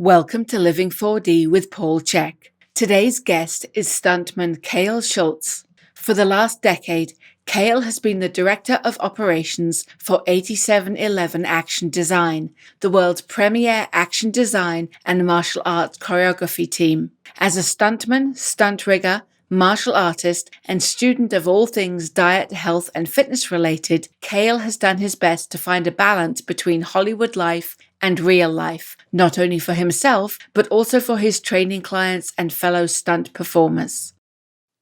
Welcome to Living 4D with Paul Chek. Today's guest is stuntman Cale Schultz. For the last decade, Cale has been the Director of Operations for 8711 Action Design, the world's premier action design and martial arts choreography team. As a stuntman, stunt rigger, martial artist, and student of all things diet, health, and fitness related, Cale has done his best to find a balance between Hollywood life and real life, not only for himself, but also for his training clients and fellow stunt performers.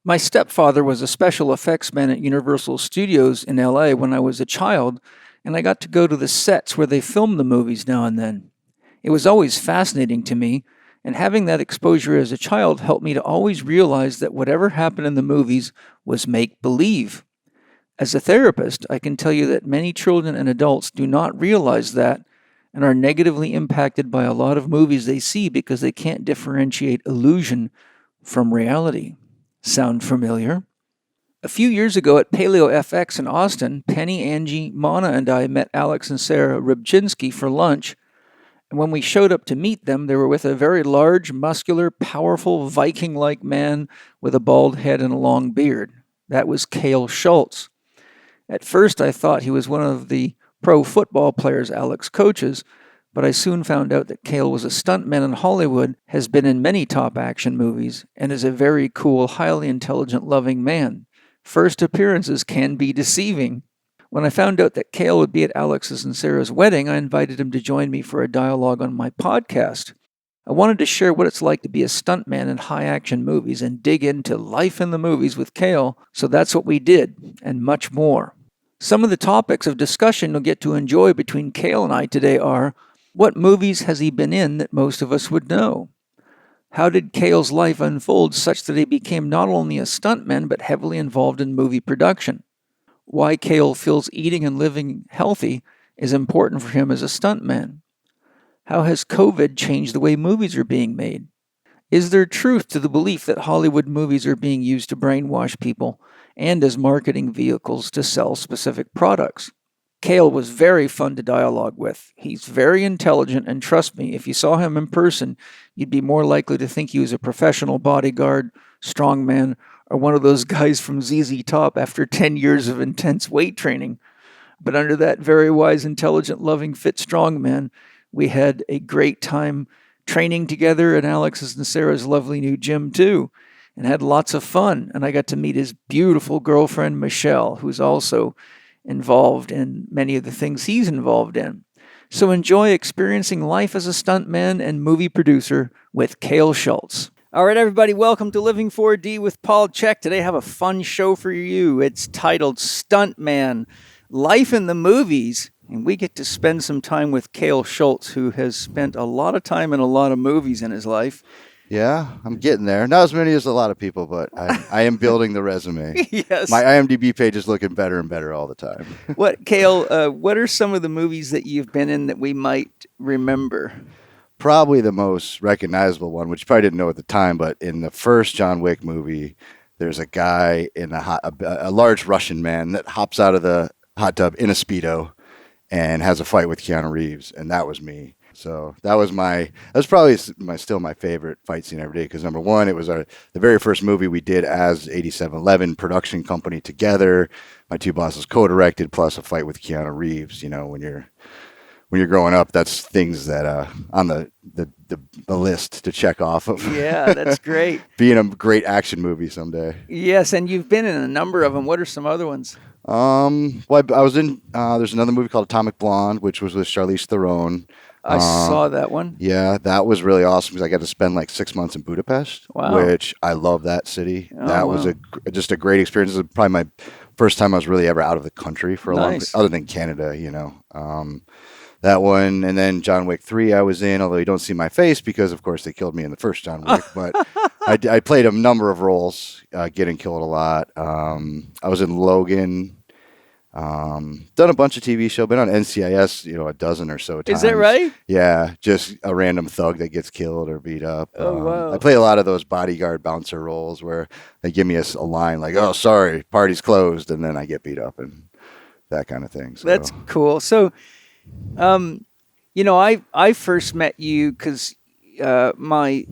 My stepfather was a special effects man at Universal Studios in LA when I was a child, and I got to go to the sets where they filmed the movies now and then. It was always fascinating to me, and having that exposure as a child helped me to always realize that whatever happened in the movies was make-believe. As a therapist, I can tell you that many children and adults do not realize that and are negatively impacted by a lot of movies they see because they can't differentiate illusion from reality. Sound familiar? A few years ago at Paleo FX in Austin, Penny, Angie, Mana, and I met Alex and Sarah Rybczynski for lunch, and when we showed up to meet them, they were with a very large, muscular, powerful, Viking-like man with a bald head and a long beard. That was Cale Schultz. At first, I thought he was one of the pro football players Alex coaches, but I soon found out that Cale was a stuntman in Hollywood, has been in many top action movies, and is a very cool, highly intelligent, loving man. First appearances can be deceiving. When I found out that Cale would be at Alex's and Sarah's wedding, I invited him to join me for a dialogue on my podcast. I wanted to share what it's like to be a stuntman in high-action movies and dig into life in the movies with Cale, so that's what we did, and much more. Some of the topics of discussion you'll get to enjoy between Cale and I today are: what movies has he been in that most of us would know? How did Cale's life unfold such that he became not only a stuntman but heavily involved in movie production? Why Cale feels eating and living healthy is important for him as a stuntman. How has COVID changed the way movies are being made? Is there truth to the belief that Hollywood movies are being used to brainwash people and as marketing vehicles to sell specific products? Cale was very fun to dialogue with. He's very intelligent, and trust me, if you saw him in person, you'd be more likely to think he was a professional bodyguard, strongman, or one of those guys from ZZ Top after 10 years of intense weight training. But under that very wise, intelligent, loving, fit strongman, we had a great time training together in Alex's and Sarah's lovely new gym too, and had lots of fun. And I got to meet his beautiful girlfriend, Michelle, who's also involved in many of the things he's involved in. So enjoy experiencing life as a stuntman and movie producer with Cale Schultz. All right, everybody, welcome to Living 4D with Paul Chek. Today I have a fun show for you. It's titled Stuntman, Life in the Movies. And we get to spend some time with Cale Schultz, who has spent a lot of time in a lot of movies in his life. Yeah, I'm getting there. Not as many as a lot of people, but I am building the resume. Yes. My IMDb page is looking better and better all the time. Cale, what are some of the movies that you've been in that we might remember? Probably the most recognizable one, which you probably didn't know at the time, but in the first John Wick movie, there's a guy in a large Russian man that hops out of the hot tub in a Speedo and has a fight with Keanu Reeves, and that was me. So that was probably still my favorite fight scene every day, because number one, it was the very first movie we did as 8711 production company together. My two bosses co-directed, plus a fight with Keanu Reeves. You know, when you're growing up, that's things that on the list to check off of. Yeah, that's great. Being a great action movie someday. Yes, and you've been in a number of them. What are some other ones? Well, I was in. There's another movie called Atomic Blonde, which was with Charlize Theron. I saw that one. Yeah, that was really awesome because I got to spend like 6 months in Budapest, which I love that city. Was just a great experience. It was probably my first time I was really ever out of the country for a long time, other than Canada, you know. That one, and then John Wick 3 I was in, although you don't see my face because, of course, they killed me in the first John Wick. But I played a number of roles, getting killed a lot. I was in Logan. Done a bunch of TV shows, been on NCIS, a dozen or so times. Is that right? Yeah, just a random thug that gets killed or beat up. Oh, wow. I play a lot of those bodyguard bouncer roles where they give me a line like, "Oh, sorry, party's closed," and then I get beat up and that kind of thing. So. That's cool. So, I first met you because my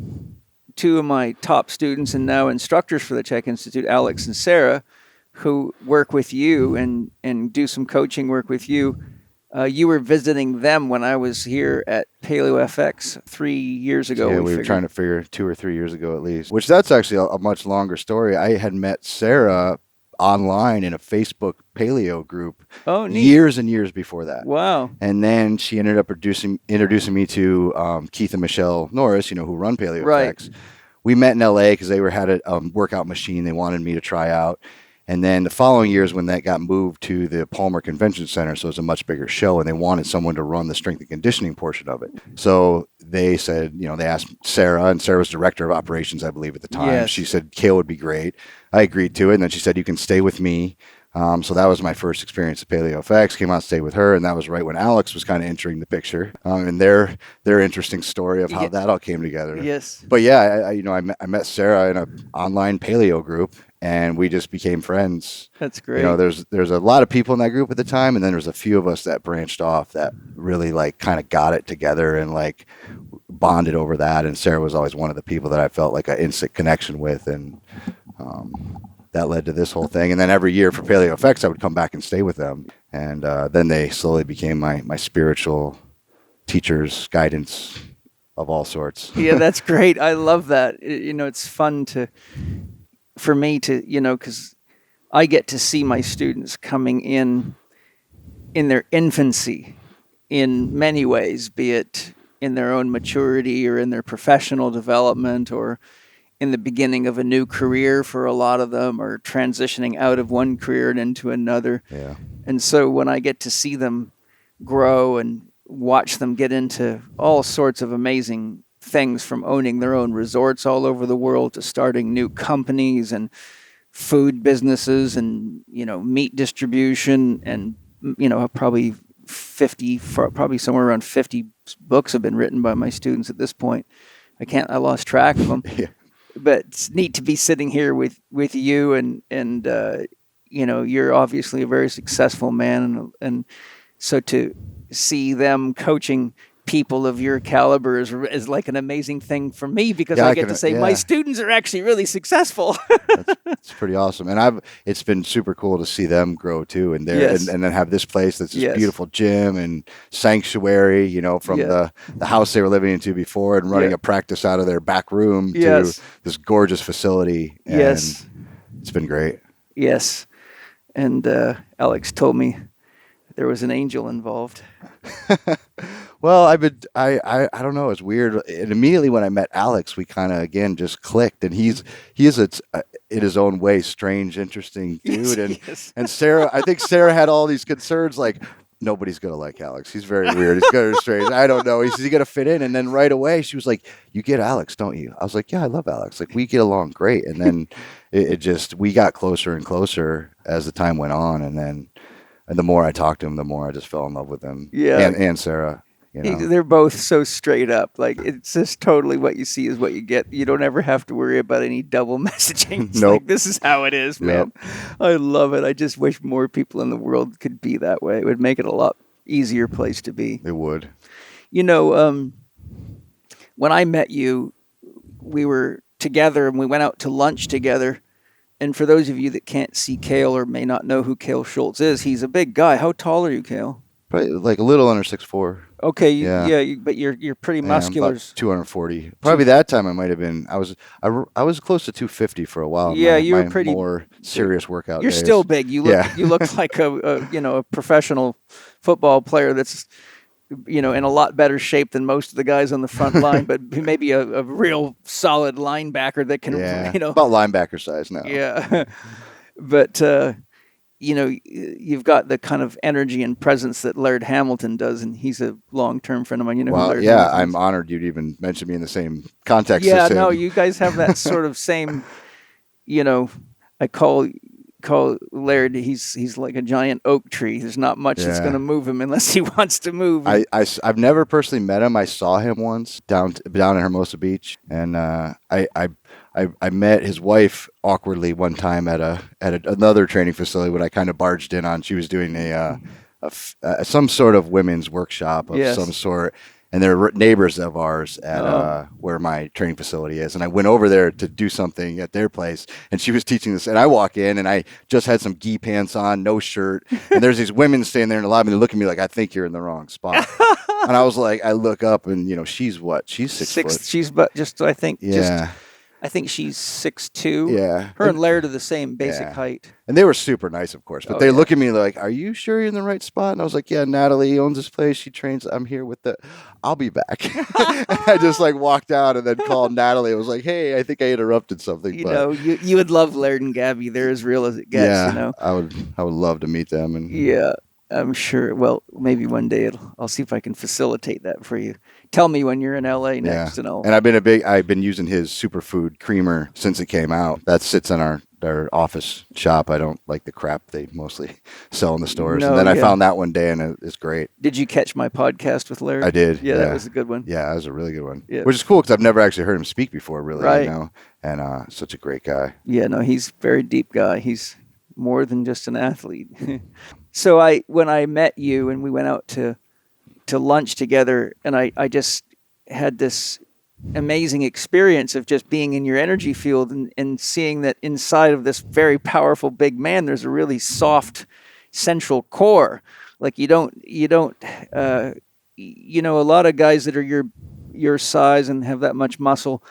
two of my top students and now instructors for the Chek Institute, Alex and Sarah, who work with you and do some coaching work with you. You were visiting them when I was here at Paleo FX 3 years ago. Yeah, we were trying to figure 2 or 3 years ago at least, which that's actually a much longer story. I had met Sarah online in a Facebook paleo group years and years before that. Wow. And then she ended up introducing me to Keith and Michelle Norris, who run Paleo FX. We met in LA because they had a workout machine they wanted me to try out. And then the following years when that got moved to the Palmer Convention Center, so it's a much bigger show, and they wanted someone to run the strength and conditioning portion of it. So they said, they asked Sarah, and Sarah was director of operations, I believe, at the time. Yes. She said, Cale would be great. I agreed to it, and then she said, you can stay with me. So that was my first experience at Paleo FX, came out and stayed with her, and that was right when Alex was kind of entering the picture, and their interesting story of how that all came together. Yes. But yeah, I met Sarah in an online paleo group, and we just became friends. That's great. There's a lot of people in that group at the time, and then there's a few of us that branched off that really kind of got it together and bonded over that. And Sarah was always one of the people that I felt like an instant connection with, and that led to this whole thing. And then every year for Paleo FX, I would come back and stay with them, and then they slowly became my spiritual teachers, guidance of all sorts. Yeah, that's great. I love that. It's fun for me to, because I get to see my students coming in their infancy in many ways, be it in their own maturity or in their professional development or in the beginning of a new career for a lot of them, or transitioning out of one career and into another. Yeah. And so when I get to see them grow and watch them get into all sorts of amazing things, from owning their own resorts all over the world to starting new companies and food businesses and meat distribution, and probably somewhere around 50 books have been written by my students at this point. I lost track of them. Yeah. But it's neat to be sitting here with you, and you're obviously a very successful man, and so to see them coaching people of your caliber is like an amazing thing for me, because I get to say my students are actually really successful. That's pretty awesome, and it's been super cool to see them grow too, and and then have this place that's this beautiful gym and sanctuary, from the house they were living into before, and running a practice out of their back room to this gorgeous facility. And it's been great. Yes, and Alex told me there was an angel involved. Well, I don't know. It's weird. And immediately when I met Alex, we kind of again just clicked. And he is in his own way strange, interesting dude. And and Sarah, I think Sarah had all these concerns like, nobody's gonna like Alex. He's very weird. He's kind of strange. I don't know. Is he gonna fit in? And then right away she was like, "You get Alex, don't you?" I was like, "Yeah, I love Alex. Like we get along great." And then we got closer and closer as the time went on. And the more I talked to him, the more I just fell in love with him. Yeah, and Sarah. They're both so straight up. Like, it's just totally what you see is what you get. You don't ever have to worry about any double messaging. It's like, this is how it is, man. Nope. I love it. I just wish more people in the world could be that way. It would make it a lot easier place to be. It would. When I met you, we were together and we went out to lunch together. And for those of you that can't see Cale or may not know who Cale Schultz is, he's a big guy. How tall are you, Cale? Probably like a little under 6'4". Okay, but you're pretty muscular. About 240. Probably that time I might have been. I was close to 250 for a while. Yeah, you were pretty more serious workout. You're days. Still big. You look like a professional football player that's in a lot better shape than most of the guys on the front line, but maybe a real solid linebacker that can about linebacker size now. Yeah, but. You've got the kind of energy and presence that Laird Hamilton does, and he's a long-term friend of mine. Well, yeah, I'm honored you'd even mention me in the same context. Yeah, as him. No, you guys have that sort of same. I call Laird. He's like a giant oak tree. There's not much that's going to move him unless he wants to move. I've never personally met him. I saw him once down in Hermosa Beach, and I met his wife awkwardly one time at another training facility when I kind of barged in on. She was doing some sort of women's workshop of some sort, and they're neighbors of ours at where my training facility is. And I went over there to do something at their place, and she was teaching this. And I walk in, and I just had some gi pants on, no shirt, and there's these women standing there in the lobby, and they look at me like, I think you're in the wrong spot. And I was like, I look up, and she's what? She's 6 foot. She's but just I think Yeah. I think she's 6'2". Yeah. Her and Laird are the same basic height. And they were super nice, of course. But they look at me like, are you sure you're in the right spot? And I was like, yeah, Natalie owns this place. She trains. I'm here with I'll be back. I just like walked out and then called Natalie. I was like, hey, I think I interrupted something. You would love Laird and Gabby. They're as real as it gets, Yeah, I would love to meet them. And yeah, I'm sure. Well, maybe one day I'll see if I can facilitate that for you. Tell me when you're in LA next, and I've been using his superfood creamer since it came out. That sits in our office shop. I don't like the crap they mostly sell in the stores. No, and then I found that one day, and it's great. Did you catch my podcast with Laird? I did. Yeah, that was a good one. Yeah, that was a really good one. Yeah. Which is cool because I've never actually heard him speak before, really. Right. And such a great guy. Yeah, no, he's a very deep guy. He's more than just an athlete. So when I met you and we went out to lunch together, and I just had this amazing experience of just being in your energy field and seeing that inside of this very powerful big man, there's a really soft central core. Like a lot of guys that are your size and have that much muscle,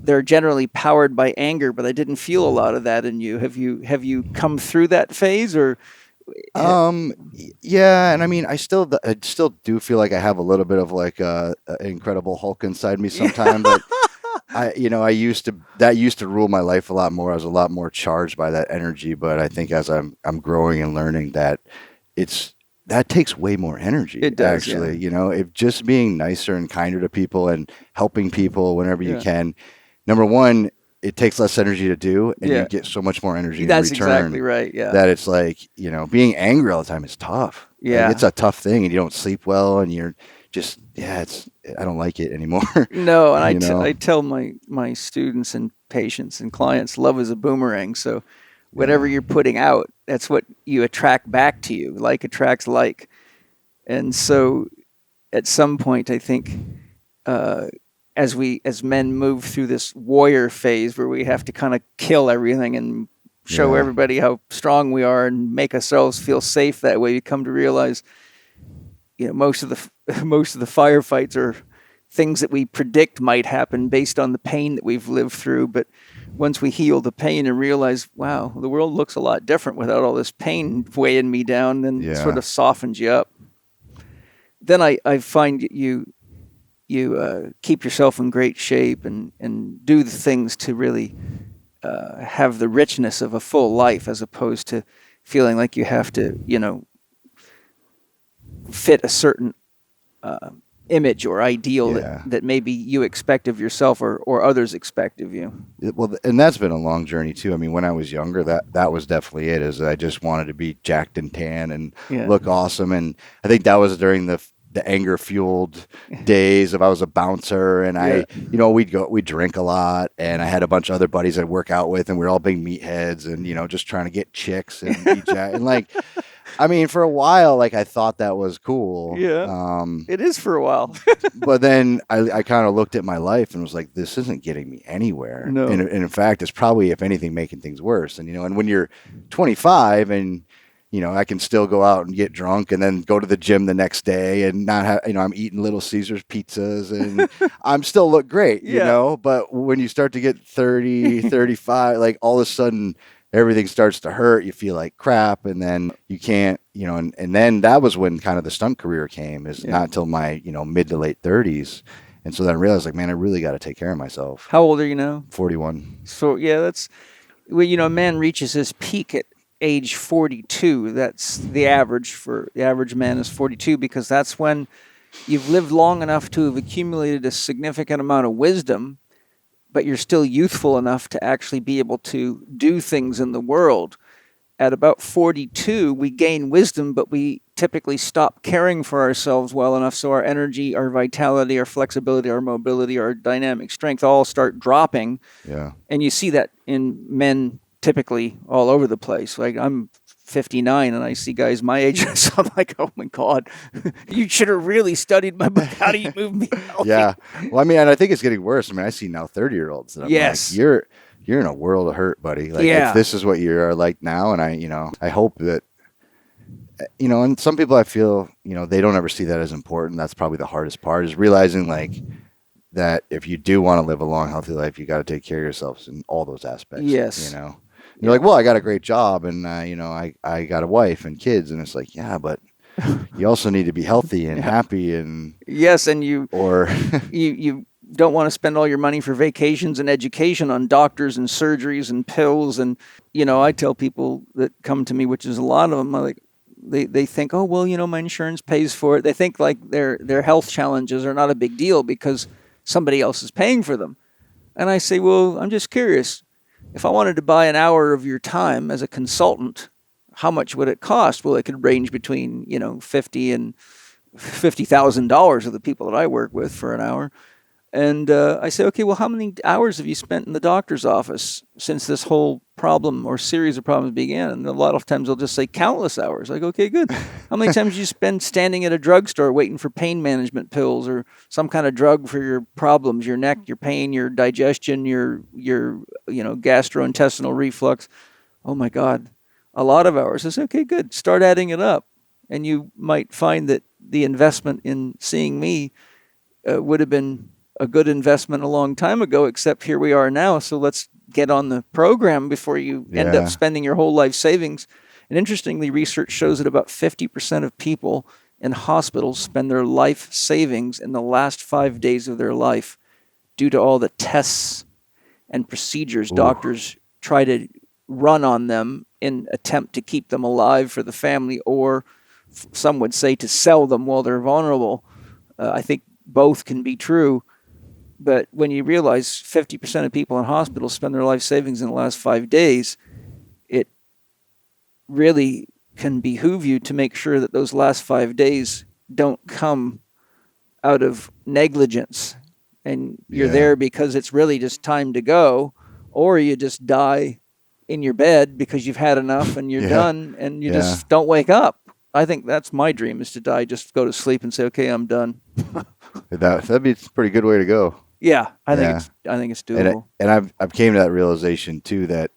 they're generally powered by anger, but I didn't feel a lot of that in you. Have you come through that phase, or? Yeah, and I mean, I still do feel like I have a little bit of like a Incredible Hulk inside me sometimes, but I used to rule my life a lot more. I was a lot more charged by that energy, but I think as I'm growing and learning that that takes way more energy. It does, actually. If just being nicer and kinder to people and helping people whenever you can. Number one, it takes less energy to do, and you get so much more energy in return. That's exactly right, yeah. That it's like, being angry all the time is tough. Yeah. Like, it's a tough thing, and you don't sleep well, and you're just, I don't like it anymore. No, and I tell my students and patients and clients, love is a boomerang. So whatever you're putting out, that's what you attract back to you. Like attracts like. And so at some point, I think, as men move through this warrior phase where we have to kind of kill everything and show everybody how strong we are and make ourselves feel safe that way, you come to realize, most of the firefights are things that we predict might happen based on the pain that we've lived through. But once we heal the pain and realize, wow, the world looks a lot different without all this pain weighing me down, then it sort of softens you up. Then I find you keep yourself in great shape and do the things to really have the richness of a full life, as opposed to feeling like you have to, fit a certain image or ideal that maybe you expect of yourself or others expect of you. Well, and that's been a long journey too. I mean, when I was younger, that was definitely it. Is I just wanted to be jacked and tan and look awesome, and I think that was during the anger fueled days of I was a bouncer, and we'd drink a lot, and I had a bunch of other buddies I'd work out with, and we were all big meatheads, and just trying to get chicks and be jacked. And like, I mean, for a while, like I thought that was cool. Yeah, it is for a while. But then I kind of looked at my life and was like, this isn't getting me anywhere. No. And in fact, it's probably, if anything, making things worse. And and when you're 25 and I can still go out and get drunk and then go to the gym the next day and not have, I'm eating Little Caesars pizzas and I'm still look great, but when you start to get 30, 35, like all of a sudden everything starts to hurt. You feel like crap. And then you can't, and then that was when kind of the stunt career came, is not until my, mid to late 30s. And so then I realized, like, man, I really got to take care of myself. How old are you now? 41. So that's, a man reaches his peak at age 42. That's the average man is 42, because that's when you've lived long enough to have accumulated a significant amount of wisdom, but you're still youthful enough to actually be able to do things in the world. At about 42, we gain wisdom, but we typically stop caring for ourselves well enough, so our energy, our vitality, our flexibility, our mobility, our dynamic strength all start dropping. Yeah. And you see that in men typically all over the place. Like, I'm 59 and I see guys my age, so I'm like, oh my God, you should have really studied my book. How do you move me healthy? Yeah. Well, I mean, and I think it's getting worse. I mean, I see now 30-year-olds that I'm Yes. like, you're in a world of hurt, buddy. Like, Yeah. if this is what you're like now, and I hope that, and some people I feel, they don't ever see that as important. That's probably the hardest part, is realizing like that if you do want to live a long, healthy life, you got to take care of yourselves in all those aspects. Yes. You're like, well, I got a great job, and I got a wife and kids, and it's like, yeah, but you also need to be healthy and happy, and yes, and you don't want to spend all your money for vacations and education on doctors and surgeries and pills. And I tell people that come to me, which is a lot of them, like they think, oh well, my insurance pays for it. They think like their health challenges are not a big deal because somebody else is paying for them. And I say, well, I'm just curious. If I wanted to buy an hour of your time as a consultant, how much would it cost? Well, it could range between, $50,000 and $50,000 of the people that I work with for an hour. And I say, okay, well, how many hours have you spent in the doctor's office since this whole problem or series of problems began? And a lot of times they'll just say countless hours. Like, okay, good. How many times did you spend standing at a drugstore waiting for pain management pills or some kind of drug for your problems, your neck, your pain, your digestion, your gastrointestinal reflux? Oh my God, a lot of hours. I say, okay, good. Start adding it up. And you might find that the investment in seeing me would have been a good investment a long time ago, except here we are now. So let's get on the program before you end up spending your whole life savings. And interestingly, research shows that about 50% of people in hospitals spend their life savings in the last 5 days of their life due to all the tests and procedures doctors try to run on them in attempt to keep them alive for the family, or some would say to sell them while they're vulnerable. I think both can be true. But when you realize 50% of people in hospitals spend their life savings in the last 5 days, it really can behoove you to make sure that those last 5 days don't come out of negligence. And you're there because it's really just time to go, or you just die in your bed because you've had enough and you're done and you just don't wake up. I think that's my dream, is to die, just go to sleep and say, okay, I'm done. That'd be a pretty good way to go. Yeah, I think it's doable. And I've came to that realization too, that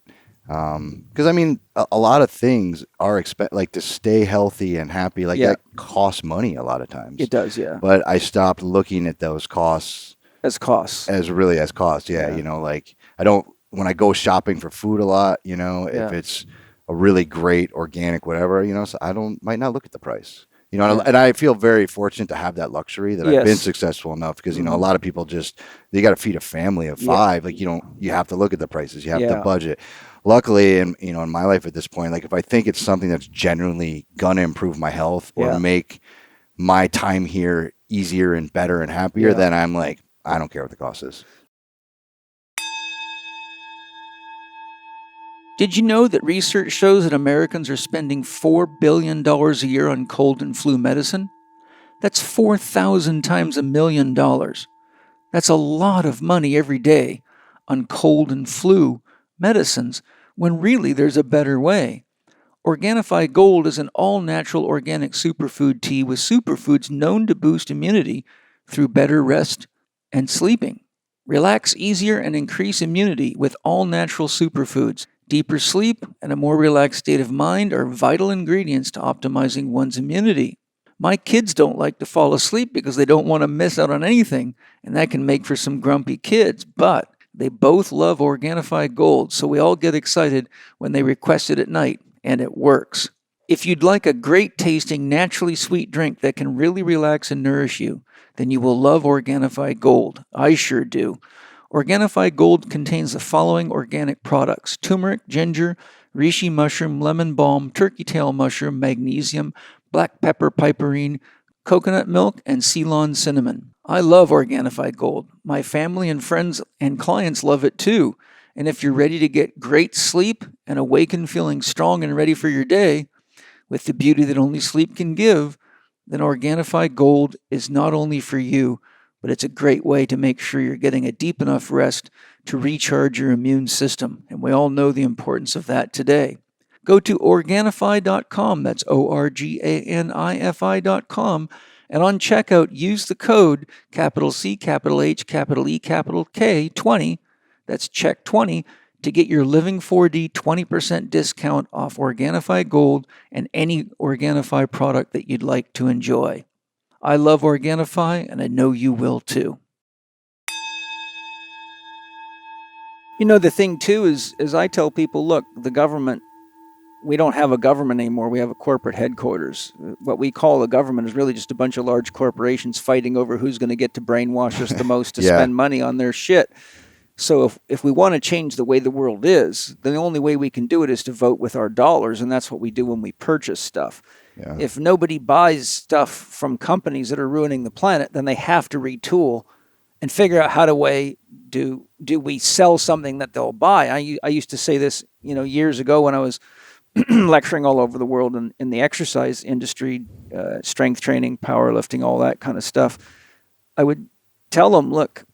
because I mean a lot of things are like to stay healthy and happy, like that costs money a lot of times. It does, yeah. But I stopped looking at those costs as costs. As costs. Yeah. Like I don't, when I go shopping for food a lot, if it's a really great organic whatever, so might not look at the price. And I feel very fortunate to have that luxury, that I've been successful enough, because, a lot of people they got to feed a family of 5. Like, you have to look at the prices. You have to budget. Luckily, in my life at this point, like if I think it's something that's genuinely going to improve my health or make my time here easier and better and happier, then I'm like, I don't care what the cost is. Did you know that research shows that Americans are spending $4 billion a year on cold and flu medicine? That's 4,000 times $1 million. That's a lot of money every day on cold and flu medicines, when really there's a better way. Organifi Gold is an all-natural organic superfood tea with superfoods known to boost immunity through better rest and sleeping. Relax easier and increase immunity with all-natural superfoods. Deeper sleep and a more relaxed state of mind are vital ingredients to optimizing one's immunity. My kids don't like to fall asleep because they don't want to miss out on anything, and that can make for some grumpy kids, but they both love Organifi Gold, so we all get excited when they request it at night, and it works. If you'd like a great-tasting, naturally sweet drink that can really relax and nourish you, then you will love Organifi Gold. I sure do. Organifi Gold contains the following organic products: turmeric, ginger, reishi mushroom, lemon balm, turkey tail mushroom, magnesium, black pepper piperine, coconut milk, and Ceylon cinnamon. I love Organifi Gold. My family and friends and clients love it too. And if you're ready to get great sleep and awaken feeling strong and ready for your day, with the beauty that only sleep can give, then Organifi Gold is not only for you, but it's a great way to make sure you're getting a deep enough rest to recharge your immune system. And we all know the importance of that today. Go to Organifi.com. That's Organifi.com. And on checkout, use the code capital C, capital H, capital E, capital K, 20. That's Chek 20 to get your Living 4D 20% discount off Organifi Gold and any Organifi product that you'd like to enjoy. I love Organifi, and I know you will too. You know, the thing too is I tell people, look, the government, we don't have a government anymore. We have a corporate headquarters. What we call a government is really just a bunch of large corporations fighting over who's going to get to brainwash us the most to spend money on their shit. So if we want to change the way the world is, then the only way we can do it is to vote with our dollars, and that's what we do when we purchase stuff. Yeah. If nobody buys stuff from companies that are ruining the planet, then they have to retool and figure out how to do we sell something that they'll buy. I used to say this, years ago when I was lecturing all over the world in the exercise industry, strength training, powerlifting, all that kind of stuff. I would tell them, look,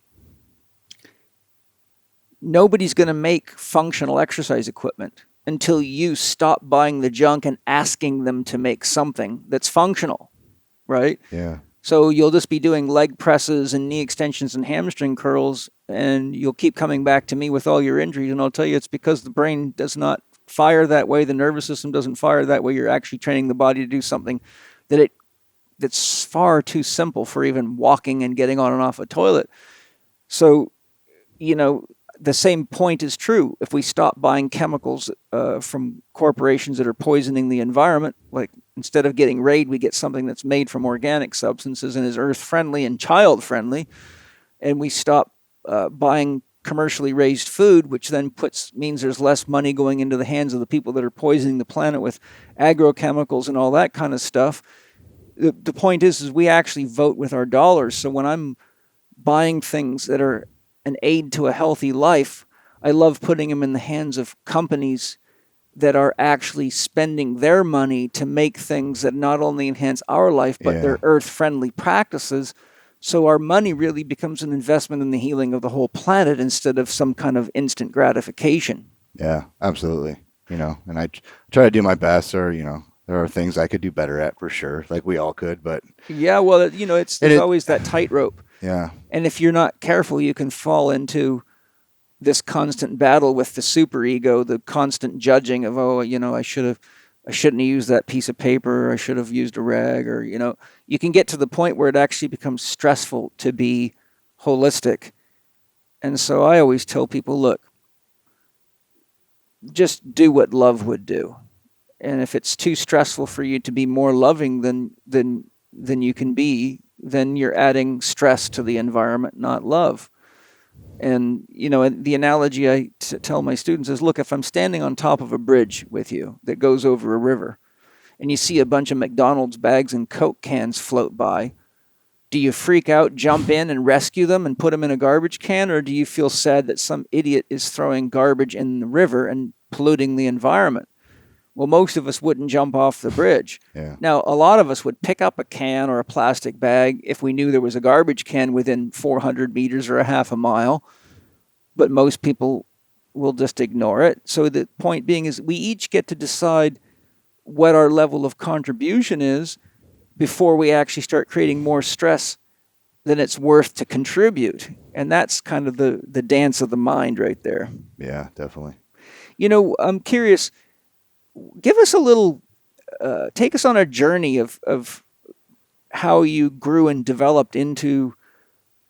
nobody's going to make functional exercise equipment until you stop buying the junk and asking them to make something that's functional, right? Yeah. So you'll just be doing leg presses and knee extensions and hamstring curls, and you'll keep coming back to me with all your injuries, and I'll tell you it's because the brain does not fire that way, the nervous system doesn't fire that way. You're actually training the body to do something that's far too simple for even walking and getting on and off a toilet. So, the same point is true. If we stop buying chemicals from corporations that are poisoning the environment, like instead of getting Raid, we get something that's made from organic substances and is earth-friendly and child-friendly, and we stop buying commercially raised food, which then means there's less money going into the hands of the people that are poisoning the planet with agrochemicals and all that kind of stuff. The point is we actually vote with our dollars. So when I'm buying things that are an aid to a healthy life, I love putting them in the hands of companies that are actually spending their money to make things that not only enhance our life, but they're earth-friendly practices. So our money really becomes an investment in the healing of the whole planet instead of some kind of instant gratification. Yeah, absolutely. And I try to do my best, or, there are things I could do better at for sure, like we all could, but... Yeah, well, there's always that tightrope. Yeah. And if you're not careful, you can fall into this constant battle with the superego, the constant judging of, I shouldn't have used that piece of paper, or I should have used a rag, or, you can get to the point where it actually becomes stressful to be holistic. And so I always tell people, look, just do what love would do. And if it's too stressful for you to be more loving than you can be, then you're adding stress to the environment, not love. And, the analogy I tell my students is, look, if I'm standing on top of a bridge with you that goes over a river, and you see a bunch of McDonald's bags and Coke cans float by, do you freak out, jump in and rescue them and put them in a garbage can? Or do you feel sad that some idiot is throwing garbage in the river and polluting the environment? Well, most of us wouldn't jump off the bridge. Yeah. Now, a lot of us would pick up a can or a plastic bag if we knew there was a garbage can within 400 meters or a half a mile, but most people will just ignore it. So the point being is we each get to decide what our level of contribution is before we actually start creating more stress than it's worth to contribute. And that's kind of the dance of the mind right there. Yeah, definitely. I'm curious... Give us a little, take us on a journey of how you grew and developed into,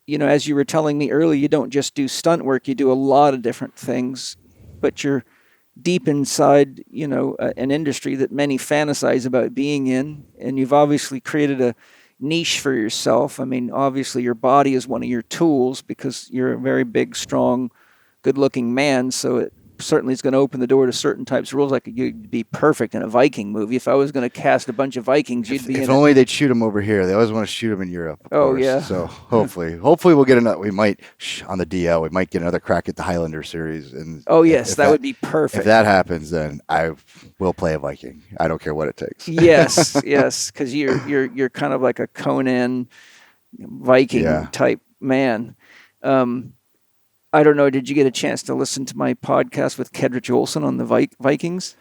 as you were telling me earlier, you don't just do stunt work, you do a lot of different things, but you're deep inside, an industry that many fantasize about being in, and you've obviously created a niche for yourself. I mean, obviously your body is one of your tools because you're a very big, strong, good-looking man, so it certainly is going to open the door to certain types of roles. Like you'd be perfect in a Viking movie. If I was going to cast a bunch of Vikings, you'd be in it. If only they'd shoot them over here. They always want to shoot them in Europe. Of course. Yeah. So hopefully we'll get another. We might on the DL. We might get another crack at the Highlander series. And yes, that would be perfect. If that happens, then I will play a Viking. I don't care what it takes. Yes, because you're kind of like a Conan Viking type man. I don't know. Did you get a chance to listen to my podcast with Kedrich Olsen on the Vikings?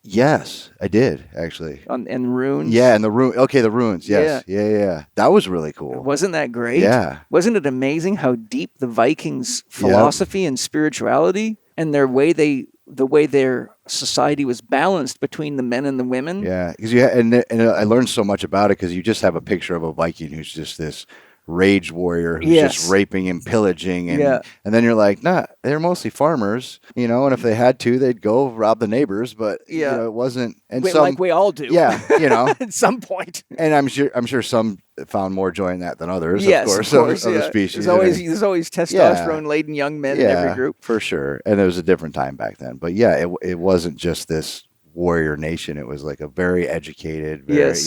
Yes, I did actually. And runes. Yeah, and the ruin. Okay, the ruins. Yes, yeah. That was really cool. Wasn't that great? Yeah. Wasn't it amazing how deep the Vikings' philosophy and spirituality and the way their society was balanced between the men and the women? Yeah, because and I learned so much about it because you just have a picture of a Viking who's just this rage warrior who's just raping and pillaging, and then you're like, nah, they're mostly farmers, and if they had to, they'd go rob the neighbors, but it wasn't, and like we all do, at some point. And I'm sure some found more joy in that than others, of course, of the species. There's always testosterone laden young men in every group, for sure, and it was a different time back then. But it wasn't just this warrior nation. It was like a very educated, very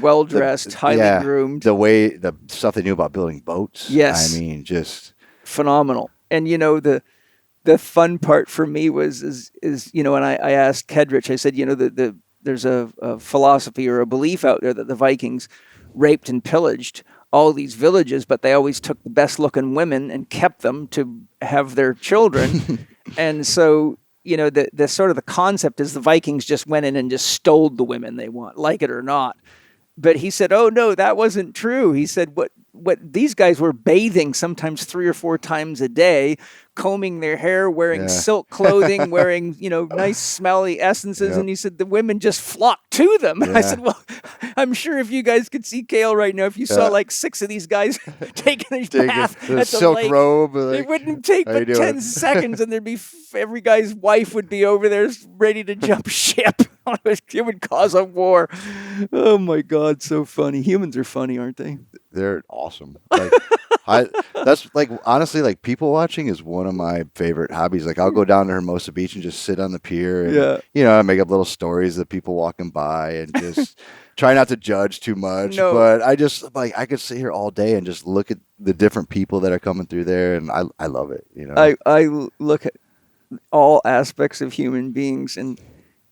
well dressed, highly groomed. The stuff they knew about building boats. Yes, I mean, just phenomenal. And the fun part for me is and I asked Kedrich. I said, there's a philosophy or a belief out there that the Vikings raped and pillaged all these villages, but they always took the best looking women and kept them to have their children. And so the sort of the concept is the Vikings just went in and just stole the women they want, like it or not. But he said, oh no, that wasn't true. He said what these guys were bathing sometimes 3 or 4 times a day, combing their hair, wearing silk clothing, wearing, nice smelly essences. And he said the women just flocked to them. And I said, well, I'm sure if you guys could see Cale right now, if you saw like 6 of these guys taking a bath at the silk lake, robe, it wouldn't take but 10 seconds, and there'd be every guy's wife would be over there ready to jump ship. It would cause a war. Oh my God, so funny. Humans are funny, aren't they? They're awesome. Like, that's like, honestly, like, people watching is one of my favorite hobbies. Like, I'll go down to Hermosa Beach and just sit on the pier and, I make up little stories of people walking by and just try not to judge too much. No. But I just, like, I could sit here all day and just look at the different people that are coming through there, and I love it, I look at all aspects of human beings and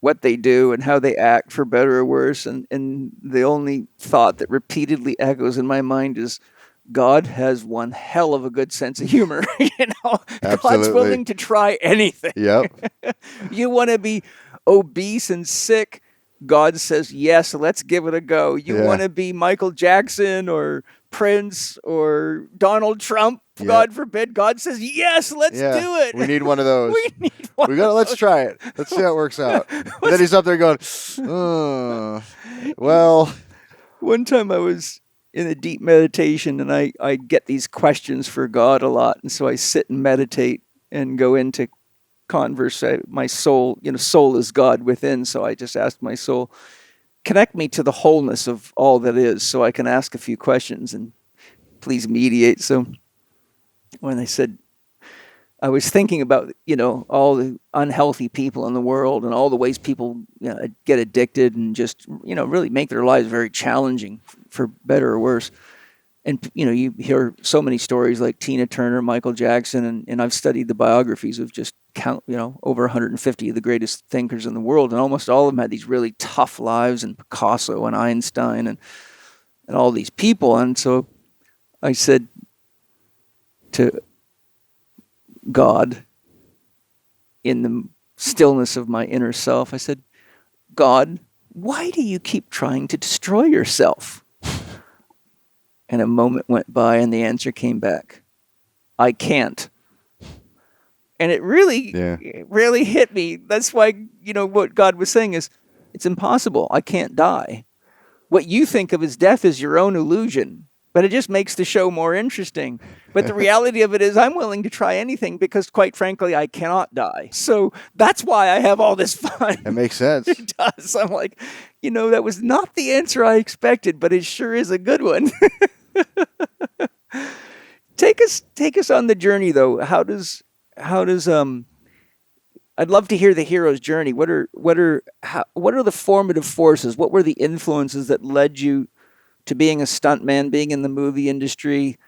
what they do and how they act, for better or worse. And the only thought that repeatedly echoes in my mind is, God has one hell of a good sense of humor. God's willing to try anything. Yep. You want to be obese and sick? God says, yes, let's give it a go. You want to be Michael Jackson or Prince or Donald Trump? God forbid. God says, yes, let's do it. We need one of those. Let's try it. Let's see how it works out. And then he's up there going, well. One time I was in a deep meditation, and I get these questions for God a lot. And so I sit and meditate and go into converse. My soul, soul is God within. So I just asked my soul, connect me to the wholeness of all that is, so I can ask a few questions and please mediate. So when I said, I was thinking about, all the unhealthy people in the world and all the ways people get addicted and just, really make their lives very challenging, for better or worse. And, you hear so many stories like Tina Turner, Michael Jackson, and I've studied the biographies of just over 150 of the greatest thinkers in the world. And almost all of them had these really tough lives, and Picasso and Einstein and all these people. And so I said to God, in the stillness of my inner self, I said, God, why do you keep trying to destroy yourself? And a moment went by and the answer came back, I can't. And it really hit me. That's why, what God was saying is, it's impossible. I can't die. What you think of as death is your own illusion, but it just makes the show more interesting. But the reality of it is, I'm willing to try anything because, quite frankly, I cannot die. So that's why I have all this fun. It makes sense. It does. I'm like, that was not the answer I expected, but it sure is a good one. Take us on the journey, though. How does I'd love to hear the hero's journey. What are the formative forces? What were the influences that led you to being a stuntman, being in the movie industry,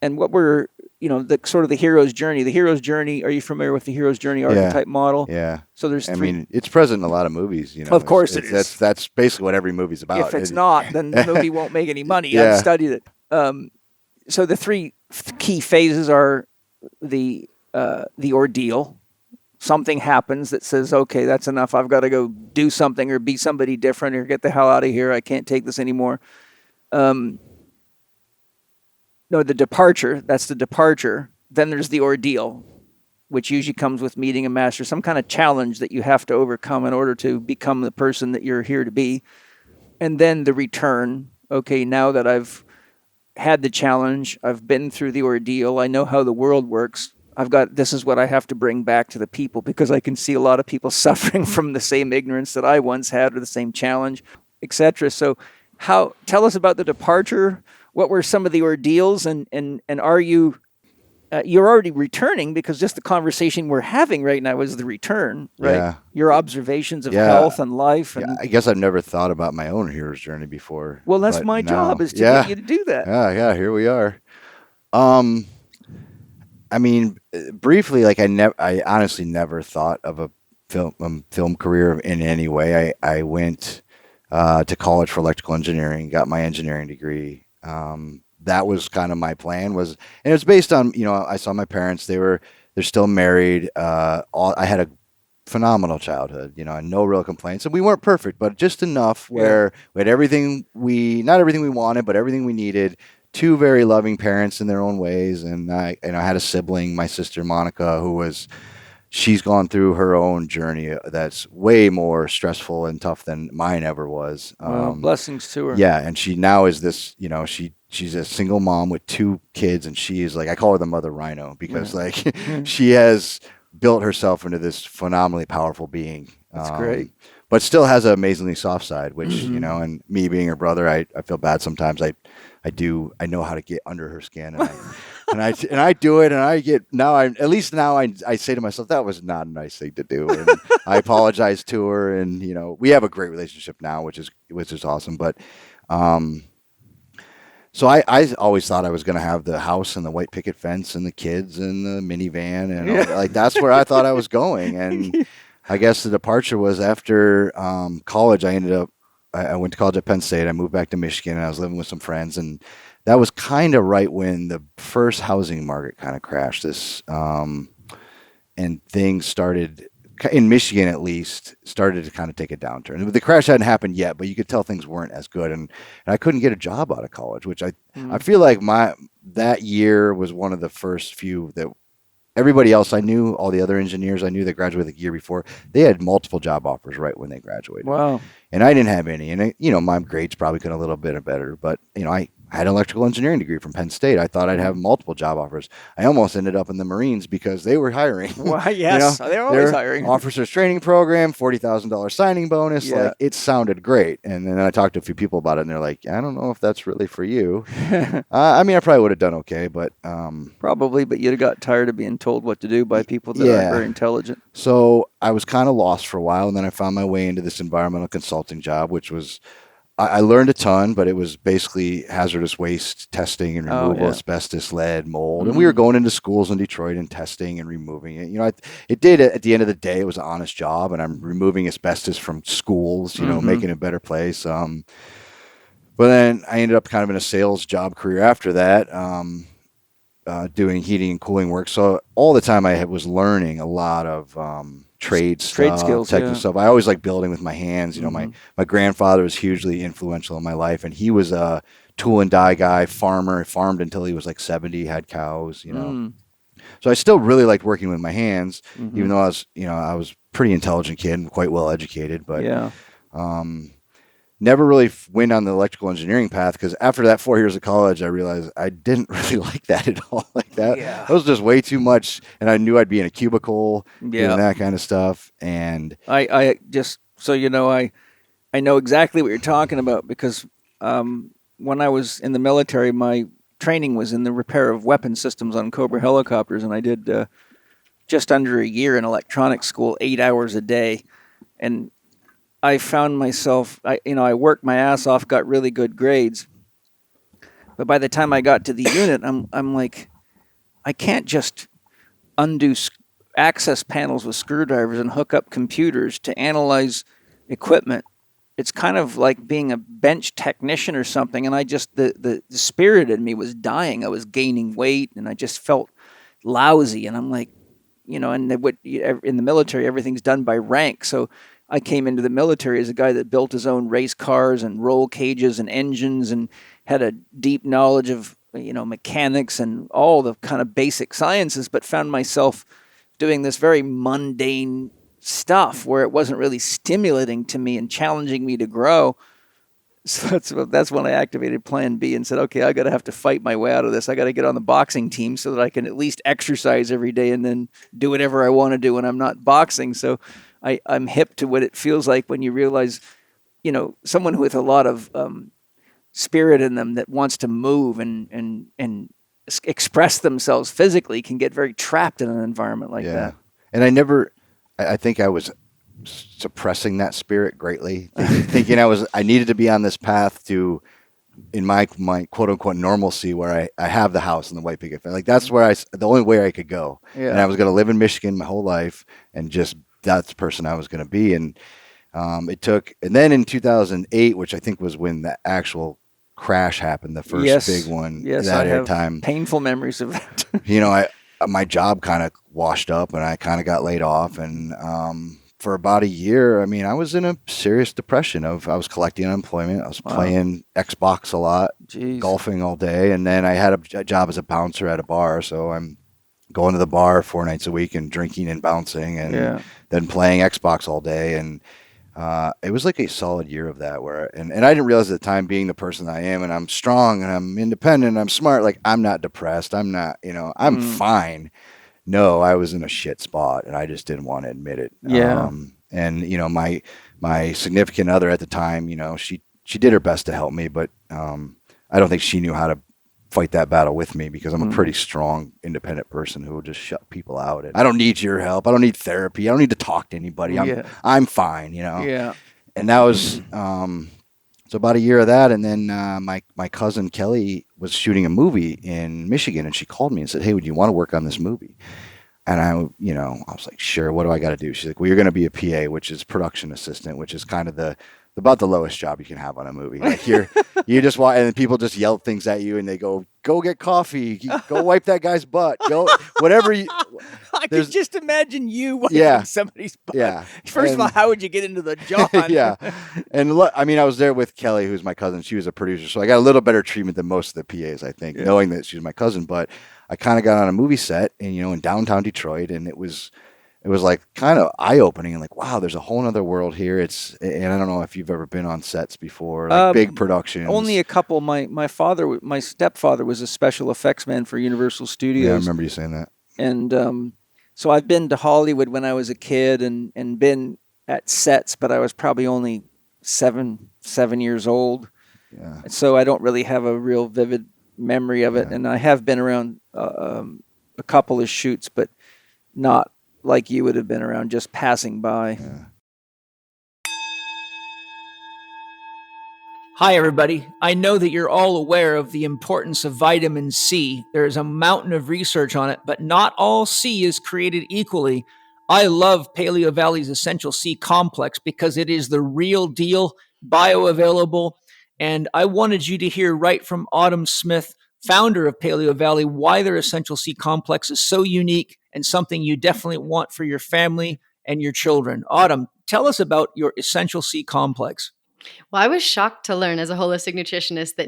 and what were the sort of the hero's journey? The hero's journey. Are you familiar with the hero's journey archetype model? Yeah. So there's three. I mean, it's present in a lot of movies. Of course it is. That's basically what every movie's about. If it's not, then the movie won't make any money. I've studied it. So the 3 key phases are the ordeal. something happens that says, okay, that's enough. I've got to go do something or be somebody different or get the hell out of here. I can't take this anymore. No, the departure, that's the departure. Then there's the ordeal, which usually comes with meeting a master, some kind of challenge that you have to overcome in order to become the person that you're here to be. And then the return. Okay, now that I've had the challenge, I've been through the ordeal, I know how the world works. This is what I have to bring back to the people, because I can see a lot of people suffering from the same ignorance that I once had, or the same challenge, etc. So tell us about the departure. What were some of the ordeals, and are you, you're already returning, because just the conversation we're having right now is the return, right? Yeah. Your observations of health and life. And, I guess I've never thought about my own hero's journey before. Well, that's my job, is to get you to do that. Yeah, here we are. I mean, briefly, like I honestly never thought of a film career in any way. I went to college for electrical engineering, got my engineering degree. That was kind of my plan, and it was based on, I saw my parents, they're still married. I had a phenomenal childhood, and no real complaints, and we weren't perfect, but just enough where we had not everything we wanted, but everything we needed. Two very loving parents in their own ways, and I had a sibling, my sister Monica, she's gone through her own journey that's way more stressful and tough than mine ever was. Well, blessings to her. Yeah, and she now is this, she's a single mom with two kids, and she is, like, I call her the mother rhino, because she has built herself into this phenomenally powerful being. That's great. But still has an amazingly soft side, which, and me being her brother, I feel bad sometimes. I know how to get under her skin, and I do it, and I say to myself, that was not a nice thing to do, and I apologize to her, and we have a great relationship now, which is awesome. But so I always thought I was going to have the house and the white picket fence and the kids and the minivan, and that's where I thought I was going. And I guess the departure was after college. I went to college at Penn State. I moved back to Michigan, and I was living with some friends, and that was kind of right when the first housing market kind of crashed. And things started, in Michigan at least, started to kind of take a downturn. The crash hadn't happened yet, but you could tell things weren't as good, and I couldn't get a job out of college, which I feel like that year was one of the first few that. Everybody else I knew, all the other engineers I knew that graduated the year before, they had multiple job offers right when they graduated. Wow. And I didn't have any. And, my grades probably could have a little bit better. But, I had an electrical engineering degree from Penn State. I thought I'd have multiple job offers. I almost ended up in the Marines because they were hiring. Well, yes, they're always hiring. Officers training program, $40,000 signing bonus. Yeah. Like, it sounded great. And then I talked to a few people about it, and they're like, I don't know if that's really for you. I probably would have done okay, but... Probably, but you'd have got tired of being told what to do by people that aren't very intelligent. So I was kind of lost for a while, and then I found my way into this environmental consulting job, which was... I learned a ton, but it was basically hazardous waste testing and removal, asbestos, lead, mold. And we were going into schools in Detroit and testing and removing it. At the end of the day, it was an honest job, and I'm removing asbestos from schools, making it a better place. But then I ended up kind of in a sales job career after that, doing heating and cooling work. So all the time I was learning a lot of trade skills, technical stuff. I always liked building with my hands. My grandfather was hugely influential in my life, and he was a tool and die guy, farmer. He farmed until he was like 70, had cows, So I still really liked working with my hands, even though I was pretty intelligent kid and quite well educated, but never really went on the electrical engineering path, because after that 4 years of college, I realized I didn't really like that at all. That was just way too much, and I knew I'd be in a cubicle doing that kind of stuff. And I just, so I know exactly what you're talking about, because when I was in the military, my training was in the repair of weapon systems on Cobra helicopters, and I did just under a year in electronics school, 8 hours a day, and I found myself, I worked my ass off, got really good grades, but by the time I got to the unit, I'm like, I can't just undo access panels with screwdrivers and hook up computers to analyze equipment. It's kind of like being a bench technician or something, and I just, the spirit in me was dying. I was gaining weight, and I just felt lousy, and I'm like, and in the military, everything's done by rank. So I came into the military as a guy that built his own race cars and roll cages and engines and had a deep knowledge of, mechanics and all the kind of basic sciences, but found myself doing this very mundane stuff where it wasn't really stimulating to me and challenging me to grow. So that's when I activated Plan B and said, okay, I got to have to fight my way out of this. I got to get on the boxing team so that I can at least exercise every day and then do whatever I want to do when I'm not boxing. So I'm hip to what it feels like when you realize, someone with a lot of spirit in them that wants to move and express themselves physically can get very trapped in an environment like that. And I think I was suppressing that spirit greatly, thinking I needed to be on this path to, in my quote unquote normalcy, where I have the house and the white picket fence. Like that's where the only way I could go. Yeah. And I was going to live in Michigan my whole life and just that's the person I was going to be. And and then in 2008, which I think was when the actual crash happened, the first big one. Yes, I have painful memories of that. My job kind of washed up and I kind of got laid off. And for about a year, I was in a serious depression I was collecting unemployment. I was playing Xbox a lot, golfing all day. And then I had a job as a bouncer at a bar. So I'm going to the bar 4 nights a week and drinking and bouncing and then playing Xbox all day. And it was like a solid year of that and I didn't realize at the time, being the person I am, and I'm strong and I'm independent and I'm smart, like I'm not depressed. I'm not, I'm fine. No, I was in a shit spot and I just didn't want to admit it. Yeah. And my significant other at the time, she did her best to help me, but I don't think she knew how to fight that battle with me because I'm a pretty strong, independent person who will just shut people out. And I don't need your help. I don't need therapy. I don't need to talk to anybody. I'm fine, Yeah. And that was so about a year of that, and then my cousin Kelly was shooting a movie in Michigan, and she called me and said, "Hey, would you want to work on this movie?" And I was like, "Sure. What do I got to do?" She's like, "Well, you're going to be a PA, which is production assistant, which is kind of about the lowest job you can have on a movie. Like you just walk and people just yell things at you and they go get coffee, go wipe that guy's butt, go whatever you." I could just imagine you wiping somebody's butt. Yeah. First of all, how would you get into the job? Yeah. And look, I was there with Kelly, who's my cousin. She was a producer, so I got a little better treatment than most of the PAs, I think, knowing that she's my cousin. But I kind of got on a movie set and in downtown Detroit, and it was like kind of eye-opening and like, wow, there's a whole other world here. And I don't know if you've ever been on sets before, like big productions. Only a couple. My stepfather was a special effects man for Universal Studios. Yeah, I remember you saying that. And so I've been to Hollywood when I was a kid and been at sets, but I was probably only 7 years old. Yeah. So I don't really have a real vivid memory of it. And I have been around a couple of shoots, but not like you would have been around, just passing by. Yeah. Hi, everybody. I know that you're all aware of the importance of vitamin C. There is a mountain of research on it, but not all C is created equally. I love Paleo Valley's Essential C Complex because it is the real deal, bioavailable, and I wanted you to hear right from Autumn Smith, founder of Paleo Valley, why their Essential C Complex is so unique and something you definitely want for your family and your children. Autumn, tell us about your Essential C Complex. Well, I was shocked to learn as a holistic nutritionist that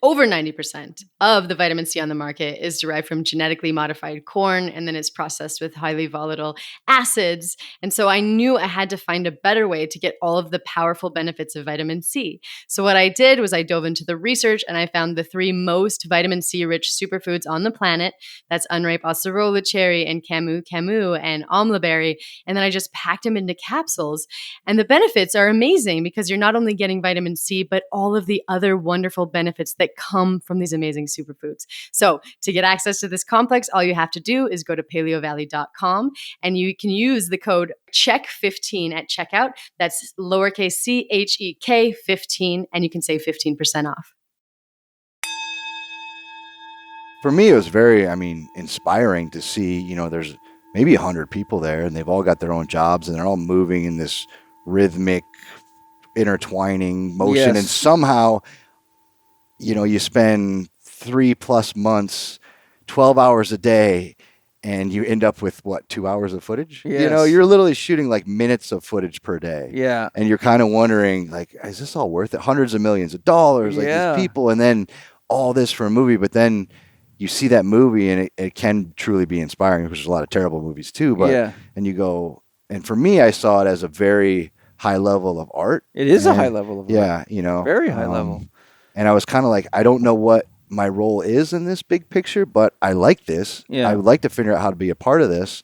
over 90% of the vitamin C on the market is derived from genetically modified corn, and then it's processed with highly volatile acids. And so I knew I had to find a better way to get all of the powerful benefits of vitamin C. So what I did was I dove into the research and I found the 3 most vitamin C rich superfoods on the planet. That's unripe acerola cherry and camu and amla berry. And then I just packed them into capsules. And the benefits are amazing because you're not only getting vitamin C, but all of the other wonderful benefits that come from these amazing superfoods. So to get access to this complex, all you have to do is go to paleovalley.com and you can use the code CHEK15 at checkout. That's lowercase CHEK 15, and you can save 15% off. For me, it was very, inspiring to see, there's maybe 100 people there and they've all got their own jobs and they're all moving in this rhythmic intertwining motion. Yes. And somehow, you spend 3+ months, 12 hours a day, and you end up with what, 2 hours of footage? You Yes. know, you're literally shooting like minutes of footage per day. Yeah. And you're kind of wondering, like, is this all worth it? Hundreds of millions of dollars, like Yeah. these people, and then all this for a movie. But then you see that movie, and it can truly be inspiring, because there's a lot of terrible movies too. But Yeah. and you go, and for me, I saw it as a very high level of art. It is a And- high level of art. Yeah, you know, Very high level. And I was kind of like, I don't know what my role is in this big picture, but I like this. Yeah. I would like to figure out how to be a part of this.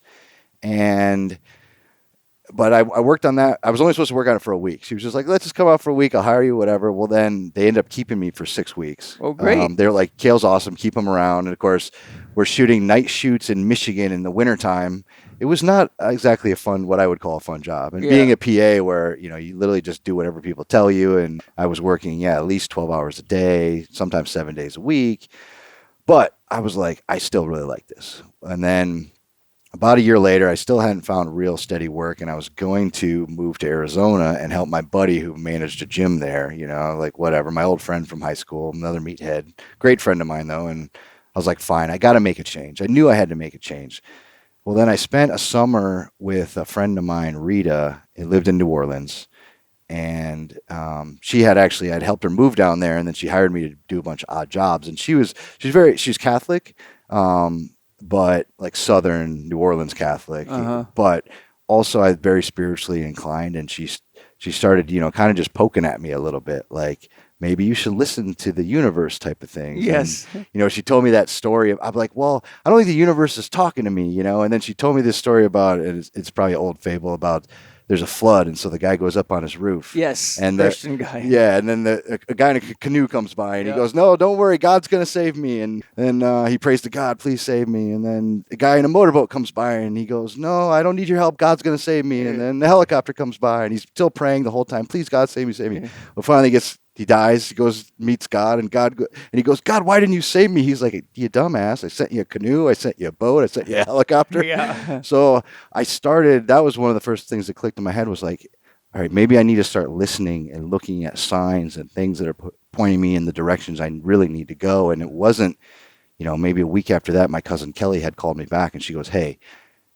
But I worked on that. I was only supposed to work on it for a week. She was just like, let's just come out for a week. I'll hire you, whatever. Well, then they ended up keeping me for 6 weeks. Oh, great. They're like, Kale's awesome. Keep him around. And of course, we're shooting night shoots in Michigan in the wintertime. It was not exactly what I would call a fun job. And Yeah. being a PA where, you know, you literally just do whatever people tell you. And I was working, at least 12 hours a day, sometimes 7 days a week. But I was like, I still really like this. And then about a year later, I still hadn't found real steady work, and I was going to move to Arizona and help my buddy who managed a gym there, you know, like whatever. My old friend from high school, another meathead, great friend of mine though. And I was like, fine, I got to make a change. I knew I had to make a change. Well, then I spent a summer with a friend of mine, Rita. It lived in New Orleans. And I'd helped her move down there, and then she hired me to do a bunch of odd jobs. And she's Catholic, but like Southern New Orleans Catholic, but also I'm very spiritually inclined. And she started, you know, kind of just poking at me a little bit, like, maybe you should listen to the universe type of thing. Yes. And, you know, she told me that story. I'm like, well, I don't think the universe is talking to me, you know? And then she told me this story about, it's probably an old fable about, there's a flood, and so the guy goes up on his roof. Yes. And Christian guy. Yeah, and then a guy in a canoe comes by, and he goes, no, don't worry, God's going to save me. And then he prays to God, please save me. And then a guy in a motorboat comes by, and he goes, no, I don't need your help, God's going to save me. And then the helicopter comes by, and he's still praying the whole time, please, God, save me, save me. Well, finally he dies, he goes, meets God, and he goes, God, why didn't you save me? He's like, you dumbass, I sent you a canoe, I sent you a boat, I sent you a helicopter. Yeah. So that was one of the first things that clicked in my head, was like, all right, maybe I need to start listening and looking at signs and things that are pointing me in the directions I really need to go. And it wasn't, you know, maybe a week after that, my cousin Kelly had called me back, and she goes, hey,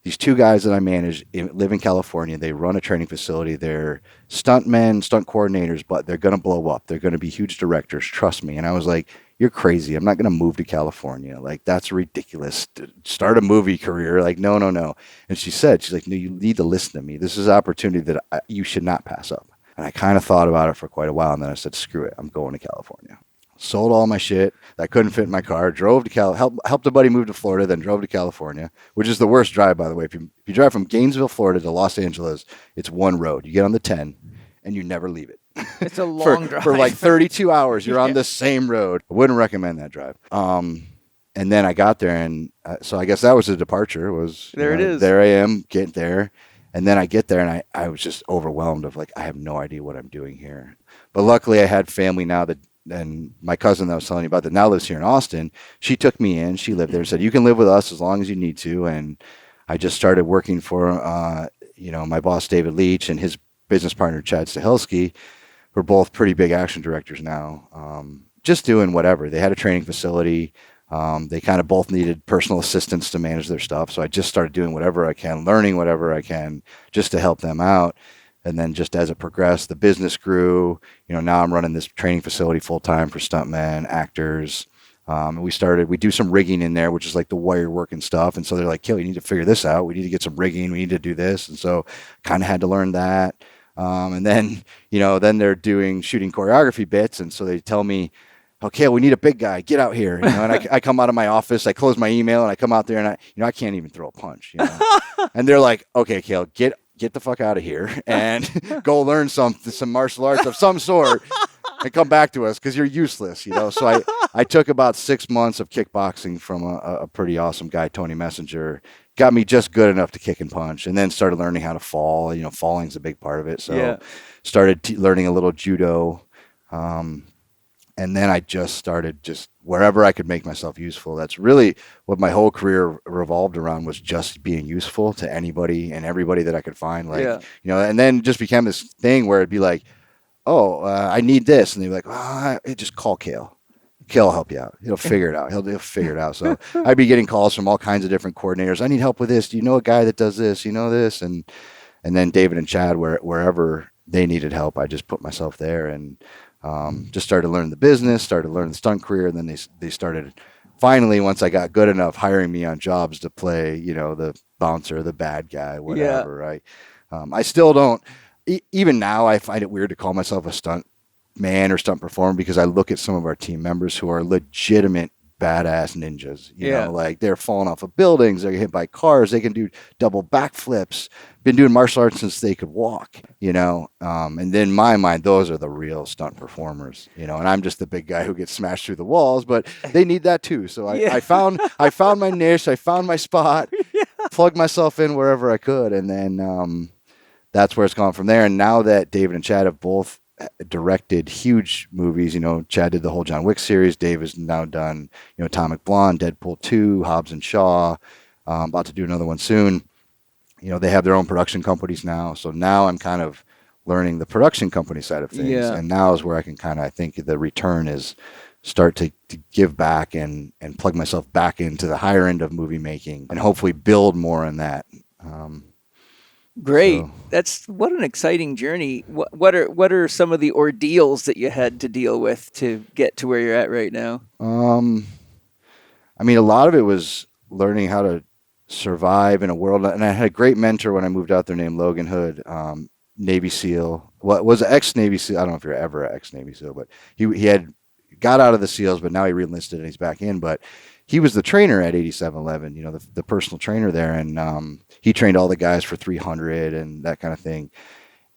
these two guys that I manage live in California. They run a training facility. They're stuntmen, stunt coordinators, but they're going to blow up. They're going to be huge directors. Trust me. And I was like, you're crazy. I'm not going to move to California. Like, that's ridiculous. Start a movie career. Like, no. And she's like, no, you need to listen to me. This is an opportunity that you should not pass up. And I kind of thought about it for quite a while. And then I said, screw it. I'm going to California. Sold all my shit that couldn't fit in my car, drove to helped a buddy move to Florida, then drove to California, which is the worst drive, by the way. If you drive from Gainesville, Florida to Los Angeles, it's one road. You get on the 10 and you never leave it. It's a long drive. For like 32 hours, you're on the same road. I wouldn't recommend that drive. And then I got there, and so I guess that was a departure. It is. There I am, get there. And then I get there, and I was just overwhelmed of like, I have no idea what I'm doing here. But luckily I had family now and my cousin that I was telling you about that now lives here in Austin. She took me in. She lived there and said, you can live with us as long as you need to. And I just started working for, my boss, David Leach, and his business partner, Chad Stahelski. We're both pretty big action directors now, just doing whatever. They had a training facility. They kind of both needed personal assistants to manage their stuff. So I just started doing whatever I can, learning whatever I can just to help them out. And then just as it progressed, the business grew. You know, now I'm running this training facility full time for stuntmen, actors. We do some rigging in there, which is like the wire work and stuff. And so they're like, Kale, you need to figure this out. We need to get some rigging. We need to do this. And so kind of had to learn that. And then, then they're shooting choreography bits. And so they tell me, okay, we need a big guy. Get out here. And I come out of my office, I close my email, and I come out there, and I can't even throw a punch. And they're like, okay, Kale, get the fuck out of here and go learn some martial arts of some sort and come back to us because you're useless. So I took about 6 months of kickboxing from a pretty awesome guy, Tony Messenger. Got me just good enough to kick and punch, and then started learning how to fall. Falling's a big part of it. So started learning a little judo. And then I just started wherever I could make myself useful. That's really what my whole career revolved around, was just being useful to anybody and everybody that I could find. And then just became this thing where it'd be like, I need this. And they'd be like, just call Kale. Kale will help you out. He'll figure it out. He'll figure it out. So I'd be getting calls from all kinds of different coordinators. I need help with this. Do you know a guy that does this? You know this? And then David and Chad, wherever they needed help, I just put myself there and just started learning the business, started learning the stunt career. And then they started finally, once I got good enough, hiring me on jobs to play, the bouncer, the bad guy, whatever, right? I still don't, even now I find it weird to call myself a stunt man or stunt performer because I look at some of our team members who are legitimate badass ninjas, you know, like they're falling off of buildings, they're hit by cars, they can do double backflips, been doing martial arts since they could walk, and then in my mind, those are the real stunt performers, and I'm just the big guy who gets smashed through the walls, but they need that too. So I found my niche, I found my spot, plugged myself in wherever I could. And then that's where it's gone from there. And now that David and Chad have both directed huge movies, Chad did the whole John Wick series. Dave has now done, Atomic Blonde, Deadpool 2, Hobbs and Shaw, about to do another one soon. They have their own production companies now. So now I'm kind of learning the production company side of things. Yeah. And now is where I can I think the return is start to give back and plug myself back into the higher end of movie making and hopefully build more on that. Great. That's what an exciting journey. What are some of the ordeals that you had to deal with to get to where you're at right now? I mean, a lot of it was learning how to survive in a world. And I had a great mentor when I moved out there named Logan Hood, Navy SEAL. What was an ex-Navy SEAL? I don't know if you're ever an ex-Navy SEAL, but he had got out of the SEALs, but now he re-enlisted and he's back in. But he was the trainer at 8711, the personal trainer there. And he trained all the guys for 300 and that kind of thing.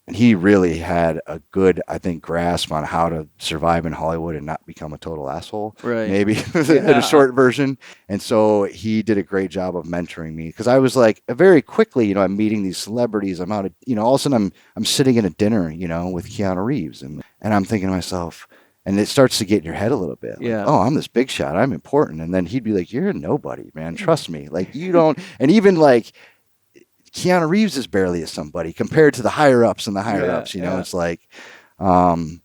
And he really had a good, I think, grasp on how to survive in Hollywood and not become a total asshole. Right. Maybe in a short version. And so he did a great job of mentoring me because I was like, very quickly, I'm meeting these celebrities. I'm out of, all of a sudden I'm sitting at a dinner, with Keanu Reeves. And I'm thinking to myself, and it starts to get in your head a little bit. Like, oh, I'm this big shot. I'm important. And then he'd be like, you're a nobody, man. Trust me. Like, you don't. And even like Keanu Reeves is barely a somebody compared to the higher ups and the higher ups. It's like, and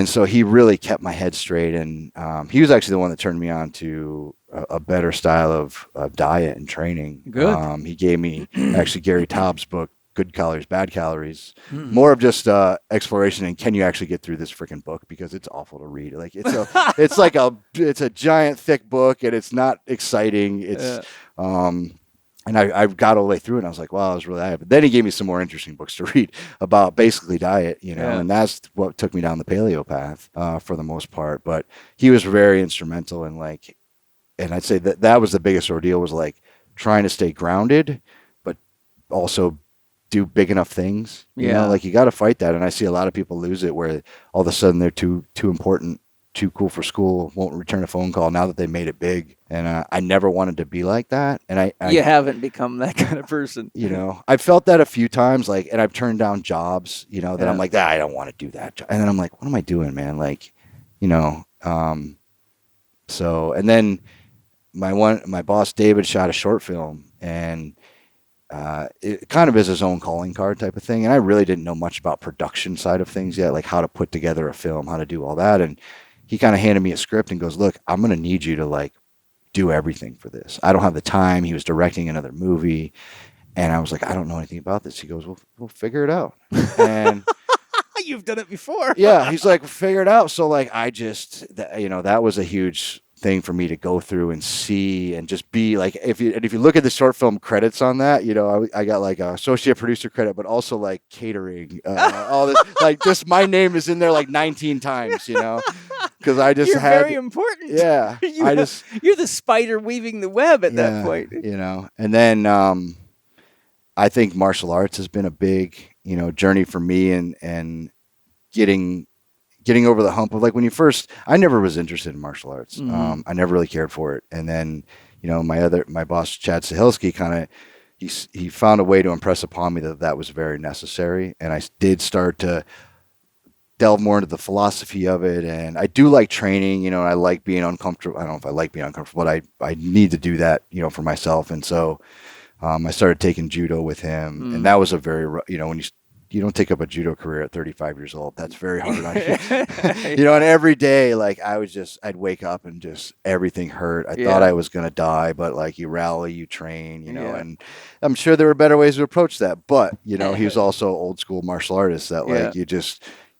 so he really kept my head straight. And he was actually the one that turned me on to a better style of diet and training. Good. He gave me actually Gary Taub's book, Good Calories, Bad Calories, more of just exploration and can you actually get through this freaking book because it's awful to read. Like it's a giant thick book and it's not exciting. It's and I got all the way through it and I was like, wow, I was really but then he gave me some more interesting books to read about basically diet, and that's what took me down the paleo path for the most part. But he was very instrumental in and I'd say that was the biggest ordeal was like trying to stay grounded, but also do big enough things, you know, like you got to fight that. And I see a lot of people lose it where all of a sudden they're too important, too cool for school, won't return a phone call now that they made it big. And I never wanted to be like that. And you haven't become that kind of person. I felt that a few times, and I've turned down jobs, that I'm like, I don't want to do that. And then I'm like, what am I doing, man? So, and then my boss, David, shot a short film and it kind of is his own calling card type of thing. And I really didn't know much about production side of things yet, like how to put together a film, how to do all that. And he kind of handed me a script and goes, look, I'm going to need you to do everything for this. I don't have the time. He was directing another movie. And I was like, I don't know anything about this. He goes, well, we'll figure it out. And you've done it before. Yeah. He's like, figure it out. So that was a huge thing for me to go through and see and just be like, if you look at the short film credits on that, I got like a associate producer credit, but also like catering, all this, just my name is in there like 19 times, because I just You're very important. Yeah. You're the spider weaving the web at that point. And then, I think martial arts has been a big, journey for me and getting over the hump of when you first, I never was interested in martial arts. I never really cared for it. And then, my boss, Chad Stahelski, he found a way to impress upon me that was very necessary. And I did start to delve more into the philosophy of it. And I do like training, I like being uncomfortable. I don't know if I like being uncomfortable, but I need to do that, for myself. And so, I started taking judo with him and that was a very, when you don't take up a judo career at 35 years old. That's very hard on you. You know, and every day, like I'd wake up and just everything hurt. I thought I was going to die, but like you rally, you train, you know, and I'm sure there were better ways to approach that. But, you know, he was also old school martial artist that like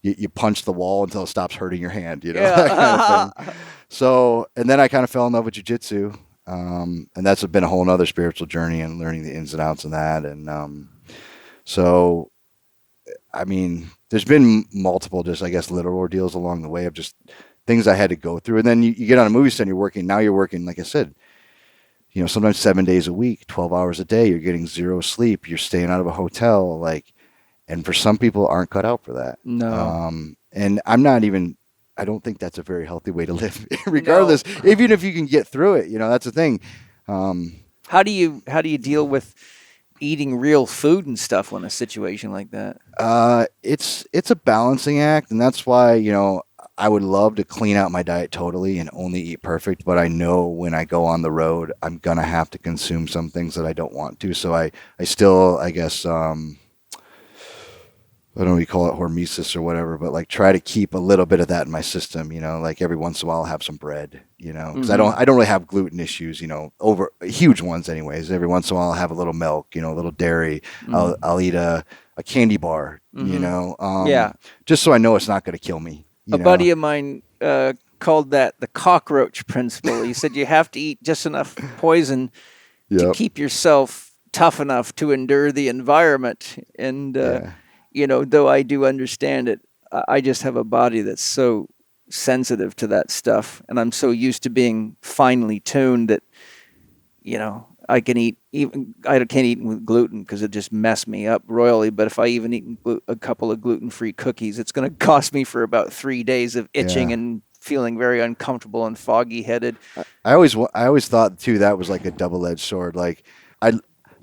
you punch the wall until it stops hurting your hand, you know, that kind of thing. So, and then I kind of fell in love with jiu-jitsu. And that's been a whole nother spiritual journey and learning the ins and outs of that. And, so, I mean, there's been multiple, just, I guess, literal ordeals along the way of just things I had to go through. And then you get on a movie set and you're working, like I said, you know, sometimes 7 days a week, 12 hours a day, you're getting zero sleep, you're staying out of a hotel, like, and for some people aren't cut out for that. No. And I don't think that's a very healthy way to live, regardless, even if you can get through it, you know, that's the thing. How do you deal with eating real food and stuff in a situation like that? It's a balancing act, and that's why, you know, I would love to clean out my diet totally and only eat perfect, but I know when I go on the road, I'm gonna have to consume some things that I don't want to. So I still, I guess, I don't know what you call it, hormesis or whatever, but like try to keep a little bit of that in my system, you know, like every once in a while I'll have some bread, you know, because I don't really have gluten issues, you know, over huge ones anyways. Every once in a while I'll have a little milk, you know, a little dairy. I'll eat a candy bar, you know, just so I know it's not going to kill me. A buddy of mine called that the Cockroach Principle. He said you have to eat just enough poison to keep yourself tough enough to endure the environment. And, you know, though I do understand it, I just have a body that's so sensitive to that stuff. And I'm so used to being finely tuned that, you know, I can't eat with gluten because it just messed me up royally. But if I even eat a couple of gluten-free cookies, it's going to cost me for about 3 days of itching and feeling very uncomfortable and foggy-headed. I always thought too that was like a double-edged sword. Like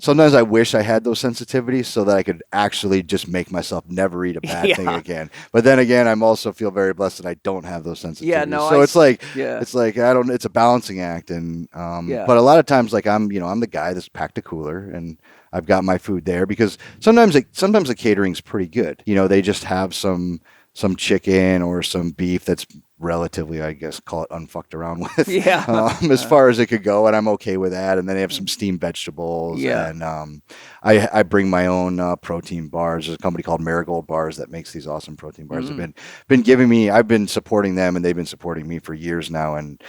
sometimes I wish I had those sensitivities so that I could actually just make myself never eat a bad thing again. But then again, I'm also feel very blessed that I don't have those sensitivities. Yeah, no, so it's like it's a balancing act. And but a lot of times, like I'm the guy that's packed a cooler and I've got my food there because sometimes the catering's pretty good. You know, they just have some chicken or some beef that's relatively, I guess, call it unfucked around with. As far as it could go, and I'm okay with that. And then they have some steamed vegetables. And I bring my own protein bars. There's a company called Marigold Bars that makes these awesome protein bars. They've been giving me. I've been supporting them, and they've been supporting me for years now. And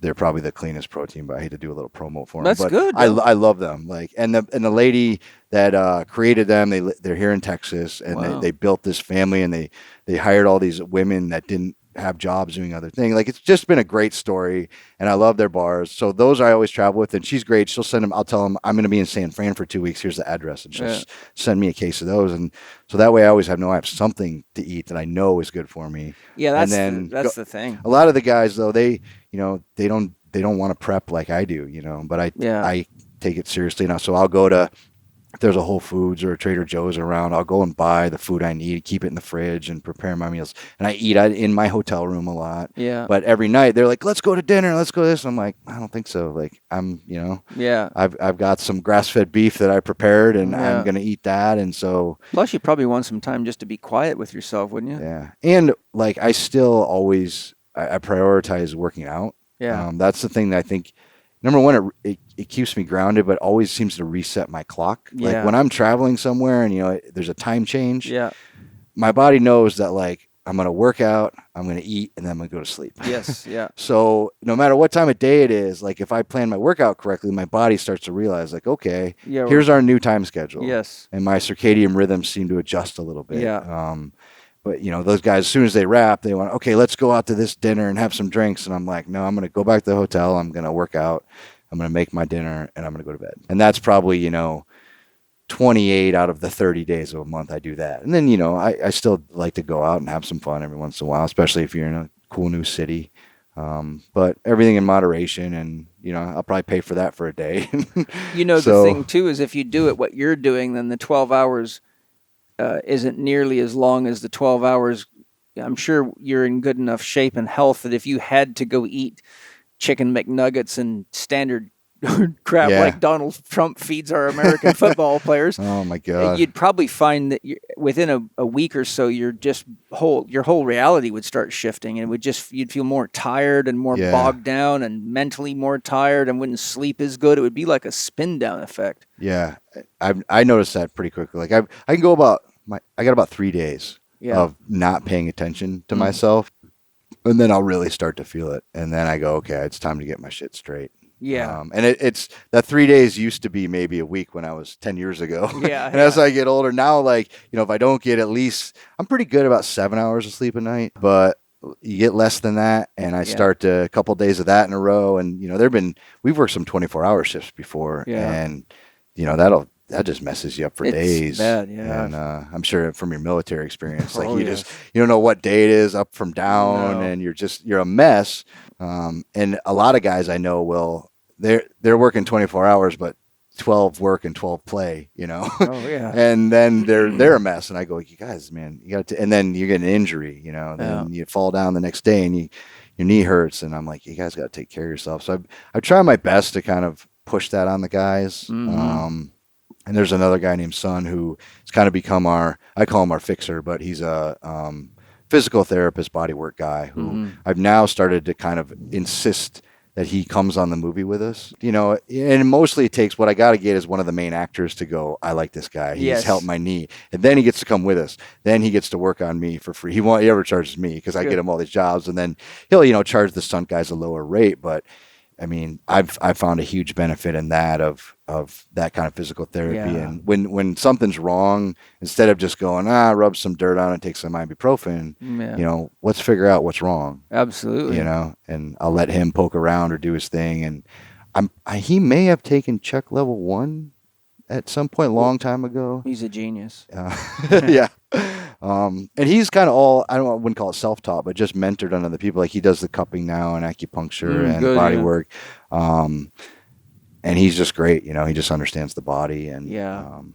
they're probably the cleanest protein. But I hate to do a little promo for them. That's good. I love them. Like and the lady that created them, they're here in Texas, and they built this family, and they hired all these women that didn't have jobs doing other things. Like it's just been a great story, and I love their bars. So those I always travel with, and she's great. She'll send them. I'll tell them I'm going to be in San Fran for 2 weeks. Here's the address, and she'll send me a case of those. And so that way I always I have something to eat that I know is good for me. Yeah, that's the thing. A lot of the guys though, they don't want to prep like I do, you know. But I take it seriously now. So I'll go to. If there's a Whole Foods or a Trader Joe's around, I'll go and buy the food I need, keep it in the fridge, and prepare my meals. And I eat in my hotel room a lot. Yeah. But every night they're like, "Let's go to dinner. Let's go to this." I'm like, I don't think so. Like I'm, you know. Yeah. I've got some grass-fed beef that I prepared, and I'm gonna eat that. And so. Plus, you probably want some time just to be quiet with yourself, wouldn't you? Yeah. And like I still always I prioritize working out. Yeah. That's the thing that I think. Number one, it keeps me grounded, but always seems to reset my clock. Yeah. Like when I'm traveling somewhere and, you know, there's a time change, my body knows that, like, I'm going to work out, I'm going to eat, and then I'm going to go to sleep. Yes, yeah. So no matter what time of day it is, like if I plan my workout correctly, my body starts to realize, like, okay, here's our new time schedule. Yes. And my circadian rhythms seem to adjust a little bit. Yeah. But, you know, those guys, as soon as they wrap, they want, okay, let's go out to this dinner and have some drinks. And I'm like, no, I'm going to go back to the hotel. I'm going to work out. I'm going to make my dinner, and I'm going to go to bed. And that's probably, you know, 28 out of the 30 days of a month I do that. And then, you know, I still like to go out and have some fun every once in a while, especially if you're in a cool new city. But everything in moderation, and, you know, I'll probably pay for that for a day. You know, the thing, too, is if you do it what you're doing, then the 12 hours isn't nearly as long as the 12 hours. I'm sure you're in good enough shape and health that if you had to go eat chicken McNuggets and standard crap Yeah. like Donald Trump feeds our American football players, Oh my God. you'd probably find that within a week or so, your whole reality would start shifting, and you'd feel more tired and more Yeah. bogged down and mentally more tired and wouldn't sleep as good. It would be like a spin down effect. Yeah. I noticed that pretty quickly. Like I can go I got about 3 days Yeah. of not paying attention to myself, and then I'll really start to feel it. And then I go, okay, it's time to get my shit straight. Yeah. And it's that 3 days used to be maybe a week when I was 10 years ago. Yeah. And as I get older now, like, if I don't get at least, I'm pretty good about 7 hours of sleep a night, but you get less than that. And I start to a couple days of that in a row. And, we've worked some 24-hour shifts before, and, that just messes you up for days. Bad, yeah. And I'm sure from your military experience, like yes. you don't know what day it is, up from down, and you're a mess. And a lot of guys I know they're working 24 hours, but 12 work and 12 play, Oh yeah. and then they're a mess. And I go, you guys, man, you got to, and then you get an injury, then you fall down the next day and your knee hurts. And I'm like, you guys got to take care of yourself. So I try my best to kind of push that on the guys. And there's another guy named Son who has kind of become I call him our fixer, but he's a physical therapist, bodywork guy who I've now started to kind of insist that he comes on the movie with us. And mostly it takes, what I got to get is one of the main actors to go, I like this guy. He's helped my knee. And then he gets to come with us. Then he gets to work on me for free. He ever charges me because I get him all these jobs. And then he'll, charge the stunt guys a lower rate. But I mean, I've found a huge benefit in that of that kind of physical therapy. Yeah. And when something's wrong, instead of just going, rub some dirt on it, take some ibuprofen, let's figure out what's wrong. Absolutely. And I'll let him poke around or do his thing. And he may have taken Chek level 1 at some point a long time ago. He's a genius. Yeah. And he's kind of I wouldn't call it self-taught, but just mentored on other people. Like he does the cupping now and acupuncture and body work. And he's just great. He just understands the body. And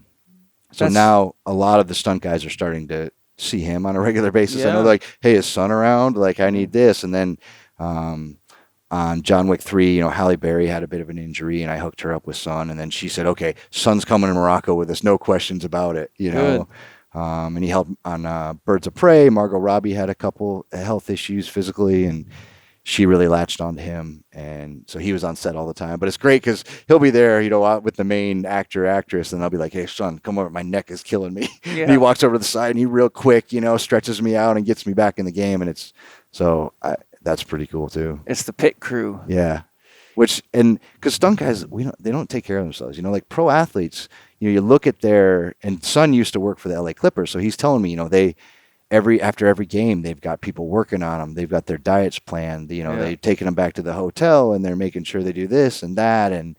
so now a lot of the stunt guys are starting to see him on a regular basis. I know, like, hey, is Son around? Like, I need this. And then on John Wick 3, Halle Berry had a bit of an injury, and I hooked her up with Son. And then she said, okay, Son's coming to Morocco with us. No questions about it, Good. And he helped on Birds of Prey. Margot Robbie had a couple health issues physically, and she really latched onto him. And so he was on set all the time. But it's great because he'll be there, out with the main actress, and I'll be like, hey, Son, come over. My neck is killing me. Yeah. And he walks over to the side, and he real quick, stretches me out and gets me back in the game. And that's pretty cool too. It's the pit crew. Yeah. Because stunt guys, they don't take care of themselves. Like pro athletes, you look at and Son used to work for the LA Clippers, so he's telling me, after every game, they've got people working on them. They've got their diets planned. They've taken them back to the hotel, and they're making sure they do this and that, and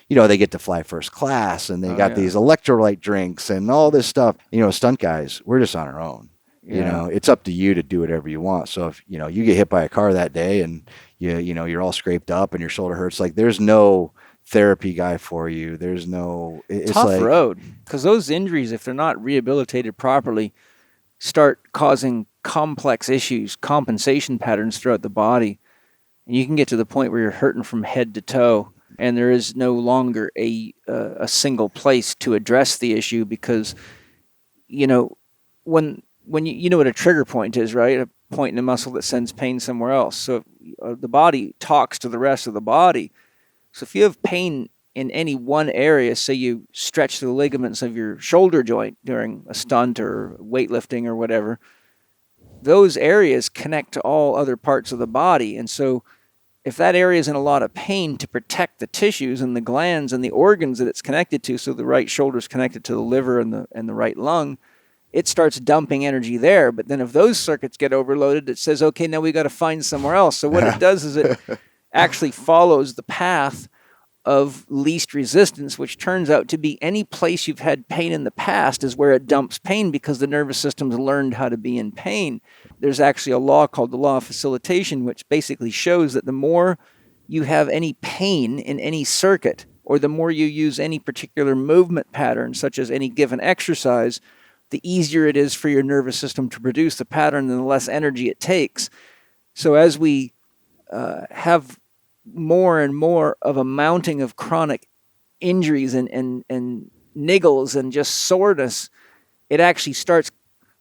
they get to fly first class, and they got these electrolyte drinks and all this stuff. Stunt guys, we're just on our own. It's up to you to do whatever you want. So if you get hit by a car that day and you're all scraped up and your shoulder hurts, like there's no therapy guy for you. There's no it's tough road, because those injuries, if they're not rehabilitated properly, start causing complex issues, compensation patterns throughout the body, and you can get to the point where you're hurting from head to toe, and there is no longer a single place to address the issue, because when you know what a trigger point is, right? A point in the muscle that sends pain somewhere else. So the body talks to the rest of the body. So if you have pain in any one area, say you stretch the ligaments of your shoulder joint during a stunt or weightlifting or whatever, those areas connect to all other parts of the body. And so if that area is in a lot of pain, to protect the tissues and the glands and the organs that it's connected to, so the right shoulder is connected to the liver and the right lung, it starts dumping energy there. But then if those circuits get overloaded, it says, okay, now we got to find somewhere else. So what it does is it actually follows the path of least resistance, which turns out to be any place you've had pain in the past is where it dumps pain, because the nervous system's learned how to be in pain. There's actually a law called the Law of Facilitation, which basically shows that the more you have any pain in any circuit, or the more you use any particular movement pattern, such as any given exercise, the easier it is for your nervous system to produce the pattern and the less energy it takes. So as we have more and more of a mounting of chronic injuries and niggles and just soreness, it actually starts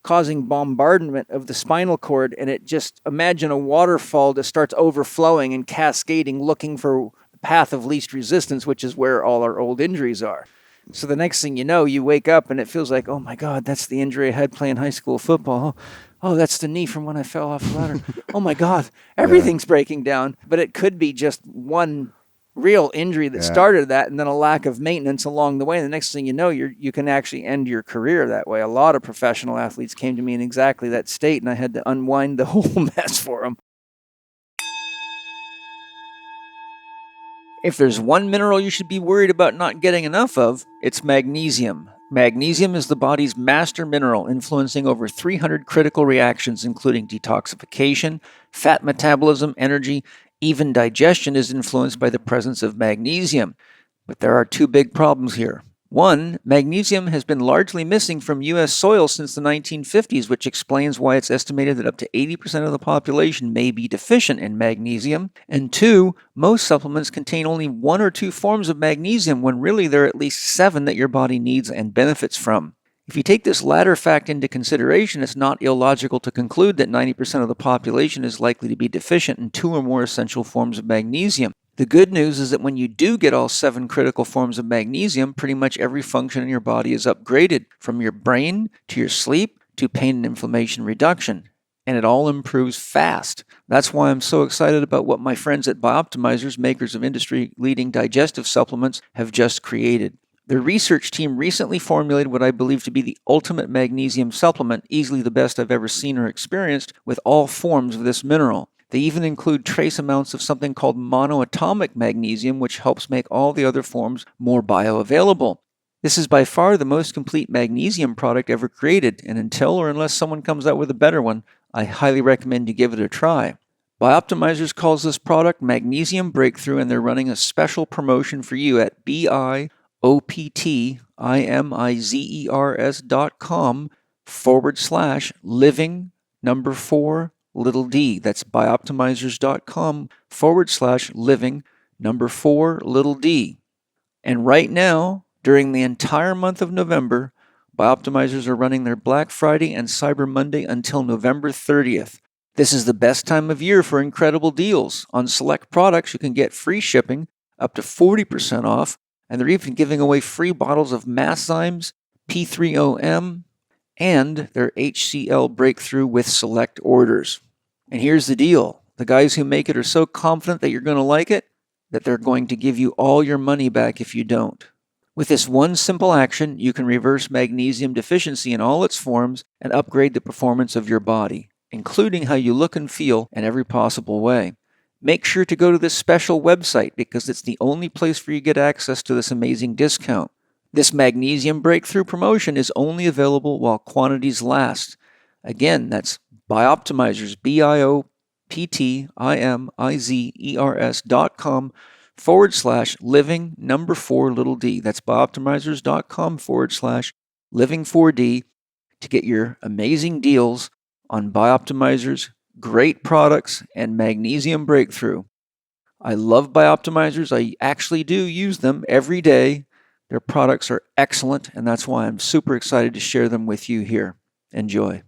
causing bombardment of the spinal cord, and it just, imagine a waterfall that starts overflowing and cascading, looking for the path of least resistance, which is where all our old injuries are. So the next thing you know, you wake up and it feels like, oh my God, that's the injury I had playing high school football. Oh, that's the knee from when I fell off the ladder. Oh my God, everything's breaking down. But it could be just one real injury that started that, and then a lack of maintenance along the way. And the next thing you know, you can actually end your career that way. A lot of professional athletes came to me in exactly that state, and I had to unwind the whole mess for them. If there's one mineral you should be worried about not getting enough of, it's magnesium. Magnesium is the body's master mineral, influencing over 300 critical reactions, including detoxification, fat metabolism, energy. Even digestion is influenced by the presence of magnesium. But there are two big problems here. One, magnesium has been largely missing from U.S. soil since the 1950s, which explains why it's estimated that up to 80% of the population may be deficient in magnesium. And two, most supplements contain only 1 or 2 forms of magnesium, when really there are at least 7 that your body needs and benefits from. If you take this latter fact into consideration, it's not illogical to conclude that 90% of the population is likely to be deficient in 2 or more essential forms of magnesium. The good news is that when you do get all 7 critical forms of magnesium, pretty much every function in your body is upgraded, from your brain to your sleep to pain and inflammation reduction. And it all improves fast. That's why I'm so excited about what my friends at Bioptimizers, makers of industry-leading digestive supplements, have just created. The research team recently formulated what I believe to be the ultimate magnesium supplement, easily the best I've ever seen or experienced, with all forms of this mineral. They even include trace amounts of something called monoatomic magnesium, which helps make all the other forms more bioavailable. This is by far the most complete magnesium product ever created, and until or unless someone comes out with a better one, I highly recommend you give it a try. Bioptimizers calls this product Magnesium Breakthrough, and they're running a special promotion for you at bioptimizers.com/living4d. That's bioptimizers.com/living4d. And right now, during the entire month of November, Bioptimizers are running their Black Friday and Cyber Monday until November 30th. This is the best time of year for incredible deals. On select products, you can get free shipping, up to 40% off, and they're even giving away free bottles of Masszymes, P3OM, and their HCl Breakthrough with select orders. And here's the deal. The guys who make it are so confident that you're going to like it that they're going to give you all your money back if you don't. With this one simple action, you can reverse magnesium deficiency in all its forms and upgrade the performance of your body, including how you look and feel in every possible way. Make sure to go to this special website because it's the only place where you get access to this amazing discount. This Magnesium Breakthrough promotion is only available while quantities last. Again, that's Bioptimizers, bioptimizers.com/living4d. That's bioptimizers.com/living4d to get your amazing deals on Bioptimizers, great products, and Magnesium Breakthrough. I love Bioptimizers. I actually do use them every day. Their products are excellent, and that's why I'm super excited to share them with you here. Enjoy.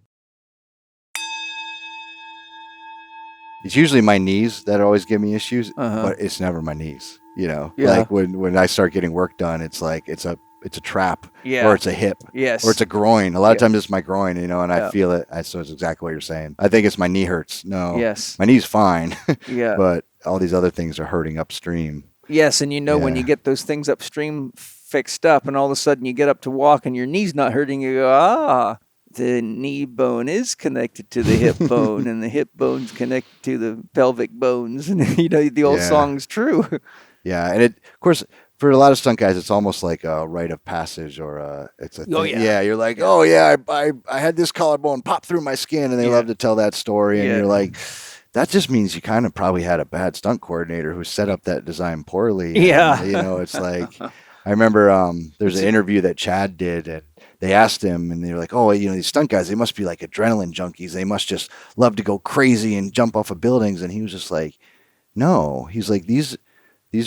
It's usually my knees that always give me issues, but it's never my knees. Like when I start getting work done, it's like it's a trap, or it's a hip, or it's a groin. A lot of times it's my groin, and I feel it. So it's exactly what you're saying. I think it's my knee hurts. No, my knee's fine, but all these other things are hurting upstream. Yes, and when you get those things upstream fixed up, and all of a sudden you get up to walk and your knee's not hurting, you go, the knee bone is connected to the hip bone, and the hip bone's connected to the pelvic bones, and the old song's true. Yeah, and of course, for a lot of stunt guys, it's almost like a rite of passage, or it's a thing. You're like, I had this collarbone pop through my skin, and they love to tell that story, and you're like, that just means you kind of probably had a bad stunt coordinator who set up that design poorly. And, it's like, I remember there's an interview that Chad did, and they asked him, and they were like, these stunt guys, they must be like adrenaline junkies. They must just love to go crazy and jump off of buildings. And he was just like, no, he's like, these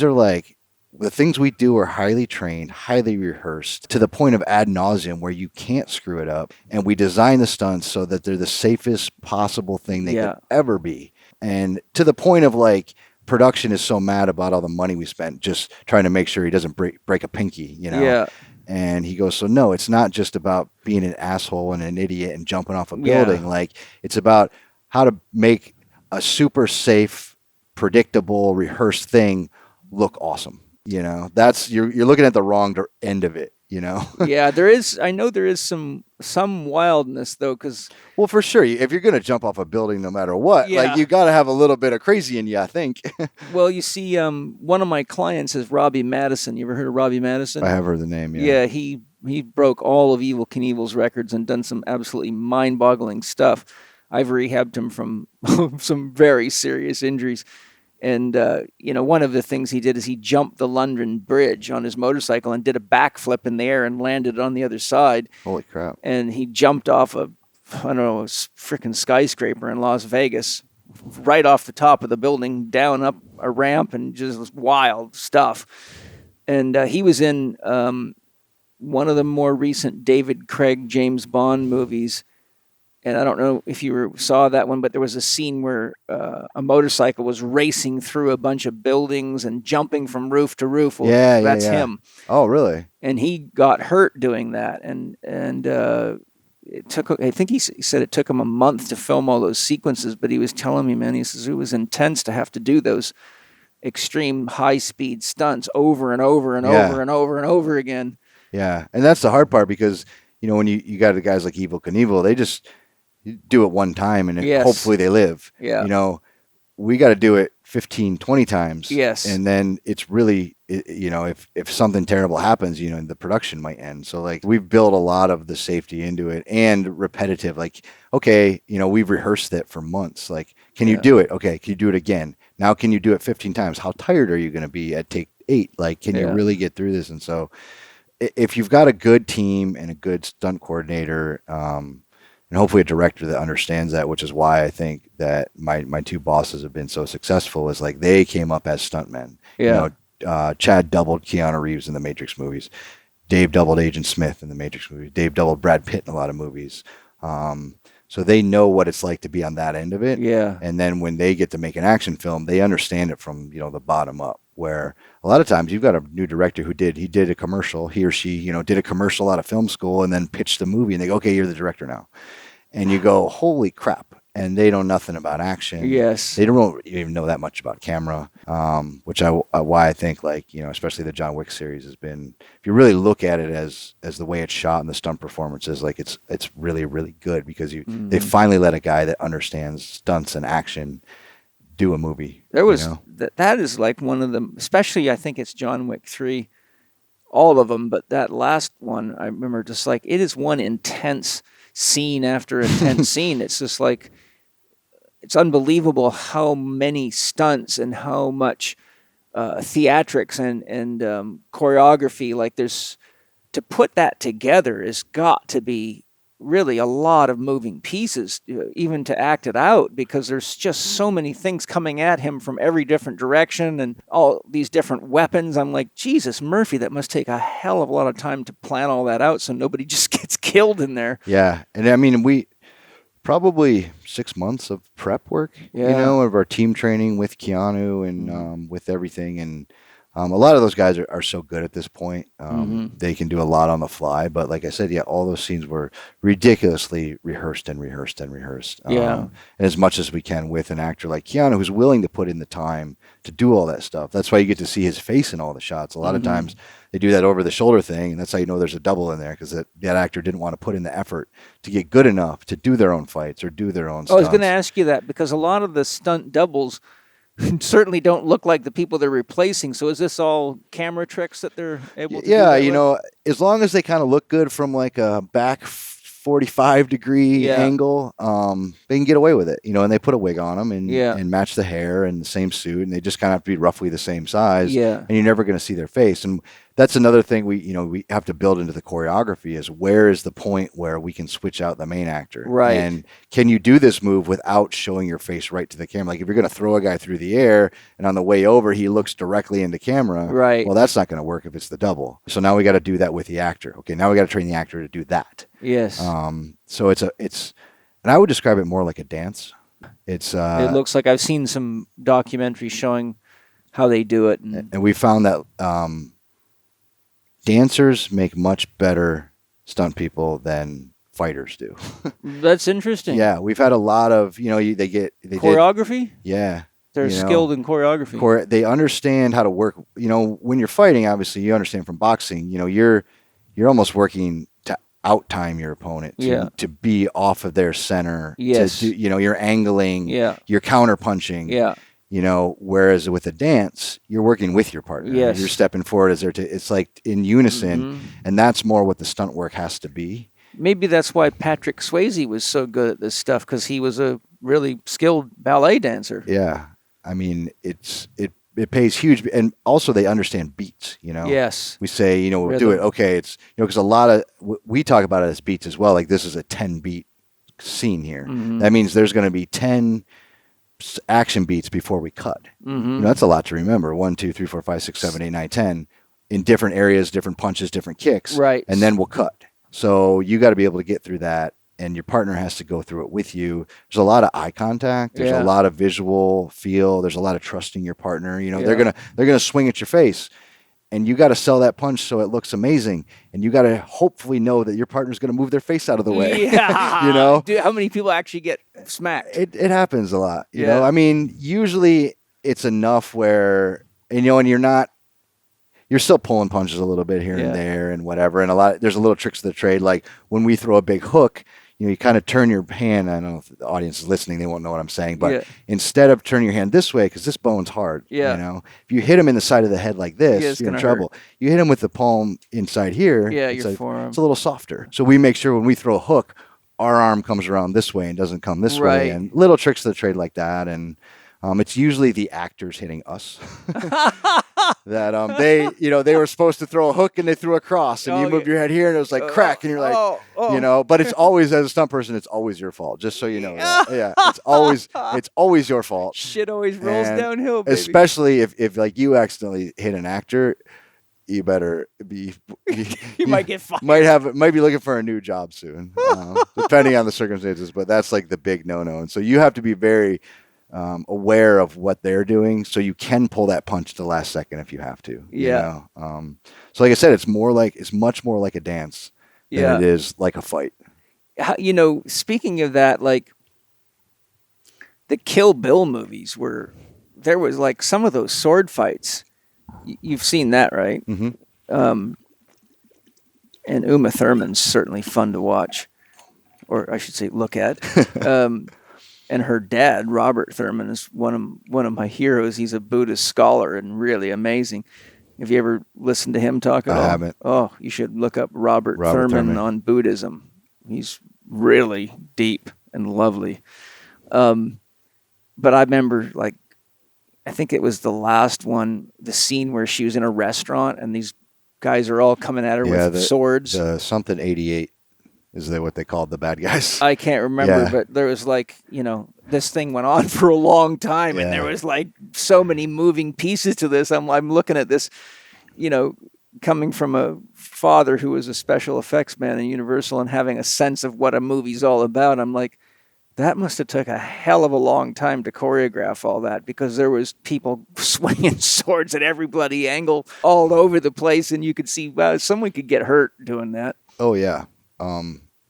are like, the things we do are highly trained, highly rehearsed to the point of ad nauseum where you can't screw it up. And we design the stunts so that they're the safest possible thing they could ever be. And to the point of like, production is so mad about all the money we spent just trying to make sure he doesn't break a pinky, you know? Yeah. And he goes, so no, it's not just about being an asshole and an idiot and jumping off a building. Yeah. Like, it's about how to make a super safe, predictable, rehearsed thing look awesome. You know, that's you're looking at the wrong end of it. You know. Yeah, there is. I know there is some wildness though, because well, for sure, if you're gonna jump off a building, no matter what, Yeah. like you got to have a little bit of crazy in you, I think. well, you see, one of my clients is Robbie Madison. You ever heard of Robbie Madison? I have heard the name. Yeah, he broke all of Evel Knievel's records and done some absolutely mind-boggling stuff. I've rehabbed him from some very serious injuries. And, one of the things he did is he jumped the London Bridge on his motorcycle and did a backflip in the air and landed on the other side. Holy crap. And he jumped off a freaking skyscraper in Las Vegas, right off the top of the building, down up a ramp, and just wild stuff. And he was in one of the more recent David Craig James Bond movies. And I don't know if you saw that one, but there was a scene where a motorcycle was racing through a bunch of buildings and jumping from roof to roof. Well, that's him. Oh, really? And he got hurt doing that. And it took, I think he said it took him a month to film all those sequences, but he was telling me, man, he says it was intense to have to do those extreme high-speed stunts over and over and over and over and over again. Yeah, and that's the hard part because, when you got the guys like Evel Knievel, they just... You do it one time and hopefully they live. Yeah. We got to do it 15, 20 times. Yes. And then it's really, if something terrible happens, the production might end. So like we've built a lot of the safety into it and repetitive, like, okay, we've rehearsed it for months. Like, can you do it? Okay. Can you do it again? Now, can you do it 15 times? How tired are you going to be at take 8? Like, can you really get through this? And so if you've got a good team and a good stunt coordinator, and hopefully a director that understands that, which is why I think that my two bosses have been so successful, is like they came up as stuntmen. Yeah. Chad doubled Keanu Reeves in the Matrix movies. Dave doubled Agent Smith in the Matrix movies. Dave doubled Brad Pitt in a lot of movies. So they know what it's like to be on that end of it. Yeah. And then when they get to make an action film, they understand it from, the bottom up, where a lot of times you've got a new director who did a commercial, he or she, did a commercial out of film school and then pitched the movie and they go, okay, you're the director now. And you go, holy crap. And they know nothing about action. Yes. They don't even know that much about camera, why I think, like, especially the John Wick series has been, if you really look at it as the way it's shot and the stunt performances, like it's really, really good because they finally let a guy that understands stunts and action do a movie. There was, that is like one of them, especially I think it's John Wick 3, all of them, but that last one, I remember just like, it is one intense scene after intense scene. It's just like, it's unbelievable how many stunts and how much theatrics and choreography, like there's, to put that together has got to be really a lot of moving pieces, even to act it out, because there's just so many things coming at him from every different direction and all these different weapons. I'm like, Jesus, Murphy, that must take a hell of a lot of time to plan all that out so nobody just gets killed in there. Yeah. And I mean, we probably 6 months of prep work, of our team training with Keanu and with everything. And a lot of those guys are so good at this point. They can do a lot on the fly. But like I said, all those scenes were ridiculously rehearsed. And as much as we can with an actor like Keanu, who's willing to put in the time to do all that stuff. That's why you get to see his face in all the shots. A lot of times they do that over the shoulder thing, and that's how you know there's a double in there, because that actor didn't want to put in the effort to get good enough to do their own fights or do their own stunts. I was going to ask you that, because a lot of the stunt doubles certainly don't look like the people they're replacing. So is this all camera tricks that they're able to do? Yeah, as long as they kind of look good from like a back 45-degree angle, they can get away with it, and they put a wig on them and match the hair and the same suit, and they just kind of have to be roughly the same size, and you're never going to see their face. And that's another thing we have to build into the choreography is where is the point where we can switch out the main actor, Right. and can you do this move without showing your face right to the camera? Like if you're going to throw a guy through the air and on the way over he looks directly into camera, Right. well, that's not going to work if it's the double. So now we got to do that with the actor. Okay, now we got to train the actor to do that. Yes. So it's and I would describe it more like a dance. It's it looks like I've seen some documentaries showing how they do it, and we found that dancers make much better stunt people than fighters do. That's interesting. Yeah, we've had a lot of they choreography. Yeah, they're skilled in choreography. They understand how to work. When you're fighting, obviously you understand from boxing. You're almost working to outtime your opponent to be off of their center. Yes. You're angling. Yeah. You're counter punching. Yeah. Whereas with a dance, you're working with your partner. Yes. You're stepping forward as it's like in unison, and that's more what the stunt work has to be. Maybe that's why Patrick Swayze was so good at this stuff, because he was a really skilled ballet dancer. Yeah. I mean, it pays huge, and also they understand beats, Yes. We say, we'll do it. Okay. It's, because a lot of, we talk about it as beats as well. Like this is a 10 beat scene here. That means there's going to be 10 action beats before we cut. That's a lot to remember. 1, 2, 3, 4, 5, 6, 7, 8, 9, 10 in different areas, different punches, different kicks. Right. And then we'll cut. So you got to be able to get through that, and your partner has to go through it with you. There's a lot of eye contact. There's a lot of visual feel. There's a lot of trusting your partner. They're gonna swing at your face, and you got to sell that punch so it looks amazing. And you got to hopefully know that your partner's going to move their face out of the way. Yeah. Dude, how many people actually get smacked? It happens a lot. You know, I mean, usually it's enough where, and you're still pulling punches a little bit here and there and whatever. And there's a little tricks of the trade. Like when we throw a big hook, you kind of turn your hand. I don't know if the audience is listening, they won't know what I'm saying, but instead of turning your hand this way, because this bone's hard, if you hit him in the side of the head like this, you're in trouble. Hurt. You hit him with the palm inside here. Yeah, your forearm. It's a little softer. So we make sure when we throw a hook, our arm comes around this way and doesn't come this way. And little tricks of the trade like that. And it's usually the actors hitting us that they were supposed to throw a hook and they threw a cross, and you moved your head here and it was like crack, and you're like, but it's always, as a stunt person, it's always your fault. Just so you know, it's always your fault. Shit always rolls downhill, baby. Especially if like you accidentally hit an actor, you better be. You might get fired. Might be looking for a new job soon, depending on the circumstances. But that's like the big no-no, and so you have to be very aware of what they're doing, so you can pull that punch to the last second if you have to. So like I said, it's much more like a dance than it is like a fight. Speaking of that, like the Kill Bill movies, there was like some of those sword fights. You've seen that, right? And Uma Thurman's certainly fun to watch, or I should say, look at. And her dad, Robert Thurman, is one of my heroes. He's a Buddhist scholar and really amazing. Have you ever listened to him talk at all? I haven't. Oh, you should look up Robert Thurman on Buddhism. He's really deep and lovely. But I remember, like, I think it was the last one, the scene where she was in a restaurant and these guys are all coming at her with swords. Something 88. Is that what they called the bad guys? I can't remember, but there was like, this thing went on for a long time, and there was like so many moving pieces to this. I'm looking at this, coming from a father who was a special effects man at Universal and having a sense of what a movie's all about. I'm like, that must have took a hell of a long time to choreograph all that, because there was people swinging swords at every bloody angle all over the place, and you could see, wow, someone could get hurt doing that. Oh yeah.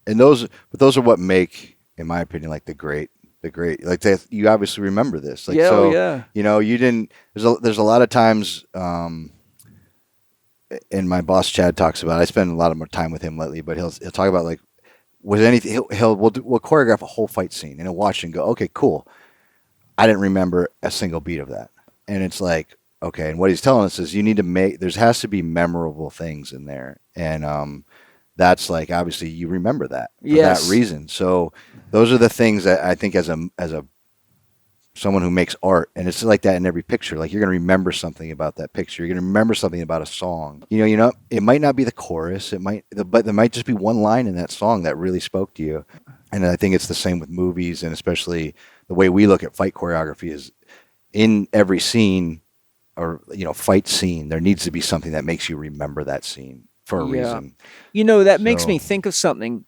And those are what make, in my opinion, like the great, like you obviously remember this. Like, you didn't, there's a lot of times, and my boss Chad talks about, I spend a lot of more time with him lately, but he'll talk about like, we'll choreograph a whole fight scene and he'll watch and go, okay, cool. I didn't remember a single beat of that. And it's like, okay. And what he's telling us is there has to be memorable things in there. And, that's like, obviously you remember that for that reason. So those are the things that I think as a someone who makes art, and it's like that in every picture. Like you're going to remember something about that picture. You're going to remember something about a song. It might not be the chorus. But there might just be one line in that song that really spoke to you. And I think it's the same with movies, and especially the way we look at fight choreography is in every scene or fight scene, there needs to be something that makes you remember that scene for a reason. That makes me think of something.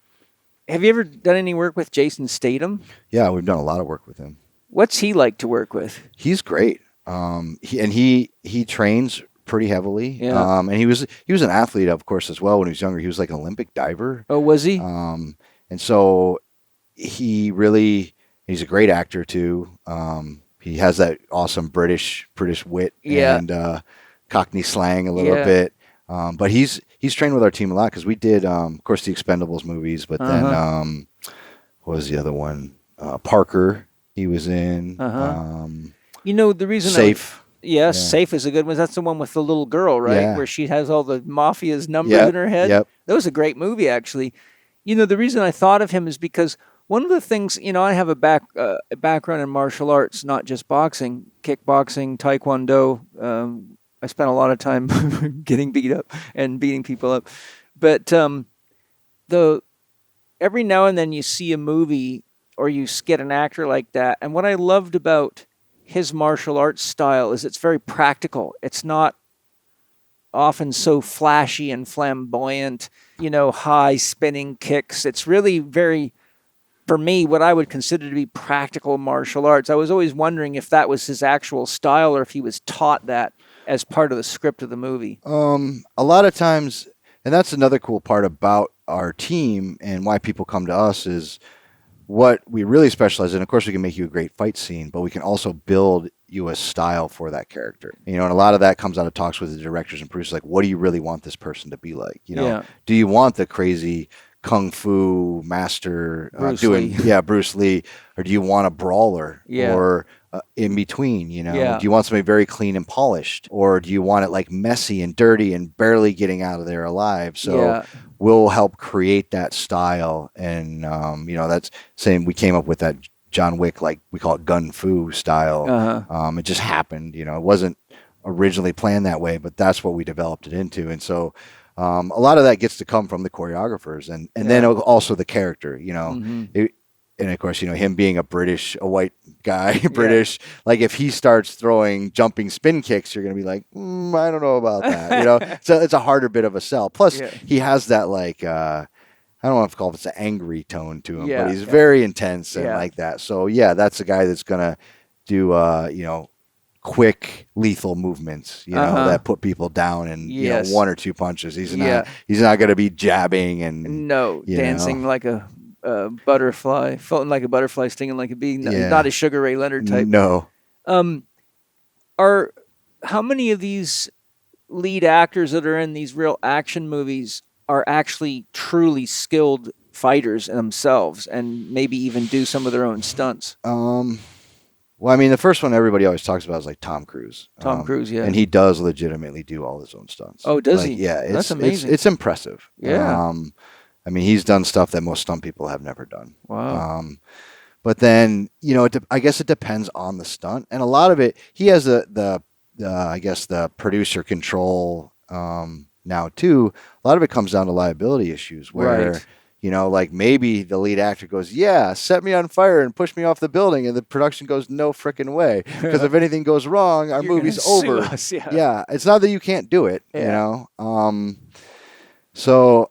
Have you ever done any work with Jason Statham? Yeah, we've done a lot of work with him. What's he like to work with? He's great. He trains pretty heavily. Yeah. And he was an athlete, of course, as well when he was younger. He was like an Olympic diver. Oh, was he? And so he's a great actor too. He has that awesome British wit and Cockney slang a little bit. But he's trained with our team a lot because we did, of course, the Expendables movies. But then what was the other one? Parker. He was in. The reason Safe. Safe is a good one. That's the one with the little girl, right? Yeah. Where she has all the mafia's numbers in her head. Yep. That was a great movie, actually. The reason I thought of him is because one of the things, I have a background in martial arts, not just boxing, kickboxing, taekwondo. I spent a lot of time getting beat up and beating people up. But every now and then you see a movie or you get an actor like that. And what I loved about his martial arts style is it's very practical. It's not often so flashy and flamboyant, high spinning kicks. It's really very, for me, what I would consider to be practical martial arts. I was always wondering if that was his actual style or if he was taught that as part of the script of the movie. A lot of times, and that's another cool part about our team and why people come to us is what we really specialize in. Of course, we can make you a great fight scene, but we can also build you a style for that character. And a lot of that comes out of talks with the directors and producers. Like, what do you really want this person to be like? Do you want the crazy kung fu master Bruce Lee, or do you want a brawler or in between? Do you want somebody very clean and polished, or do you want it like messy and dirty and barely getting out of there alive? So we'll help create that style, and that's saying we came up with that John Wick, like we call it gun fu style. It just happened. It wasn't originally planned that way, but that's what we developed it into, and so. A lot of that gets to come from the choreographers and then also the character, and of course, him being a white guy, British, like if he starts throwing jumping spin kicks, you're going to be like, I don't know about that, so it's a harder bit of a sell. Plus he has that like, I don't know if it's called, it's an angry tone to him, but he's very intense and like that. So that's a guy that's going to do, quick, lethal movements, that put people down in one or two punches. He's not going to be jabbing and dancing like a butterfly, floating like a butterfly, stinging like a bee. Not a Sugar Ray Leonard type. No. How many of these lead actors that are in these real action movies are actually truly skilled fighters themselves, and maybe even do some of their own stunts? Well, I mean, the firan everybody always talks about is like Tom Cruise. Tom Cruise, and he does legitimately do all his own stunts. Oh, does he? Yeah, that's amazing. It's impressive. Yeah. I mean, he's done stuff that most stunt people have never done. Wow. But then I guess it depends on the stunt, and a lot of it he has the I guess the producer control now too. A lot of it comes down to liability issues where. Right. Like maybe the lead actor goes, set me on fire and push me off the building. And the production goes, no frickin' way. Because if anything goes wrong, our movie's over. Us, it's not that you can't do it, So,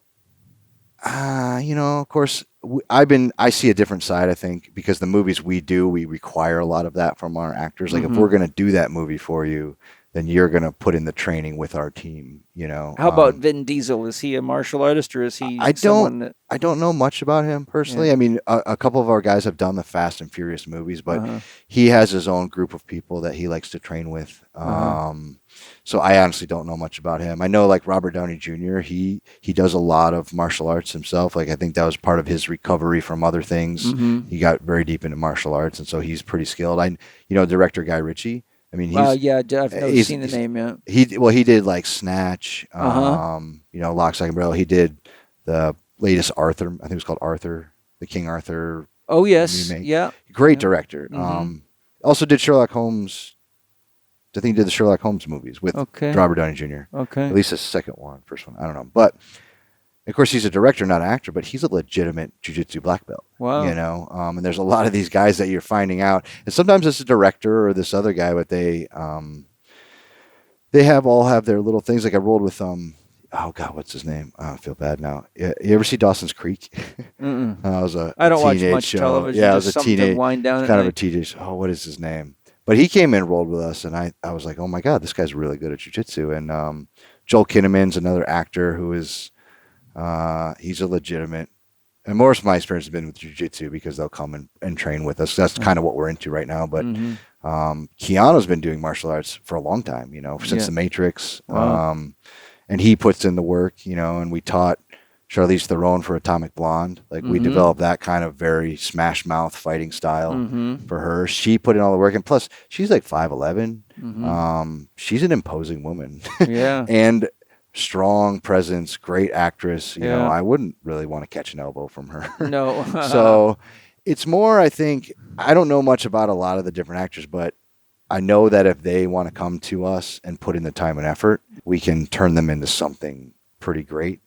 of course, I see a different side, I think, because the movies we do, we require a lot of that from our actors. Like if we're going to do that movie for you, then you're going to put in the training with our team, How about Vin Diesel? Is he a martial artist, or is he I don't know much about him personally. I mean, a couple of our guys have done the Fast and Furious movies, but he has his own group of people that he likes to train with. So I honestly don't know much about him. I know like Robert Downey Jr., he does a lot of martial arts himself. Like I think that was part of his recovery from other things. He got very deep into martial arts, and so he's pretty skilled. Director Guy Ritchie. I mean, I've never seen the name yet. He did like Snatch, Lock, Stock, and Barrel. He did the latest Arthur. I think it was called Arthur, the King Arthur. Oh yes, remake. yeah. Great director. Also did Sherlock Holmes. I think he did the Sherlock Holmes movies with Robert Downey Jr. Okay. At least the second one, first one, I don't know. But of course, he's a director, not an actor, but he's a legitimate jiu-jitsu black belt. Wow. And there's a lot of these guys that you're finding out, and sometimes it's a director or this other guy, but they all have their little things. Like I rolled with oh God, what's his name? I feel bad now. You ever see Dawson's Creek? Mm-mm. It was a I don't watch teenage much show. television. Yeah, it just was a something to teenage, wind down kind at of a night. teenage. Oh, what is his name? But he came in and rolled with us, and I was like, oh my God, this guy's really good at jiu-jitsu. And Joel Kinnaman's another actor who is, he's a legitimate, and most of my experience has been with jiu-jitsu because they'll come and train with us. That's kind of what we're into right now. But Keanu's been doing martial arts for a long time, since The Matrix. Wow. And he puts in the work, and we taught Charlize Theron for Atomic Blonde. Like we developed that kind of very smash mouth fighting style for her. She put in all the work, and plus she's like 5'11". She's an imposing woman. Yeah. And strong presence, great actress. Yeah. I wouldn't really want to catch an elbow from her. No. So it's more, I think, I don't know much about a lot of the different actors, but I know that if they want to come to us and put in the time and effort, we can turn them into something pretty great.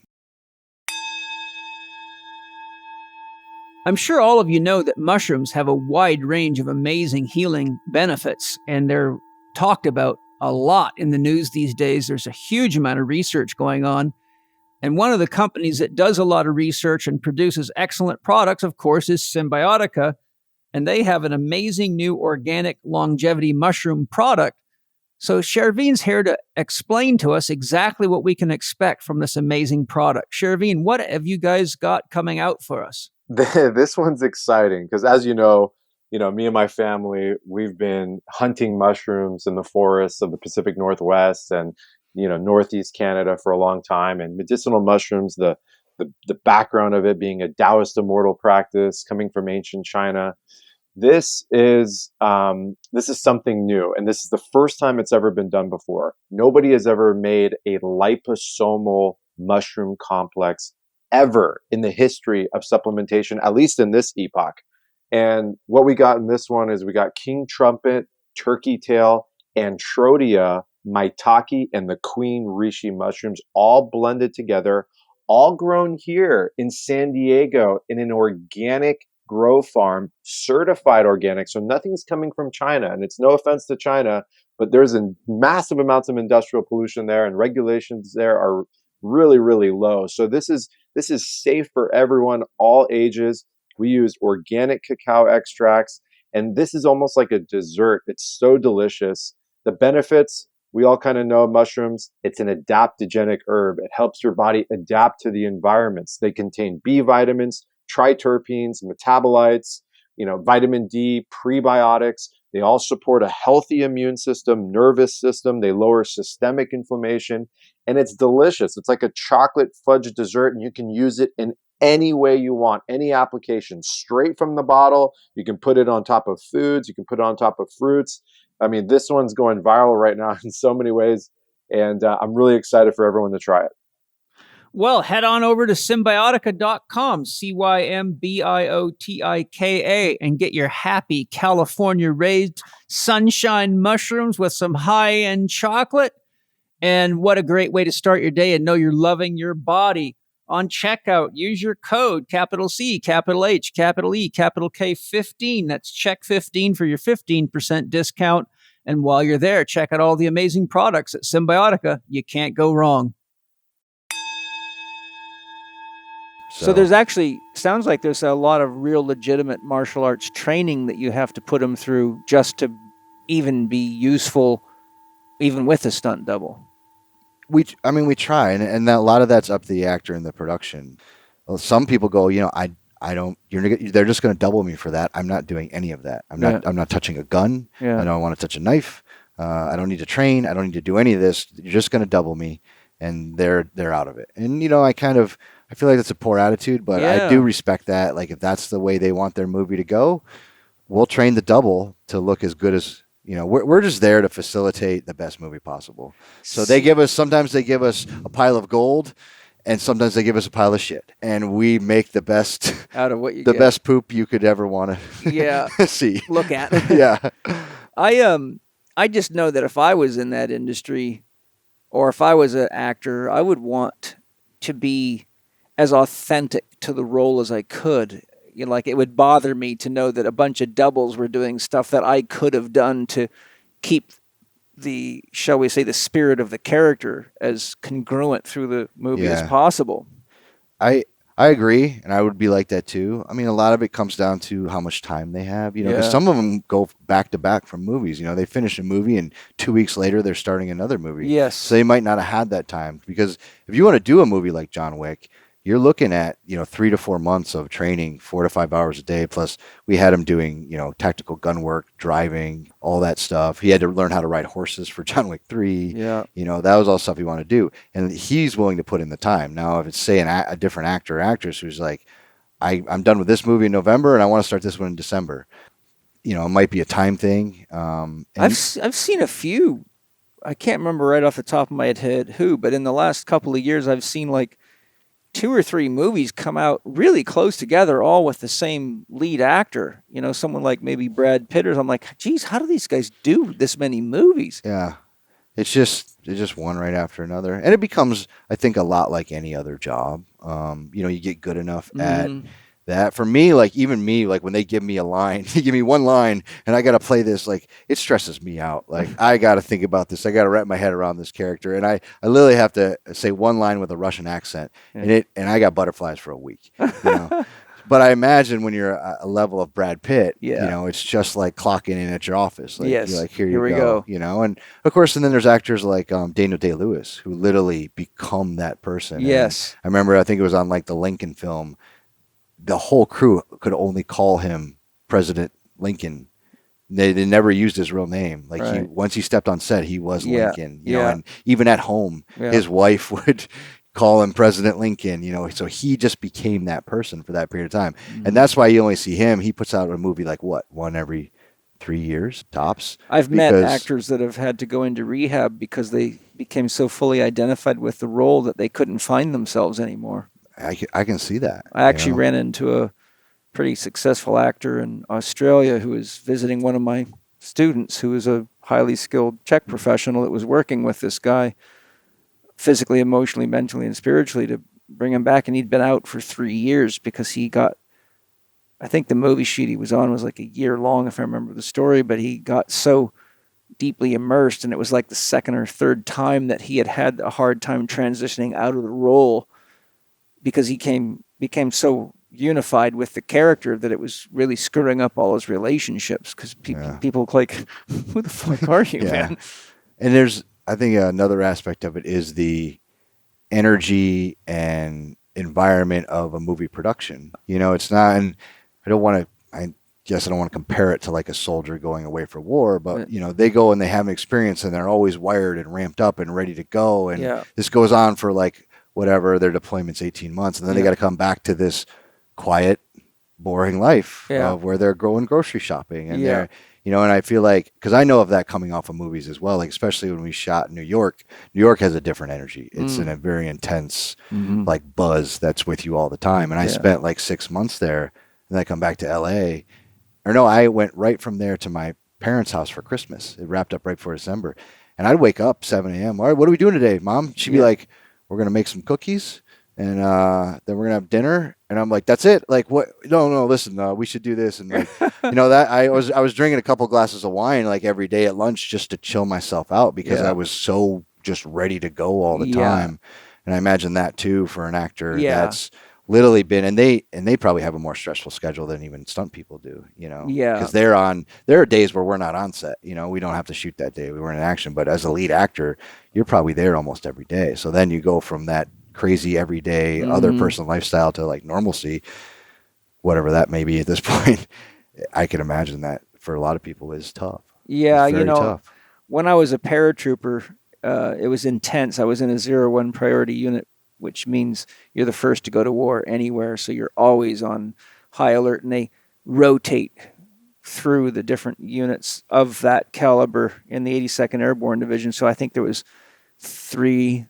I'm sure all of you know that mushrooms have a wide range of amazing healing benefits, and they're talked about a lot in the news these days. There's a huge amount of research going on. And one of the companies that does a lot of research and produces excellent products, of course, is Symbiotica. And they have an amazing new organic longevity mushroom product. So Shervin's here to explain to us exactly what we can expect from this amazing product. Shervin, what have you guys got coming out for us? This one's exciting because, as you know, me and my family, we've been hunting mushrooms in the forests of the Pacific Northwest and, Northeast Canada for a long time. And medicinal mushrooms, the background of it being a Taoist immortal practice coming from ancient China. This is something new, and this is the first time it's ever been done before. Nobody has ever made a liposomal mushroom complex ever in the history of supplementation, at least in this epoch. And what we got in this one is we got king trumpet, turkey tail, Antrodia, maitake, and the queen reishi mushrooms all blended together, all grown here in San Diego in an organic grow farm, certified organic. So nothing's coming from China. And it's no offense to China, but there's a massive amounts of industrial pollution there, and regulations there are really, really low. So this is safe for everyone, all ages. We use organic cacao extracts, and this is almost like a dessert. It's so delicious. The benefits, we all kind of know mushrooms. It's an adaptogenic herb. It helps your body adapt to the environments. They contain B vitamins, triterpenes, metabolites, vitamin D, prebiotics. They all support a healthy immune system, nervous system. They lower systemic inflammation, and it's delicious. It's like a chocolate fudge dessert, and you can use it in any way you want, any application, straight from the bottle. You can put it on top of foods. You can put it on top of fruits. I mean, this one's going viral right now in so many ways, and I'm really excited for everyone to try it. Well, head on over to Symbiotica.com, Cymbiotika, and get your happy California-raised sunshine mushrooms with some high-end chocolate. And what a great way to start your day and know you're loving your body. On checkout, use your code, capital C, capital H, capital E, capital K, 15. That's Chek 15 for your 15% discount. And while you're there, check out all the amazing products at Symbiotica. You can't go wrong. So there's actually, sounds like there's a lot of real legitimate martial arts training that you have to put them through just to even be useful, even with a stunt double. We try, and a lot of that's up to the actor and the production. Well, some people go, I don't. They're just going to double me for that. I'm not doing any of that. I'm not touching a gun. Yeah. I don't want to touch a knife. I don't need to train. I don't need to do any of this. You're just going to double me, and they're out of it. And I feel like that's a poor attitude, but I do respect that. Like if that's the way they want their movie to go, we'll train the double to look as good as. We're just there to facilitate the best movie possible. So sometimes they give us a pile of gold, and sometimes they give us a pile of shit, and we make the best Out of what you the get. best poop you could ever want to Yeah. see. Look at. Yeah. I just know that if I was in that industry, or if I was an actor, I would want to be as authentic to the role as I could. You know, like it would bother me to know that a bunch of doubles were doing stuff that I could have done to keep the, shall we say, the spirit of the character as congruent through the movie as Yeah. possible. I agree, and I would be like that too. I mean, a lot of it comes down to how much time they have, you know, because Yeah. some of them go back to back from movies. You know, they finish a movie, and 2 weeks later they're starting another movie. Yes. So they might not have had that time, because if you want to do a movie like John Wick, you're looking at, 3 to 4 months of training, 4 to 5 hours a day. Plus, we had him doing, tactical gun work, driving, all that stuff. He had to learn how to ride horses for John Wick 3. Yeah. That was all stuff he wanted to do. And he's willing to put in the time. Now, if it's, say, a different actor or actress who's like, I'm done with this movie in November and I want to start this one in December, it might be a time thing. And I've seen a few. I can't remember right off the top of my head who, but in the last couple of years, I've seen like 2 or 3 movies come out really close together, all with the same lead actor. Someone like maybe Brad Pitt. I'm like, geez, how do these guys do this many movies? Yeah. It's just one right after another. And it becomes, I think, a lot like any other job. You get good enough at that. For me, like when they give me a line, they give me one line and I got to play this, like it stresses me out. Like I got to think about this. I got to wrap my head around this character. And I literally have to say one line with a Russian accent and I got butterflies for a week, But I imagine when you're a level of Brad Pitt, it's just like clocking in at your office. Like, Yes. you're like, here we you go. And of course, and then there's actors like Daniel Day-Lewis who literally become that person. Yes. And I remember, I think it was on like the Lincoln film, the whole crew could only call him President Lincoln. They never used his real name. Like Right. once he stepped on set, he was Yeah. Lincoln. Yeah. And even at home, Yeah. his wife would call him President Lincoln. So he just became that person for that period of time. And that's why you only see him. He puts out a movie like one every 3 years tops. I've met because- actors that have had to go into rehab because they became so fully identified with the role that they couldn't find themselves anymore. I can see that. I actually ran into a pretty successful actor in Australia who was visiting one of my students who was a highly skilled Czech professional that was working with this guy physically, emotionally, mentally, and spiritually to bring him back. And he'd been out for 3 years because he got, I think the movie shoot he was on was like a year long, if I remember the story, but he got so deeply immersed, and it was like the second or third time that he had a hard time transitioning out of the role because he became so unified with the character that it was really screwing up all his relationships because people were like, who the fuck are you, man? And there's, I think another aspect of it is the energy and environment of a movie production. It's not, and I guess I don't want to compare it to like a soldier going away for war, but they go and they have an experience and they're always wired and ramped up and ready to go. And this goes on for like whatever their deployment's 18 months. And then they got to come back to this quiet, boring life of where they're going grocery shopping and they're, and I feel like, because I know of that coming off of movies as well, like especially when we shot in New York has a different energy. It's in a very intense, like buzz that's with you all the time. And I spent like 6 months there, and then I come back to LA. Or no, I went right from there to my parents' house for Christmas. It wrapped up right before December. And I'd wake up 7 a.m. All right, what are we doing today, Mom? She'd be like, we're going to make some cookies. And then we're gonna have dinner, and I'm like, "That's it? Like, what? No, listen, we should do this." And like, that I was drinking a couple glasses of wine like every day at lunch just to chill myself out because I was so just ready to go all the time. And I imagine that too for an actor that's literally been, and they probably have a more stressful schedule than even stunt people do. Because there are days where we're not on set. We don't have to shoot that day. We weren't in action, but as a lead actor, you're probably there almost every day. So then you go from that crazy everyday other person lifestyle to like normalcy, whatever that may be at this point. I can imagine that for a lot of people is tough. Yeah, it's very tough. When I was a paratrooper, it was intense. I was in a 0-1 priority unit, which means you're the first to go to war anywhere, so you're always on high alert, and they rotate through the different units of that caliber in the 82nd Airborne Division. So I think there was 3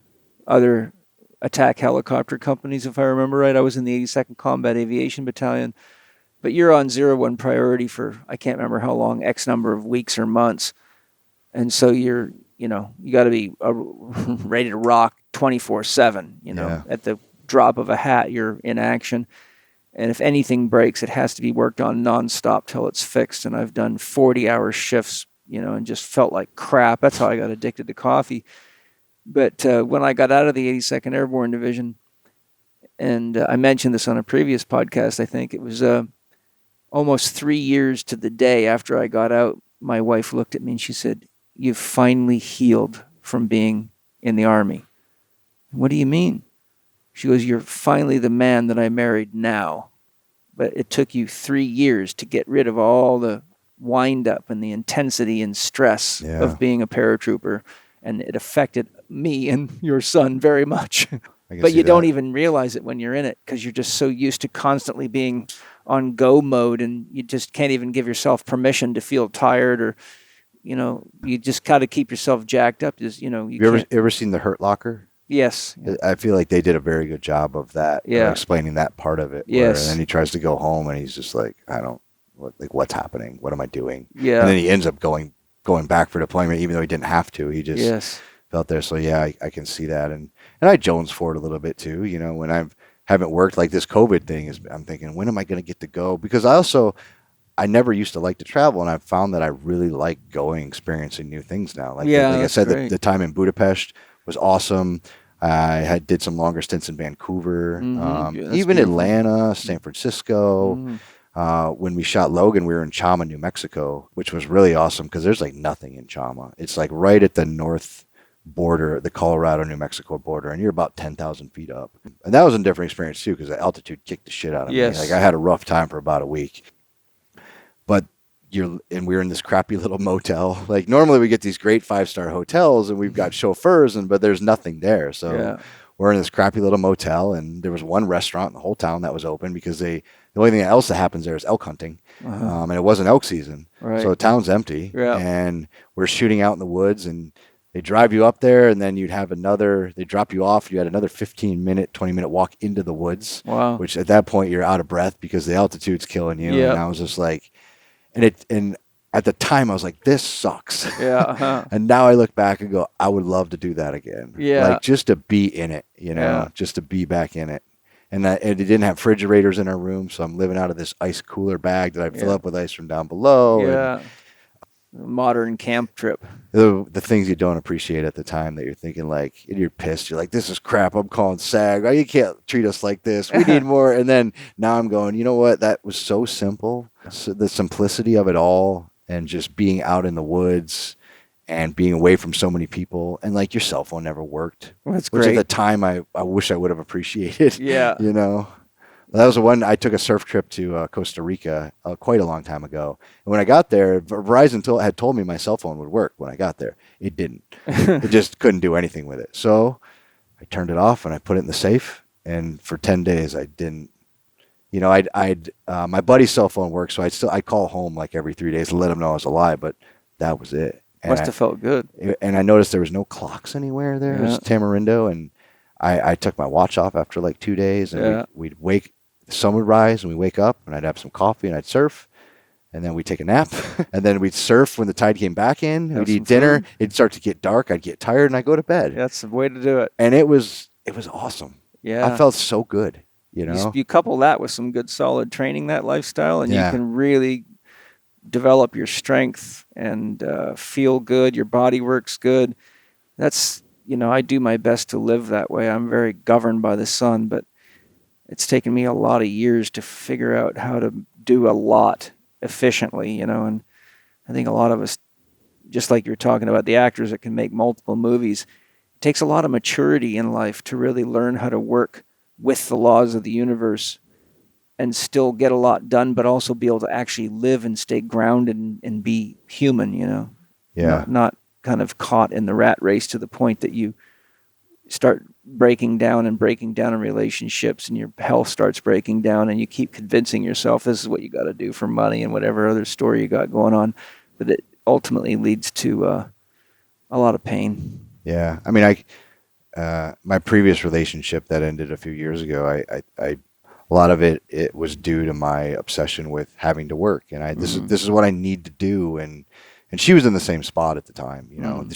other attack helicopter companies, if I remember right. I was in the 82nd Combat Aviation Battalion. But you're on 0-1 priority for, I can't remember how long, X number of weeks or months. And so you got to be ready to rock 24/7, At the drop of a hat, you're in action. And if anything breaks, it has to be worked on nonstop till it's fixed. And I've done 40-hour shifts, and just felt like crap. That's how I got addicted to coffee. But when I got out of the 82nd Airborne Division, and I mentioned this on a previous podcast, I think it was almost 3 years to the day after I got out, my wife looked at me and she said, "You've finally healed from being in the Army." "What do you mean?" She goes, "You're finally the man that I married now. But it took you 3 years to get rid of all the wind-up and the intensity and stress of being a paratrooper. And it affected me and your son very much." But you don't even realize it when you're in it because you're just so used to constantly being on go mode, and you just can't even give yourself permission to feel tired, or you just got to keep yourself jacked up. Just You ever seen The Hurt Locker? Yes. I feel like they did a very good job of that. Yeah. Explaining that part of it. Yes. And then he tries to go home and he's just like, what's happening? What am I doing? Yeah. And then he ends up going back for deployment, even though he didn't have to. He just felt there. So yeah, I can see that. And I Jones for it a little bit too. When I haven't worked, like this COVID thing I'm thinking, when am I going to get to go? Because I never used to like to travel, and I've found that I really like going, experiencing new things now. Like I said, the time in Budapest was awesome. I did some longer stints in Vancouver, even beautiful. Atlanta, San Francisco. When we shot Logan, we were in Chama, New Mexico, which was really awesome because there's like nothing in Chama. It's like right at the north border, the Colorado, New Mexico border, and you're about 10,000 feet up. And that was a different experience too because the altitude kicked the shit out of me. Like I had a rough time for about a week. But we were in this crappy little motel. Like normally we get these great 5-star hotels and we've got chauffeurs, but there's nothing there. So we're in this crappy little motel, and there was one restaurant in the whole town that was open because the only thing else that happens there is elk hunting. And it wasn't elk season. Right. So the town's empty. Yeah. And we're shooting out in the woods, and they drive you up there, and then they drop you off. You had another 15-minute, 20-minute walk into the woods. Wow. Which at that point you're out of breath because the altitude's killing you. Yeah. And I was just like, and at the time I was like, this sucks. Yeah. Uh-huh. And now I look back and go, I would love to do that again. Yeah. Like just to be in it, just to be back in it. And it didn't have refrigerators in our room, so I'm living out of this ice cooler bag that I fill up with ice from down below. Yeah. Modern camp trip. The things you don't appreciate at the time that you're thinking like, and you're pissed. You're like, this is crap. I'm calling SAG. Oh, you can't treat us like this. We need more. And then now I'm going, you know what? That was so simple. So the simplicity of it all, and just being out in the woods and being away from so many people, and like your cell phone never worked. Well, that's great. Which at the time I wish I would have appreciated. Yeah. That was the one. I took a surf trip to Costa Rica quite a long time ago. And when I got there, Verizon had told me my cell phone would work when I got there. It didn't. It just couldn't do anything with it. So I turned it off and I put it in the safe. And for 10 days, I didn't. My buddy's cell phone worked, so I'd call home like every 3 days to let him know I was alive. But that was it. And must have felt good. And I noticed there was no clocks anywhere there. Yeah. It was Tamarindo. And I took my watch off after like 2 days. And we'd wake. The sun would rise and we wake up and I'd have some coffee and I'd surf, and then we'd take a nap and then we'd surf when the tide came back in. We'd eat dinner. It'd start to get dark. I'd get tired and I'd go to bed. That's the way to do it. And it was awesome. Yeah. I felt so good. You couple that with some good solid training, that lifestyle, and you can really develop your strength and feel good. Your body works good. That's, I do my best to live that way. I'm very governed by the sun, but it's taken me a lot of years to figure out how to do a lot efficiently, and I think a lot of us, just like you're talking about the actors that can make multiple movies, it takes a lot of maturity in life to really learn how to work with the laws of the universe and still get a lot done, but also be able to actually live and stay grounded and be human, Yeah. Not kind of caught in the rat race to the point that you start breaking down in relationships and your health starts breaking down and you keep convincing yourself this is what you got to do for money and whatever other story you got going on. But it ultimately leads to a lot of pain. Yeah. I mean, my previous relationship that ended a few years ago, I a lot of it was due to my obsession with having to work, and this is what I need to do, and she was in the same spot at the time. You know,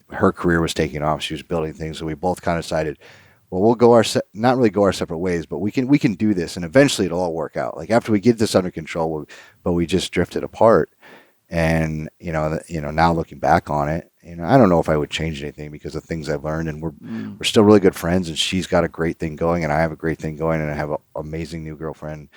her career was taking off, she was building things, so we both kind of decided, well, we'll go not really go our separate ways, but we can do this, and eventually it'll all work out. Like after we get this under control, but we just drifted apart, and now looking back on it, I don't know if I would change anything because of things I've learned, and we're still really good friends, and she's got a great thing going, and I have a great thing going, and I have an amazing new girlfriend.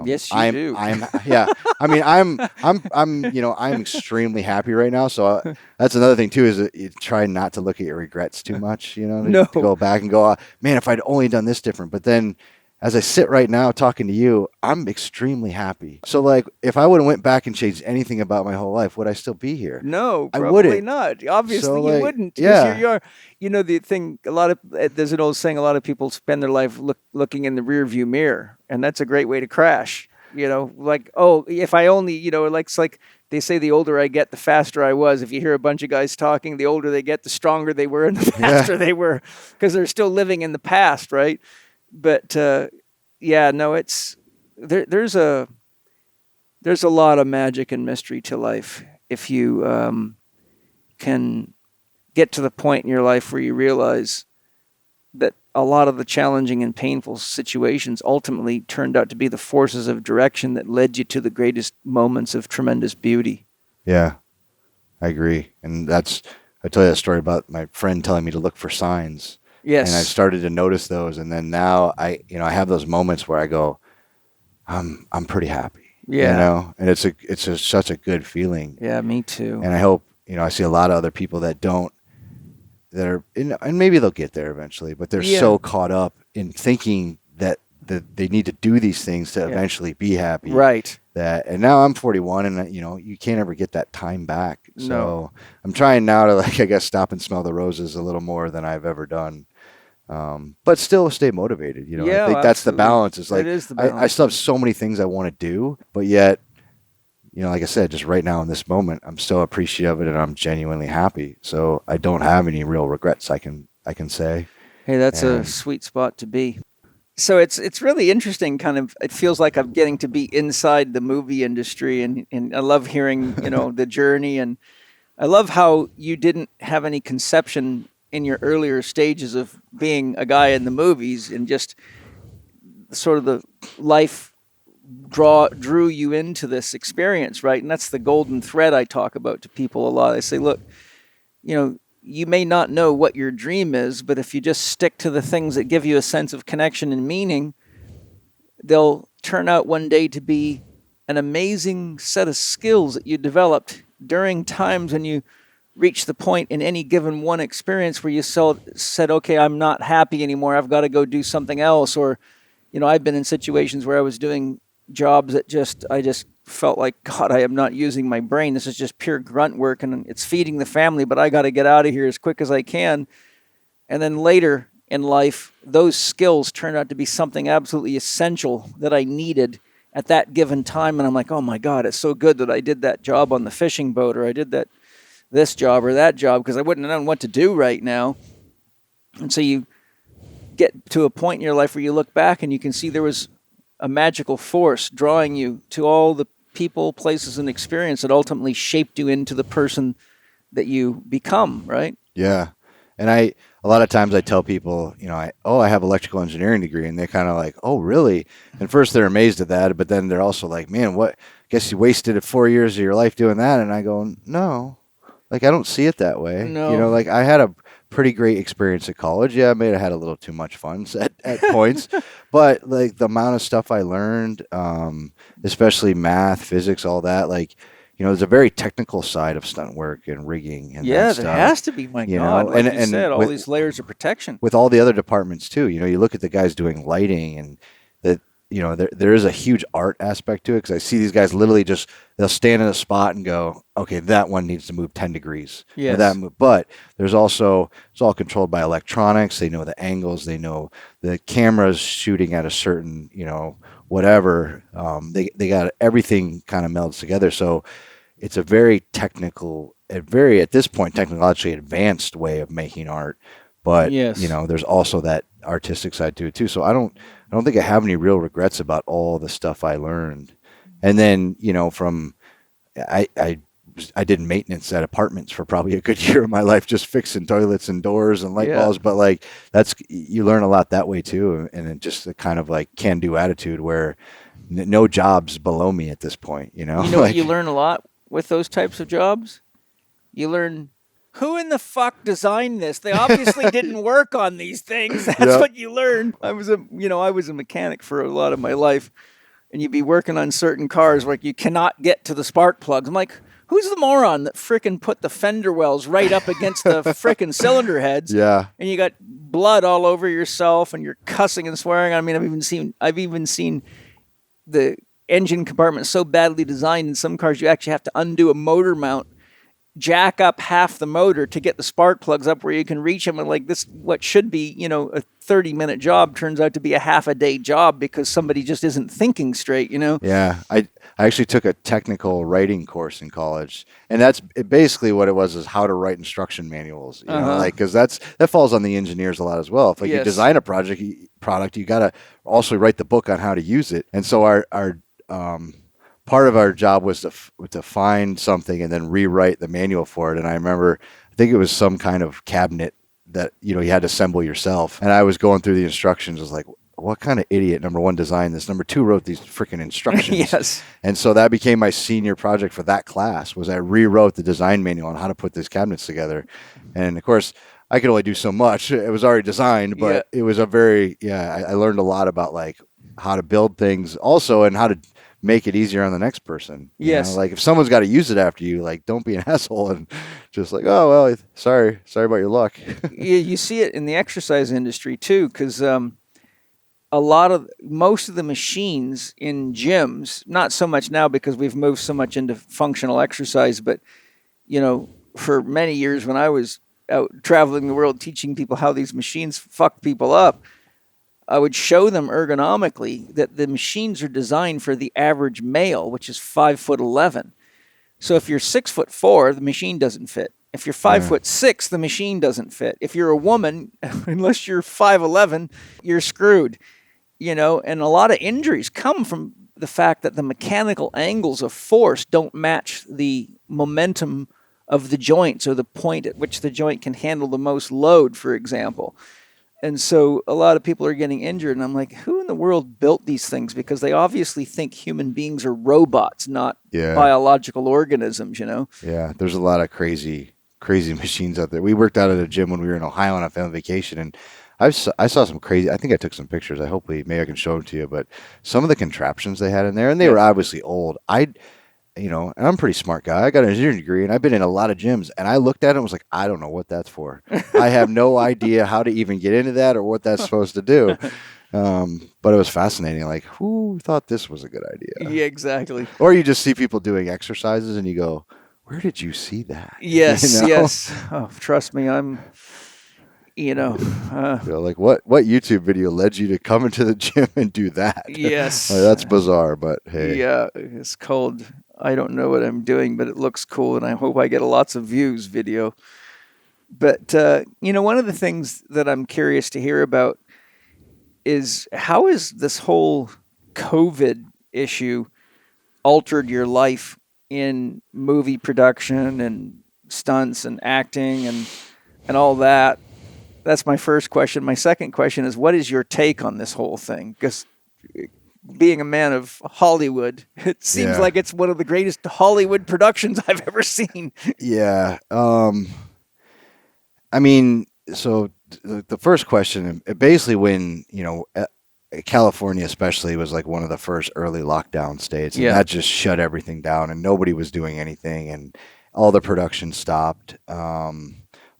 Yes, you do. Yeah. I mean, I'm extremely happy right now. So that's another thing too, is that you try not to look at your regrets too much, to go back and go, man, if I'd only done this different. But then as I sit right now talking to you, I'm extremely happy. So like, if I would have went back and changed anything about my whole life, would I still be here? No, I probably wouldn't. not. Obviously, So, you like, wouldn't. yeah. You are. The thing. There's an old saying. A lot of people spend their life looking in the rearview mirror, and that's a great way to crash. Like, oh, if I only, it's like they say, the older I get, the faster I was. If you hear a bunch of guys talking, the older they get, the stronger they were, and the faster they were, because they're still living in the past, right? But it's there's a lot of magic and mystery to life if you can get to the point in your life where you realize that a lot of the challenging and painful situations ultimately turned out to be the forces of direction that led you to the greatest moments of tremendous beauty. Yeah, I agree. And I tell you that story about my friend telling me to look for signs. Yes. And I started to notice those. And then now I have those moments where I go, I'm pretty happy. Yeah. And it's such a good feeling. Yeah, me too. And I hope, I see a lot of other people that are, and maybe they'll get there eventually, but they're so caught up in thinking that they need to do these things to eventually be happy. Right. And now I'm 41, and you can't ever get that time back. So No. I'm trying now to, like, I guess, stop and smell the roses a little more than I've ever done. But still stay motivated. I think that's the balance. It's like, it is the balance. I still have so many things I want to do, but yet, like I said, just right now in this moment, I'm still appreciative of it, and I'm genuinely happy. So I don't have any real regrets, I can say. Hey, that's a sweet spot to be. So it's really interesting. Kind of, it feels like I'm getting to be inside the movie industry, and I love hearing the journey, and I love how you didn't have any conception in your earlier stages of being a guy in the movies, and just sort of the life drew you into this experience, right? And that's the golden thread I talk about to people a lot. I say, look, you may not know what your dream is, but if you just stick to the things that give you a sense of connection and meaning, they'll turn out one day to be an amazing set of skills that you developed during times when you reach the point in any given one experience where you said, okay, I'm not happy anymore, I've got to go do something else. Or, I've been in situations where I was doing jobs that I just felt like, God, I am not using my brain. This is just pure grunt work, and it's feeding the family, but I got to get out of here as quick as I can. And then later in life, those skills turned out to be something absolutely essential that I needed at that given time. And I'm like, oh my God, it's so good that I did that job on the fishing boat, or I did this job or that job, because I wouldn't have known what to do right now. And so you get to a point in your life where you look back and you can see there was a magical force drawing you to all the people, places, and experience that ultimately shaped you into the person that you become, right? Yeah. And a lot of times I tell people, I have electrical engineering degree, and they're kind of like, oh, really? And first they're amazed at that, but then they're also like, man, what? Guess you wasted 4 years of your life doing that. And I go, no, like, I don't see it that way. No. Like, I had a pretty great experience at college. Yeah, I may have had a little too much fun at points, but like the amount of stuff I learned, especially math, physics, all that, like, there's a very technical side of stunt work and rigging. And yeah, that there stuff, has to be, my God. Like you said, all these layers of protection. With all the other departments too, you look at the guys doing lighting, and that, there is a huge art aspect to it, because I see these guys literally they'll stand in a spot and go, okay, that one needs to move 10 degrees. Yes. But there's also, it's all controlled by electronics. They know the angles. They know the camera's shooting at a certain, whatever. They got everything kind of melds together. So it's a very technical, at this point, technologically advanced way of making art. but Yes. there's also that artistic side to it too. So I don't think I have any real regrets about all the stuff I learned. And then, from I did maintenance at apartments for probably a good year of my life, just fixing toilets and doors and light bulbs. But like, you learn a lot that way too. And it just a kind of like can-do attitude where no jobs below me at this point, You know what you learn a lot with those types of jobs? You learn who in the fuck designed this? They obviously didn't work on these things. That's what you learn. I was a mechanic for a lot of my life, and you'd be working on certain cars where you cannot get to the spark plugs. I'm like, who's the moron that frickin' put the fender wells right up against the frickin' cylinder heads? Yeah. And you got blood all over yourself, and you're cussing and swearing. I mean, I've even seen the engine compartment so badly designed in some cars you actually have to undo a motor mount, jack up half the motor to get the spark plugs up where you can reach them. And like this, what should be, a 30-minute job turns out to be a half a day job because somebody just isn't thinking straight, Yeah. I actually took a technical writing course in college, and that's basically what it was, is how to write instruction manuals, because that falls on the engineers a lot as well. If you design a product, you got to also write the book on how to use it. And so our part of our job was to find something and then rewrite the manual for it. And I remember, I think it was some kind of cabinet that, you had to assemble yourself. And I was going through the instructions. I was like, what kind of idiot, number one, designed this? Number two, wrote these freaking instructions. Yes. And so that became my senior project for that class, was I rewrote the design manual on how to put these cabinets together. And of course, I could only do so much. It was already designed, but it was I learned a lot about like how to build things also, and how to make it easier on the next person. Yes. Like if someone's got to use it after you, like don't be an asshole and just like, oh, well, sorry about your luck. You see it in the exercise industry too, because most of the machines in gyms, not so much now because we've moved so much into functional exercise, but for many years when I was out traveling the world teaching people how these machines fuck people up, I would show them ergonomically that the machines are designed for the average male, which is 5'11". So if you're 6'4", the machine doesn't fit. If you're 5'6", the machine doesn't fit. If you're a woman, unless you're 5'11", you're screwed. And a lot of injuries come from the fact that the mechanical angles of force don't match the momentum of the joints, or the point at which the joint can handle the most load, for example. And so a lot of people are getting injured, and I'm like, who in the world built these things? Because they obviously think human beings are robots, not biological organisms, Yeah, there's a lot of crazy machines out there. We worked out at a gym when we were in Ohio on a family vacation, and I saw some crazy, I think I took some pictures. Maybe I can show them to you, but some of the contraptions they had in there, and they were obviously old. And I'm a pretty smart guy. I got an engineering degree, and I've been in a lot of gyms, and I looked at it and was like, I don't know what that's for. I have no idea how to even get into that or what that's supposed to do. But it was fascinating. Like, who thought this was a good idea? Yeah, exactly. Or you just see people doing exercises and you go, where did you see that? Yes, yes. Oh, trust me, I'm... like what YouTube video led you to come into the gym and do that? Yes. That's bizarre, but hey. Yeah, it's called I don't know what I'm doing, but it looks cool, and I hope I get lots of views video. But, one of the things that I'm curious to hear about is how is this whole COVID issue altered your life in movie production and stunts and acting and all that? That's my first question. My second question is, what is your take on this whole thing? Because being a man of Hollywood, it seems like it's one of the greatest Hollywood productions I've ever seen. Yeah. I mean, so the first question, basically when, California especially was like one of the first early lockdown states, and that just shut everything down, and nobody was doing anything, and all the production stopped.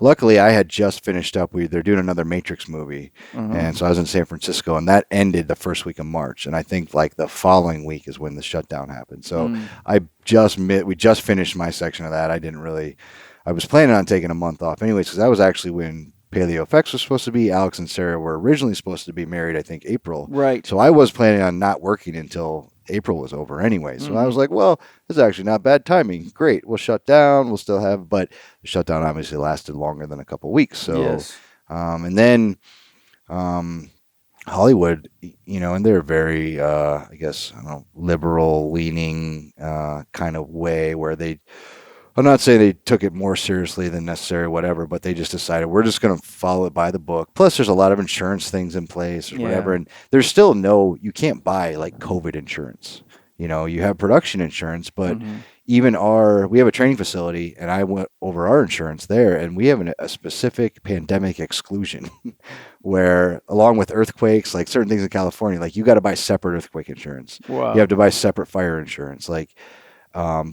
Luckily, I had just finished up. They're doing another Matrix movie, and so I was in San Francisco, and that ended the first week of March. And I think like the following week is when the shutdown happened. So we just finished my section of that. I was planning on taking a month off anyways, because that was actually when Paleo Effects was supposed to be. Alex and Sarah were originally supposed to be married, I think, April. Right. So I was planning on not working until April was over anyway. So I was like, well, this is actually not bad timing. Great. We'll shut down. We'll still have, but the shutdown obviously lasted longer than a couple of weeks. So And then Hollywood, and they're very, I guess, I don't know, liberal leaning kind of way where I'm not saying they took it more seriously than necessary, whatever, but they just decided we're just going to follow it by the book. Plus, there's a lot of insurance things in place or whatever. And there's still you can't buy like COVID insurance. You have production insurance, but even we have a training facility, and I went over our insurance there, and we have a specific pandemic exclusion where, along with earthquakes, like certain things in California, like you got to buy separate earthquake insurance. Wow. You have to buy separate fire insurance. Like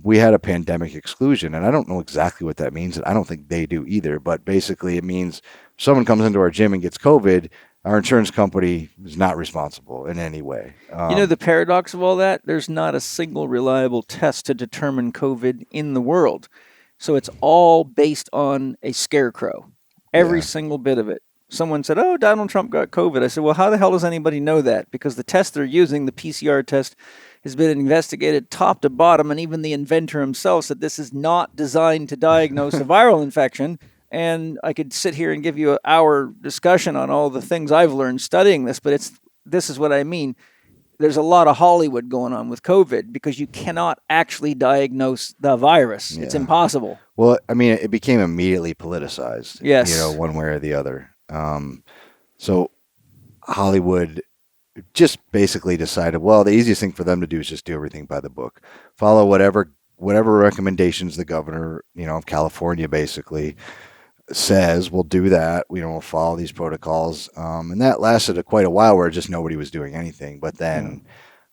we had a pandemic exclusion, and I don't know exactly what that means, and I don't think they do either. But basically, it means if someone comes into our gym and gets COVID, our insurance company is not responsible in any way. The paradox of all that, there's not a single reliable test to determine COVID in the world. So it's all based on a scarecrow, every single bit of it. Someone said, oh, Donald Trump got COVID. I said, well, how the hell does anybody know that? Because the test they're using, the PCR test, has been investigated top to bottom, and even the inventor himself said this is not designed to diagnose a viral infection. And I could sit here and give you an hour discussion on all the things I've learned studying this, but this is what I mean. There's a lot of Hollywood going on with COVID because you cannot actually diagnose the virus. Yeah. It's impossible. Well, I mean, it became immediately politicized. Yes. One way or the other. So Hollywood just basically decided, well, the easiest thing for them to do is just do everything by the book. Follow whatever recommendations the governor, of California basically says, we'll do that. We'll follow these protocols. And that lasted quite a while where just nobody was doing anything. But then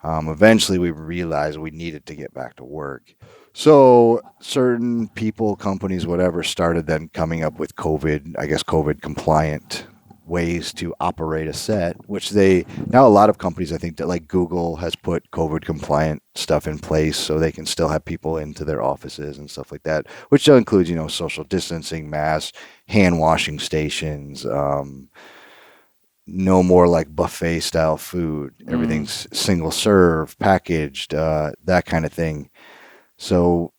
eventually we realized we needed to get back to work. So certain people, companies, whatever, started then coming up with COVID compliant ways to operate a set, which now a lot of companies, I think that like Google has put COVID compliant stuff in place so they can still have people into their offices and stuff like that, which includes, social distancing, masks, hand washing stations, no more like buffet style food. Everything's single serve, packaged, that kind of thing. So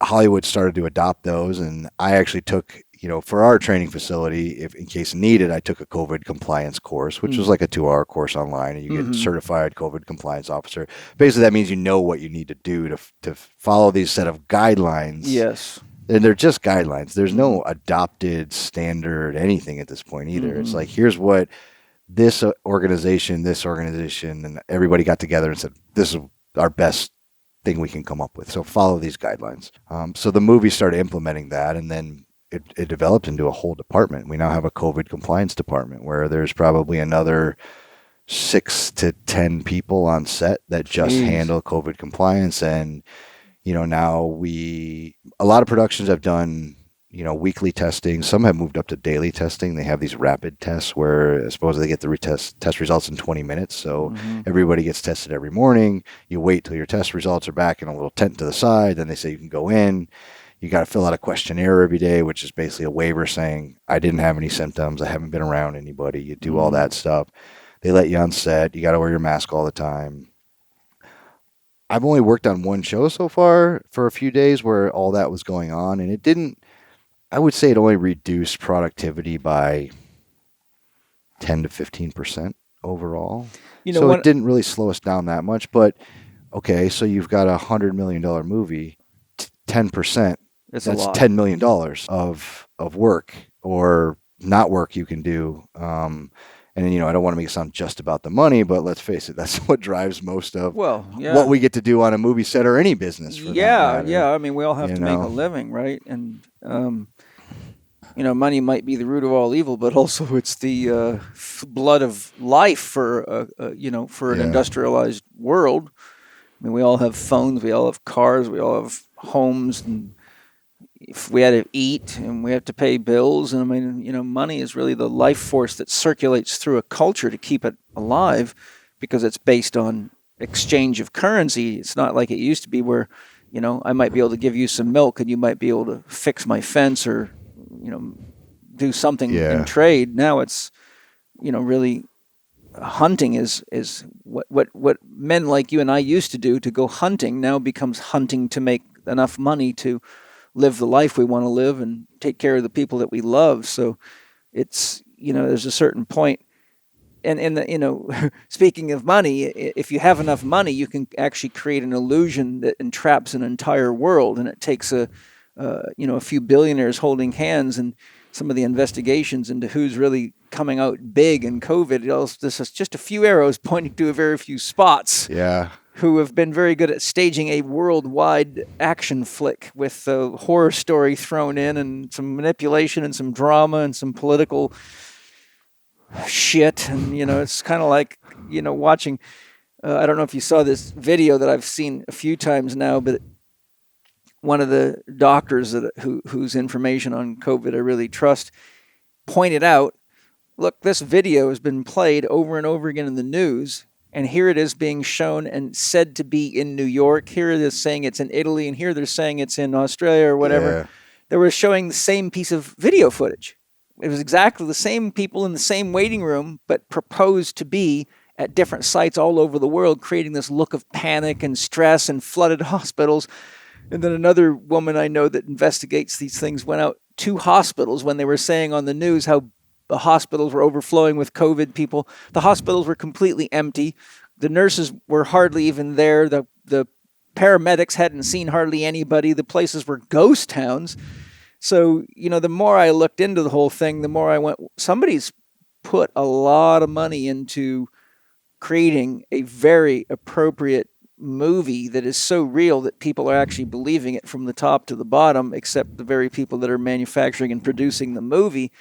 Hollywood started to adopt those, and I actually took, for our training facility, if in case needed, I took a COVID compliance course, which was like a 2-hour course online, and you get certified COVID compliance officer. Basically, that means you know what you need to do to follow these set of guidelines. Yes. And they're just guidelines. There's no adopted standard anything at this point either. It's like, here's what this organization, and everybody got together and said, this is our best thing we can come up with. So follow these guidelines. So the movie started implementing that, and then it developed into a whole department. We now have a COVID compliance department where there's probably another 6 to 10 people on set that just handle COVID compliance. And, now a lot of productions have done, weekly testing. Some have moved up to daily testing. They have these rapid tests where supposedly they get the test results in 20 minutes. So everybody gets tested every morning. You wait till your test results are back in a little tent to the side. Then they say you can go in. You got to fill out a questionnaire every day, which is basically a waiver saying, I didn't have any symptoms. I haven't been around anybody. You do all that stuff. They let you on set. You got to wear your mask all the time. I've only worked on one show so far for a few days where all that was going on. And I would say it only reduced productivity by 10 to 15% overall. So it didn't really slow us down that much. But, okay, so you've got $100 million movie, 10%. That's $10 million of work or not work you can do. And I don't want to make it sound just about the money, but let's face it, that's what drives most of what we get to do on a movie set or any business. Yeah. I mean, we all have to make a living, right? And money might be the root of all evil, but also it's the blood of life for an industrialized world. I mean, we all have phones, we all have cars, we all have homes, and if we had to eat and we have to pay bills, and I mean, money is really the life force that circulates through a culture to keep it alive because it's based on exchange of currency. It's not like it used to be where, I might be able to give you some milk and you might be able to fix my fence or, do something in trade. Now it's, really hunting is what men like you and I used to do to go hunting now becomes hunting to make enough money to live the life we want to live and take care of the people that we love. So it's, there's a certain point. And speaking of money, if you have enough money, you can actually create an illusion that entraps an entire world. And it takes a few billionaires holding hands, and some of the investigations into who's really coming out big in COVID. This is just a few arrows pointing to a very few spots. Yeah. Who have been very good at staging a worldwide action flick with a horror story thrown in, and some manipulation and some drama and some political shit. And it's kind of like watching I don't know if you saw this video that I've seen a few times now, but one of the doctors whose information on COVID I really trust pointed out, look, this video has been played over and over again in the news, and here it is being shown and said to be in New York. Here it is saying it's in Italy, and here they're saying it's in Australia or whatever. Yeah. They were showing the same piece of video footage. It was exactly the same people in the same waiting room, but proposed to be at different sites all over the world, creating this look of panic and stress and flooded hospitals. And then another woman I know that investigates these things went out to hospitals when they were saying on the news how the hospitals were overflowing with COVID people. The hospitals were completely empty. The nurses were hardly even there. The paramedics hadn't seen hardly anybody. The places were ghost towns. So, the more I looked into the whole thing, the more I went, somebody's put a lot of money into creating a very appropriate movie that is so real that people are actually believing it from the top to the bottom, except the very people that are manufacturing and producing the movie.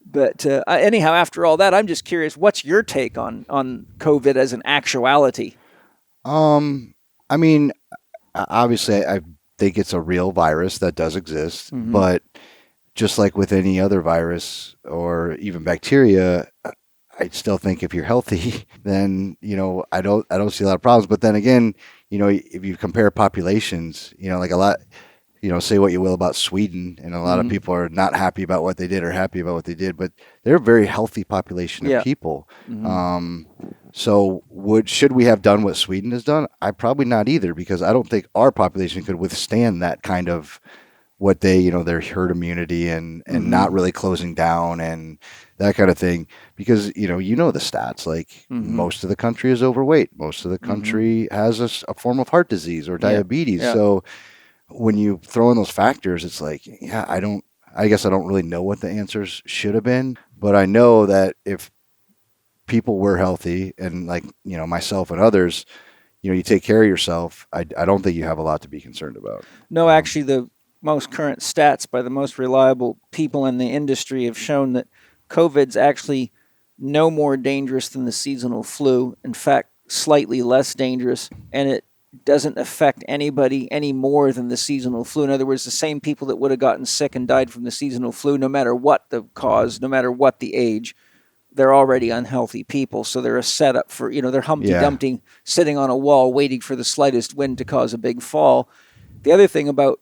But anyhow, after all that, I'm just curious, what's your take on COVID as an actuality? I mean, obviously, I think it's a real virus that does exist, Mm-hmm. but just like with any other virus or even bacteria, I still think if you're healthy, then I don't see a lot of problems. But then again, if you compare populations, like a lot, say what you will about Sweden, and a lot of people are not happy about what they did or happy about what they did, but they're a very healthy population of people. So should we have done what Sweden has done? I probably not either, because I don't think our population could withstand that kind of what they, their herd immunity and not really closing down and that kind of thing. Because, the stats, like most of the country is overweight. Most of the country has a form of heart disease or diabetes. Yeah. So when you throw in those factors, it's like, I guess I don't really know what the answers should have been, but I know that if people were healthy and like, myself and others, you take care of yourself, I don't think you have a lot to be concerned about. No, actually, the most current stats by the most reliable people in the industry have shown that COVID's actually no more dangerous than the seasonal flu. In fact, slightly less dangerous, and it doesn't affect anybody any more than the seasonal flu. In other words, the same people that would have gotten sick and died from the seasonal flu, no matter what the cause, no matter what the age, they're already unhealthy people. So they're a setup for, they're Humpty Dumpty sitting on a wall waiting for the slightest wind to cause a big fall. The other thing about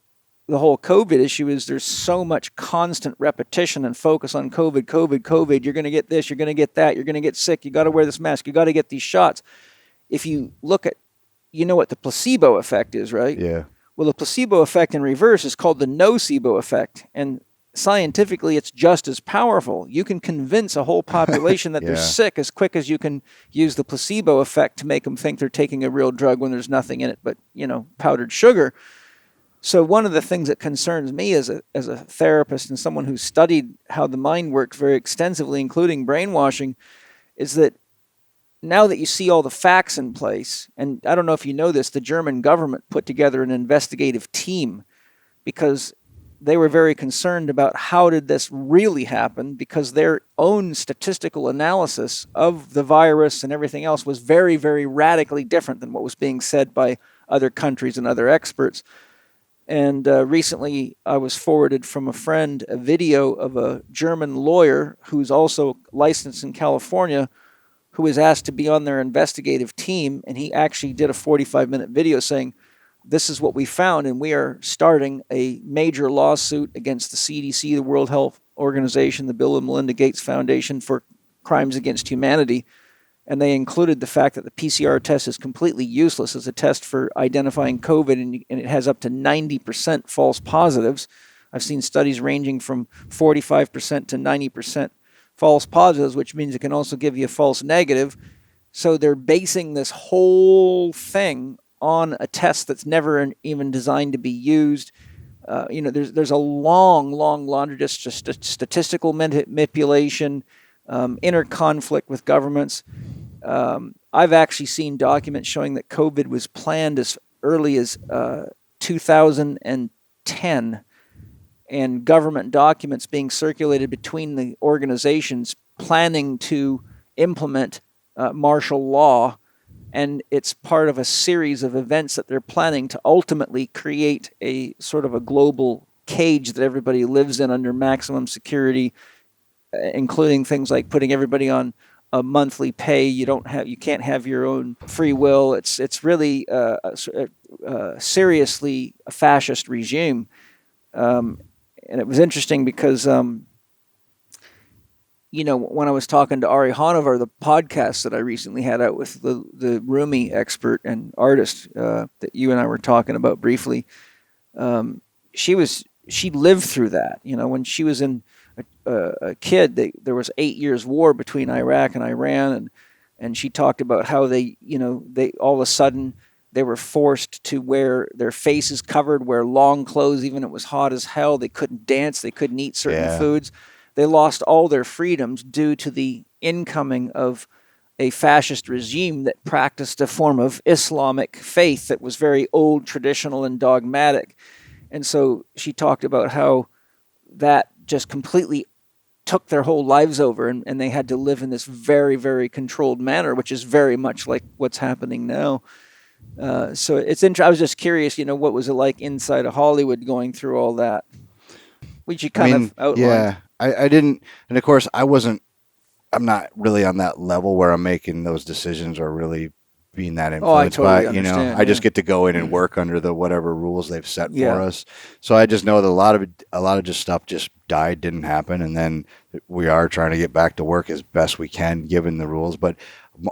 the whole COVID issue is there's so much constant repetition and focus on COVID. You're going to get this, you're going to get that, you're going to get sick, you got to wear this mask, you got to get these shots. If you look at, what the placebo effect is, right? Yeah. Well, the placebo effect in reverse is called the nocebo effect. And scientifically, it's just as powerful. You can convince a whole population that they're sick as quick as you can use the placebo effect to make them think they're taking a real drug when there's nothing in it but, powdered sugar. So one of the things that concerns me as a therapist and someone who's studied how the mind works very extensively, including brainwashing, is that now that you see all the facts in place, and I don't know if you know this, the German government put together an investigative team because they were very concerned about how did this really happen, because their own statistical analysis of the virus and everything else was very, very radically different than what was being said by other countries and other experts. And recently I was forwarded from a friend a video of a German lawyer who's also licensed in California, who was asked to be on their investigative team, and he actually did a 45-minute video saying, this is what we found, and we are starting a major lawsuit against the CDC, the World Health Organization, the Bill and Melinda Gates Foundation for crimes against humanity. And they included the fact that the PCR test is completely useless as a test for identifying COVID, and it has up to 90% false positives. I've seen studies ranging from 45% to 90% false positives, which means it can also give you a false negative. So they're basing this whole thing on a test that's never even designed to be used. There's a long laundry list, just statistical manipulation, inner conflict with governments. I've actually seen documents showing that COVID was planned as early as 2010, and government documents being circulated between the organizations planning to implement martial law, and it's part of a series of events that they're planning to ultimately create a sort of a global cage that everybody lives in under maximum security, including things like putting everybody on a monthly pay. You can't have your own free will. It's really seriously a fascist regime, and it was interesting because when I was talking to Ari Hanover, the podcast that I recently had out with the Rumi expert and artist that you and I were talking about briefly, she lived through that. When she was a kid, there was 8 years war between Iraq and Iran, and she talked about how they all of a sudden they were forced to wear their faces covered, wear long clothes, even if it was hot as hell. They couldn't dance, they couldn't eat certain foods. They lost all their freedoms due to the incoming of a fascist regime that practiced a form of Islamic faith that was very old, traditional, and dogmatic. And so she talked about how that just completely took their whole lives over, and they had to live in this very, very controlled manner, which is very much like what's happening now. So it's interesting. I was just curious, what was it like inside of Hollywood going through all that? Which you kind of outlined. Yeah, I didn't, and of course I'm not really on that level where I'm making those decisions or really being that influenced by, I just get to go in and work under the whatever rules they've set for us. So I just know that a lot of just stuff just died, didn't happen, and then we are trying to get back to work as best we can given the rules. But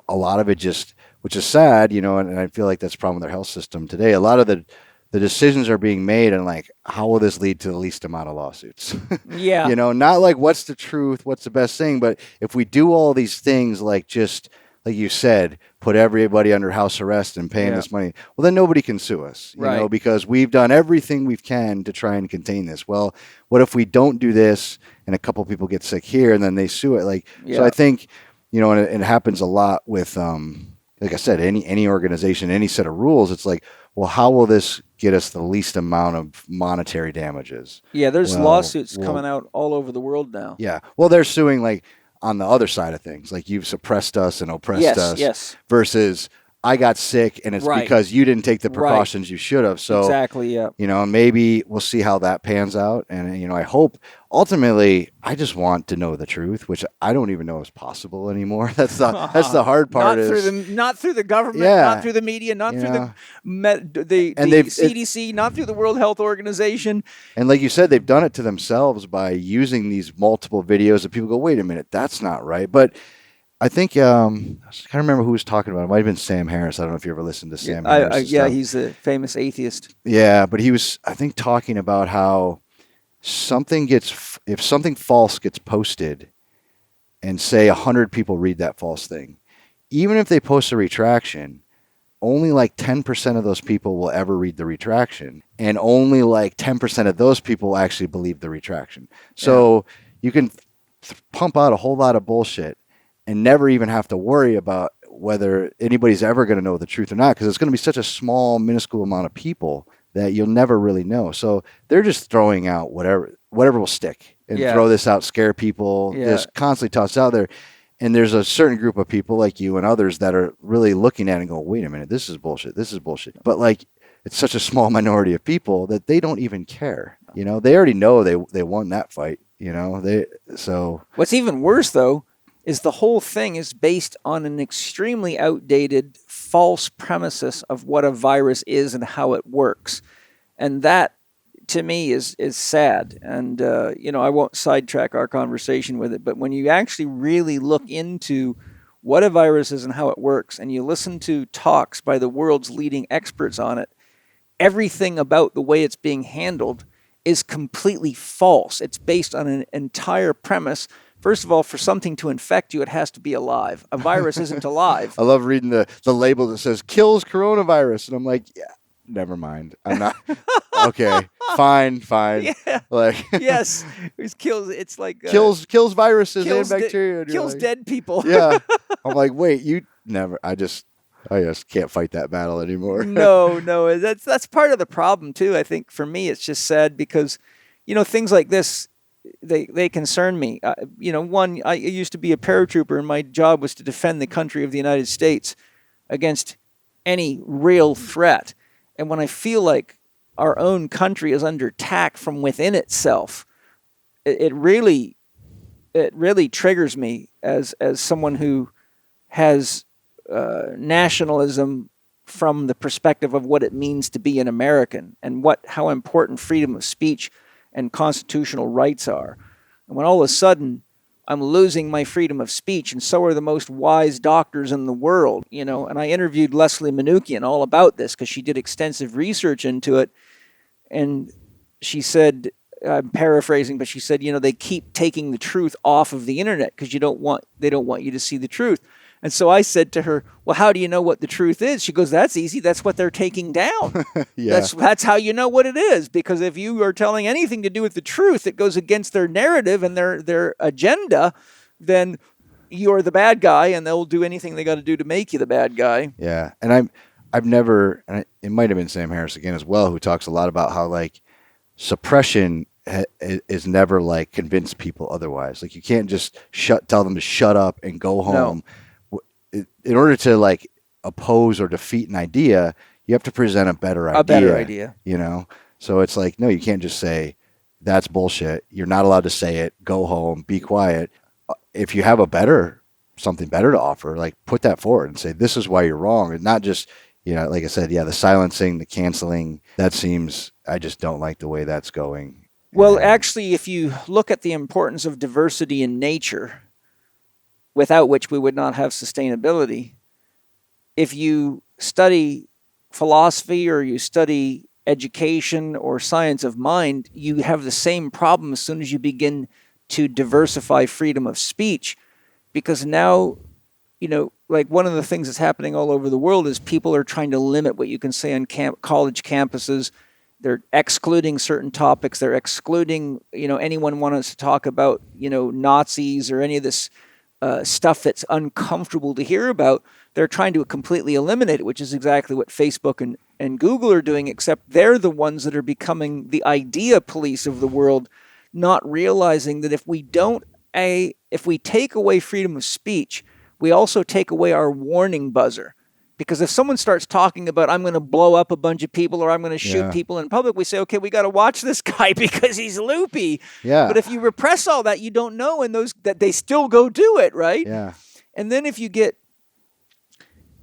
a lot of it just, which is sad, and I feel like that's a problem with our health system today. A lot of the decisions are being made, and like, how will this lead to the least amount of lawsuits? Yeah. Not like what's the truth, what's the best thing, but if we do all these things, like just like you said, put everybody under house arrest and paying this money, well, then nobody can sue us, because we've done everything we can to try and contain this. Well, what if we don't do this and a couple people get sick here and then they sue it? So I think, and it happens a lot with, like I said, any organization, any set of rules, it's like, well, how will this get us the least amount of monetary damages? Yeah, there's lawsuits coming out all over the world now. Yeah. Well, they're suing like on the other side of things, like you've suppressed us and oppressed us versus I got sick and it's because you didn't take the precautions you should have. So exactly, yeah. Maybe we'll see how that pans out. And, I hope ultimately I just want to know the truth, which I don't even know is possible anymore. That's the hard part. Not through the government, not through the media, not through the CDC, not through the World Health Organization. And like you said, they've done it to themselves by using these multiple videos that people go, wait a minute, that's not right. But I think I can't remember who was talking about it. It might have been Sam Harris. I don't know if you ever listened to Sam Harris. He's a famous atheist. Yeah, but he was, I think, talking about how if something false gets posted and say 100 people read that false thing, even if they post a retraction, only like 10% of those people will ever read the retraction, and only like 10% of those people will actually believe the retraction. So you can pump out a whole lot of bullshit and never even have to worry about whether anybody's ever going to know the truth or not, because it's going to be such a small, minuscule amount of people that you'll never really know. So they're just throwing out whatever will stick and throw this out, scare people, just constantly toss out there. And there's a certain group of people like you and others that are really looking at it and go, wait a minute, this is bullshit. This is bullshit. But like, it's such a small minority of people that they don't even care. They already know they won that fight. What's even worse though is the whole thing is based on an extremely outdated, false premises of what a virus is and how it works. And that, to me, is sad. And, I won't sidetrack our conversation with it, but when you actually really look into what a virus is and how it works, and you listen to talks by the world's leading experts on it, everything about the way it's being handled is completely false. It's based on an entire premise. First of all, for something to infect you, it has to be alive. A virus isn't alive. I love reading the label that says kills coronavirus. And I'm like, yeah, never mind. I'm not. Okay, fine. Yeah. Like, Yes. It kills. It's like kills viruses kills and bacteria. And you're kills like, dead people. Yeah. I'm like, wait, you never. I just can't fight that battle anymore. No. That's part of the problem too. I think for me, it's just sad because, things like this, they concern me. One, I used to be a paratrooper, and my job was to defend the country of the United States against any real threat. And when I feel like our own country is under attack from within itself, it really triggers me as someone who has nationalism from the perspective of what it means to be an American and how important freedom of speech and constitutional rights are. And when all of a sudden I'm losing my freedom of speech, and so are the most wise doctors in the world, and I interviewed Leslie Manookian all about this because she did extensive research into it. And she said, I'm paraphrasing, but she said, they keep taking the truth off of the internet because they don't want you to see the truth. And so I said to her, well, how do you know what the truth is? She goes, that's easy. That's what they're taking down. Yeah. That's how you know what it is. Because if you are telling anything to do with the truth that goes against their narrative and their agenda, then you're the bad guy, and they'll do anything they got to do to make you the bad guy. Yeah. And I've never, and it might have been Sam Harris again as well, who talks a lot about how like suppression is never like convince people otherwise. Like you can't just tell them to shut up and go home. No. In order to like oppose or defeat an idea, you have to present a better idea. So it's like, no, you can't just say that's bullshit. You're not allowed to say it. Go home, be quiet. If you have something better to offer, like put that forward and say, this is why you're wrong. And not just, like I said, the silencing, the canceling, I just don't like the way that's going. Well, actually, if you look at the importance of diversity in nature, without which we would not have sustainability. If you study philosophy or you study education or science of mind, you have the same problem as soon as you begin to diversify freedom of speech. Because now, like one of the things that's happening all over the world is people are trying to limit what you can say on college campuses. They're excluding certain topics. They're excluding, anyone want us to talk about, Nazis or any of this stuff that's uncomfortable to hear about. They're trying to completely eliminate it, which is exactly what Facebook and Google are doing, except they're the ones that are becoming the idea police of the world, not realizing that if we take away freedom of speech, we also take away our warning buzzer. Because if someone starts talking about, I'm going to blow up a bunch of people or I'm going to shoot people in public, we say, okay, we got to watch this guy because he's loopy. Yeah. But if you repress all that, you don't know, and that they still go do it, right? Yeah. And then if you get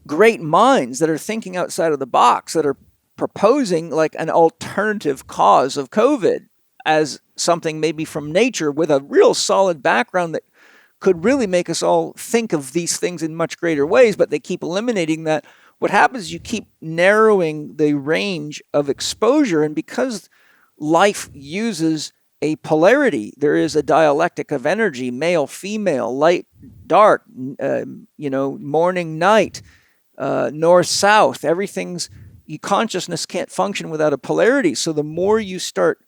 great minds that are thinking outside of the box, that are proposing like an alternative cause of COVID as something maybe from nature with a real solid background that could really make us all think of these things in much greater ways, but they keep eliminating that. What happens is you keep narrowing the range of exposure, and because life uses a polarity, there is a dialectic of energy, male, female, light, dark, morning, night, north, south, consciousness can't function without a polarity. So the more you start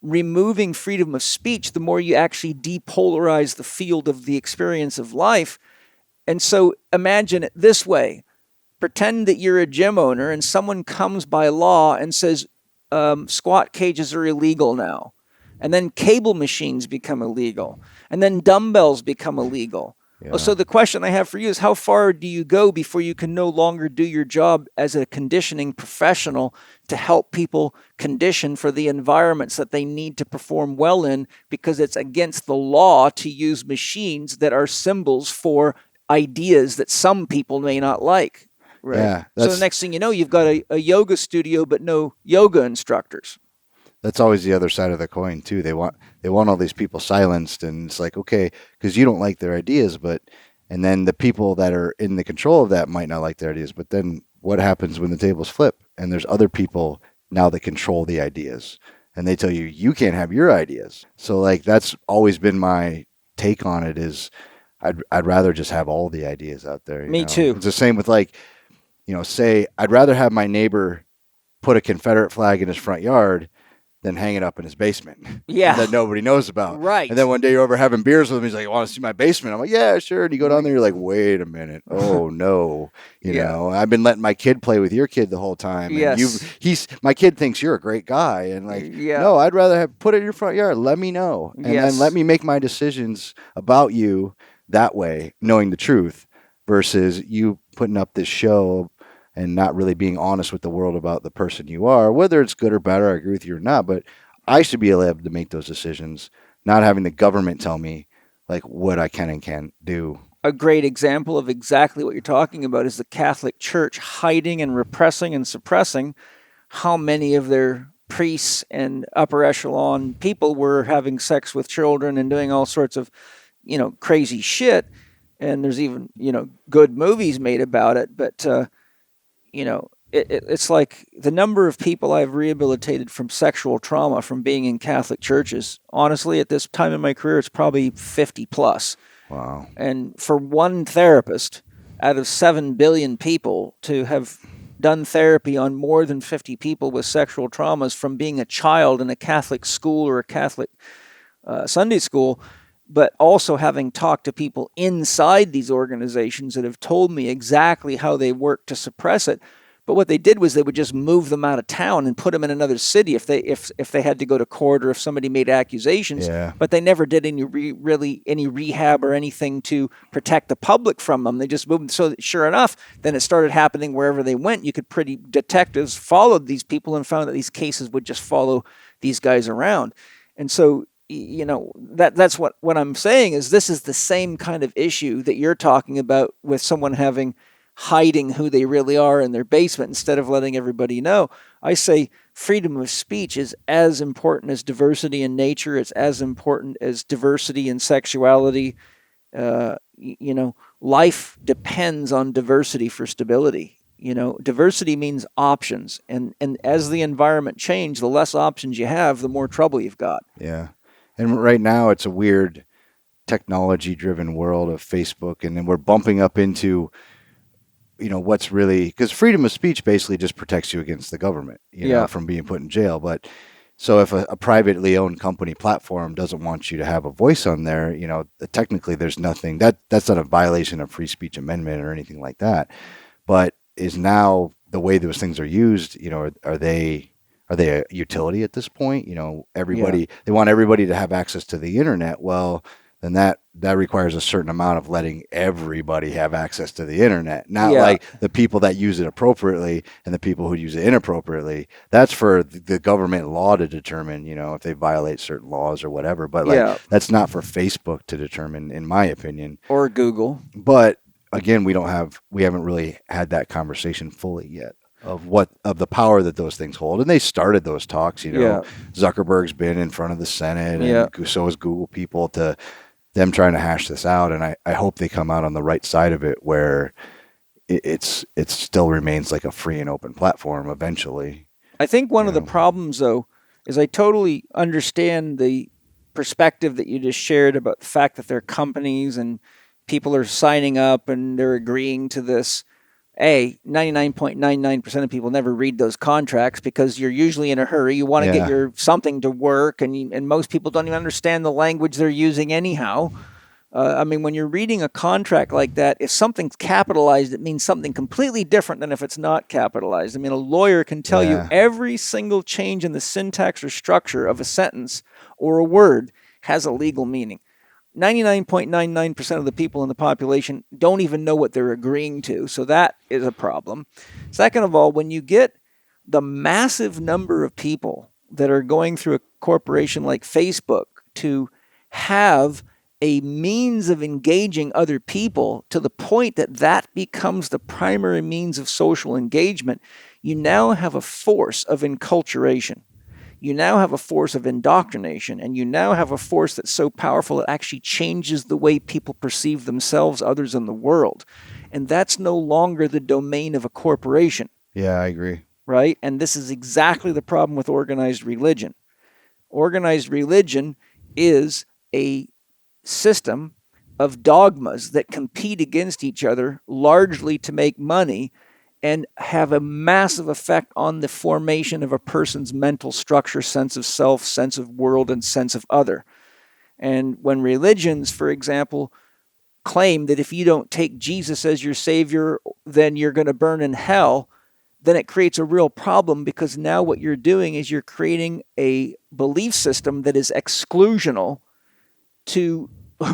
removing freedom of speech, the more you actually depolarize the field of the experience of life. And so imagine it this way. Pretend that you're a gym owner and someone comes by law and says, squat cages are illegal now. And then cable machines become illegal. And then dumbbells become illegal. Yeah. So the question I have for you is, how far do you go before you can no longer do your job as a conditioning professional to help people condition for the environments that they need to perform well in, because it's against the law to use machines that are symbols for ideas that some people may not like? Right. Yeah, so the next thing you know, you've got a yoga studio, but no yoga instructors. That's always the other side of the coin too. They want all these people silenced, and it's like, okay, because you don't like their ideas, and then the people that are in the control of that might not like their ideas. But then what happens when the tables flip and there's other people now that control the ideas? and they tell you you can't have your ideas. So like that's always been my take on it is I'd rather just have all the ideas out there. Me too. It's the same with like, say I'd rather have my neighbor put a Confederate flag in his front yard than hang it up in his basement. Yeah. That nobody knows about. Right. And then one day you're over having beers with him. He's like, "You want to see my basement?" I'm like, "Yeah, sure." And you go down there, you're like, "Wait a minute. Oh no. I've been letting my kid play with your kid the whole time. And Yes. my kid thinks you're a great guy. And like, no, I'd rather put it in your front yard. Let me know. And then let me make my decisions about you that way, knowing the truth, versus you putting up this show and not really being honest with the world about the person you are, whether it's good or bad, I agree with you or not. But I should be able to make those decisions, not having the government tell me like what I can and can't do. A great example of exactly what you're talking about is the Catholic Church hiding and repressing and suppressing how many of their priests and upper echelon people were having sex with children and doing all sorts of, crazy shit. And there's even, good movies made about it. But, it's like the number of people I've rehabilitated from sexual trauma from being in Catholic churches, honestly, at this time in my career, it's probably 50 plus. Wow. And for one therapist out of 7 billion people to have done therapy on more than 50 people with sexual traumas from being a child in a Catholic school or a Catholic Sunday school, but also having talked to people inside these organizations that have told me exactly how they work to suppress it. But what they did was they would just move them out of town and put them in another city if they had to go to court or if somebody made accusations. Yeah. But they never did any any rehab or anything to protect the public from them. They just moved them. So that, sure enough, then it started happening wherever they went. Detectives followed these people and found that these cases would just follow these guys around. And so, that's what I'm saying is this is the same kind of issue that you're talking about with someone hiding who they really are in their basement instead of letting everybody know. I say freedom of speech is as important as diversity in nature. It's as important as diversity in sexuality. Life depends on diversity for stability. Diversity means options. And as the environment changes, the less options you have, the more trouble you've got. Yeah. And right now it's a weird technology-driven world of Facebook. And then we're bumping up into what's really, because freedom of speech basically just protects you against the government, from being put in jail. But so if a privately owned company platform doesn't want you to have a voice on there, technically there's nothing that's not a violation of free speech amendment or anything like that. But is now the way those things are used, are they a utility at this point? They want everybody to have access to the internet. Well, then that requires a certain amount of letting everybody have access to the internet, not like the people that use it appropriately and the people who use it inappropriately. That's for the government law to determine, if they violate certain laws or whatever. But that's not for Facebook to determine, in my opinion, or Google. But again, we haven't really had that conversation fully yet of the power that those things hold. And they started those talks, Zuckerberg's been in front of the Senate and so has Google people to them trying to hash this out. And I hope they come out on the right side of it where it still remains like a free and open platform eventually. I think one of the problems, though, is I totally understand the perspective that you just shared about the fact that there are companies and people are signing up and they're agreeing to this. 99.99% of people never read those contracts because you're usually in a hurry. You want to get your something to work, and most people don't even understand the language they're using anyhow. When you're reading a contract like that, if something's capitalized, it means something completely different than if it's not capitalized. A lawyer can tell you every single change in the syntax or structure of a sentence or a word has a legal meaning. 99.99% of the people in the population don't even know what they're agreeing to. So that is a problem. Second of all, when you get the massive number of people that are going through a corporation like Facebook to have a means of engaging other people to the point that becomes the primary means of social engagement, you now have a force of enculturation. You now have a force of indoctrination, and you now have a force that's so powerful it actually changes the way people perceive themselves, others, in the world. And that's no longer the domain of a corporation. Yeah, I agree. Right? And this is exactly the problem with organized religion. Organized religion is a system of dogmas that compete against each other largely to make money and have a massive effect on the formation of a person's mental structure, sense of self, sense of world, and sense of other. And when religions, for example, claim that if you don't take Jesus as your savior, then you're going to burn in hell, then it creates a real problem, because now what you're doing is you're creating a belief system that is exclusional to